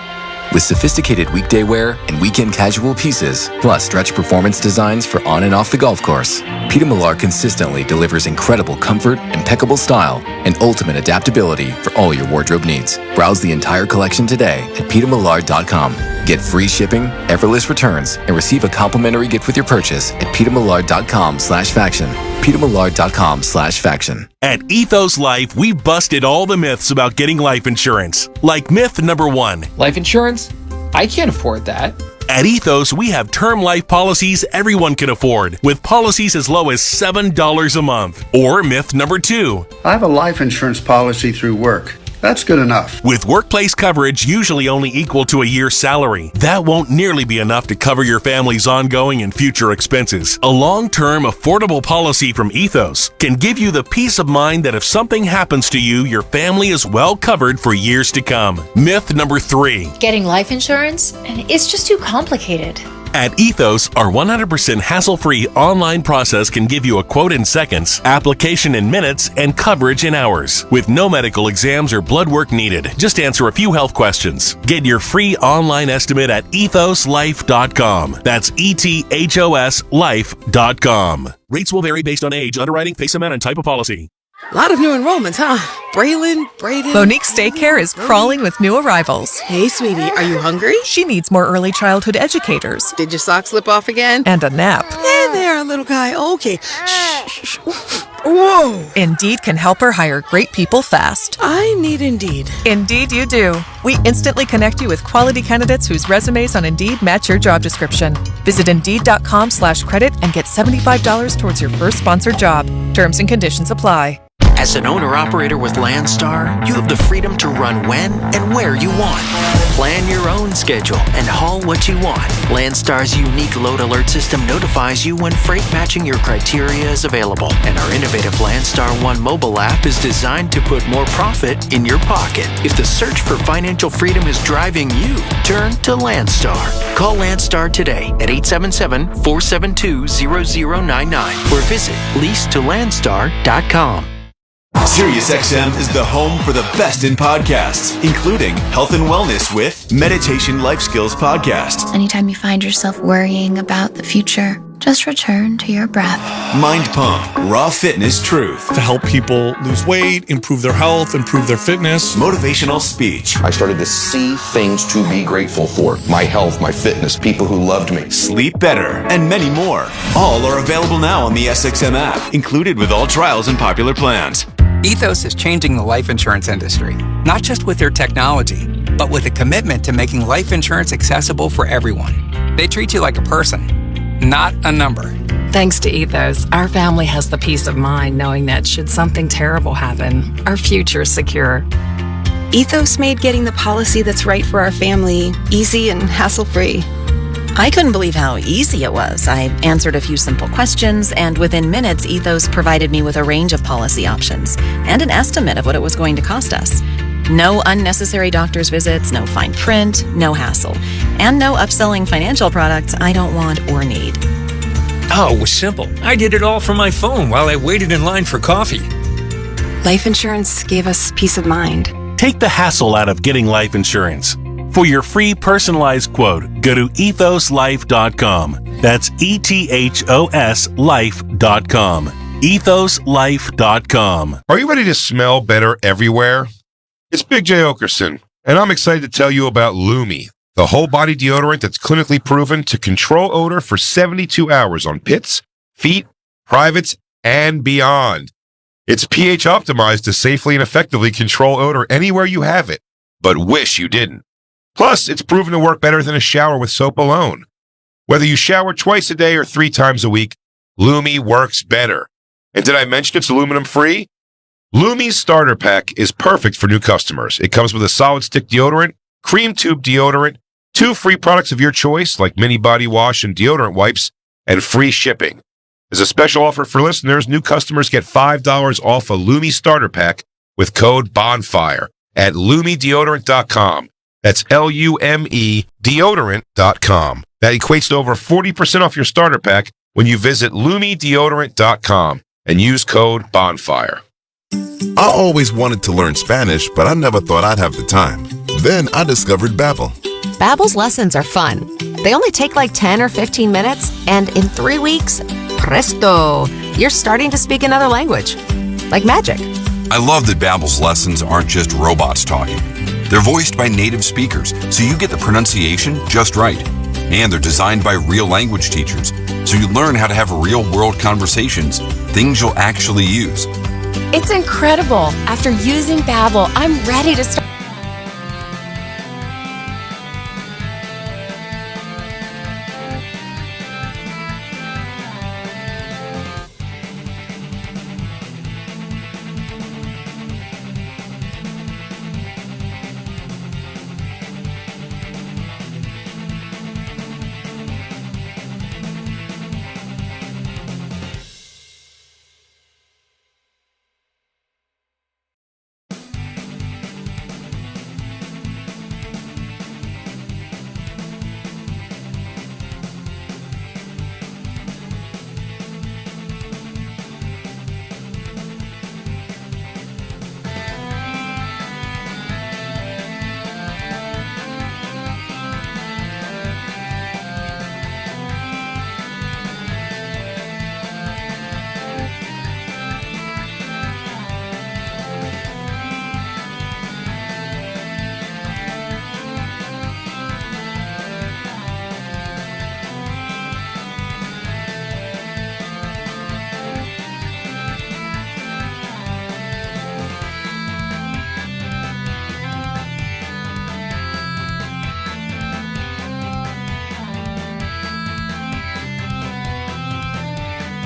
With sophisticated weekday wear and weekend casual pieces, plus stretch performance designs for on and off the golf course, Peter Millar consistently delivers incredible comfort, impeccable style, and ultimate adaptability for all your wardrobe needs. Browse the entire collection today at petermillar.com. Get free shipping, effortless returns, and receive a complimentary gift with your purchase at petermillar.com/faction. petermillar.com/faction. At Ethos Life, we busted all the myths about getting life insurance. Like myth number 1. Life insurance? I can't afford that. At Ethos, we have term life policies everyone can afford, with policies as low as $7 a month. Or myth number 2. I have a life insurance policy through work. That's good enough. With workplace coverage usually only equal to a year's salary, that won't nearly be enough to cover your family's ongoing and future expenses. A long-term, affordable policy from Ethos can give you the peace of mind that if something happens to you, your family is well covered for years to come. Myth number 3. Getting life insurance? It's just too complicated. At Ethos, our 100% hassle-free online process can give you a quote in seconds, application in minutes, and coverage in hours. With no medical exams or blood work needed, just answer a few health questions. Get your free online estimate at ethoslife.com. That's ETHOS life.com. Rates will vary based on age, underwriting, face amount, and type of policy. A lot of new enrollments, huh? Braylon, Brayden. Monique's daycare is crawling with new arrivals. Hey, sweetie, are you hungry? She needs more early childhood educators. Did your sock slip off again? And a nap. Hey there, little guy. Okay. Shh. Whoa. Indeed can help her hire great people fast. I need Indeed. Indeed you do. We instantly connect you with quality candidates whose resumes on Indeed match your job description. Visit Indeed.com/credit and get $75 towards your first sponsored job. Terms and conditions apply. As an owner-operator with Landstar, you have the freedom to run when and where you want. Plan your own schedule and haul what you want. Landstar's unique load alert system notifies you when freight matching your criteria is available. And our innovative Landstar One mobile app is designed to put more profit in your pocket. If the search for financial freedom is driving you, turn to Landstar. Call Landstar today at 877-472-0099 or visit leasetolandstar.com. SiriusXM is the home for the best in podcasts, including Health and Wellness with Meditation Life Skills Podcast. Anytime you find yourself worrying about the future, just return to your breath. Mind Pump, Raw Fitness Truth. To help people lose weight, improve their health, improve their fitness. Motivational Speech. I started to see things to be grateful for. My health, my fitness, people who loved me. Sleep Better, and many more. All are available now on the SXM app, included with all trials and popular plans. Ethos is changing the life insurance industry, not just with their technology, but with a commitment to making life insurance accessible for everyone. They treat you like a person, not a number. Thanks to Ethos, our family has the peace of mind knowing that should something terrible happen, our future is secure. Ethos made getting the policy that's right for our family easy and hassle-free. I couldn't believe how easy it was. I answered a few simple questions, and within minutes, Ethos provided me with a range of policy options and an estimate of what it was going to cost us. No unnecessary doctor's visits, no fine print, no hassle, and no upselling financial products I don't want or need. Oh, it was simple. I did it all from my phone while I waited in line for coffee. Life insurance gave us peace of mind. Take the hassle out of getting life insurance. For your free personalized quote, go to ethoslife.com. That's ETHOS life.com. ethoslife.com. Are you ready to smell better everywhere? It's Big J. Oakerson, and I'm excited to tell you about Lumi, the whole body deodorant that's clinically proven to control odor for 72 hours on pits, feet, privates, and beyond. It's pH optimized to safely and effectively control odor anywhere you have it, but wish you didn't. Plus, it's proven to work better than a shower with soap alone. Whether you shower twice a day or 3 times a week, Lumi works better. And did I mention it's aluminum free? Lumi's starter pack is perfect for new customers. It comes with a solid stick deodorant, cream tube deodorant, 2 free products of your choice like mini body wash and deodorant wipes, and free shipping. As a special offer for listeners, new customers get $5 off a Lumi starter pack with code BONFIRE at LumiDeodorant.com. That's LUME deodorant.com. That equates to over 40% off your starter pack when you visit LumiDeodorant.com and use code BONFIRE. I always wanted to learn Spanish, but I never thought I'd have the time. Then I discovered Babbel. Babbel's lessons are fun. They only take like 10 or 15 minutes, and in 3 weeks, presto, you're starting to speak another language. Like magic. I love that Babbel's lessons aren't just robots talking. They're voiced by native speakers, so you get the pronunciation just right. And they're designed by real language teachers, so you learn how to have real-world conversations, things you'll actually use. It's incredible. After using Babbel, I'm ready to start.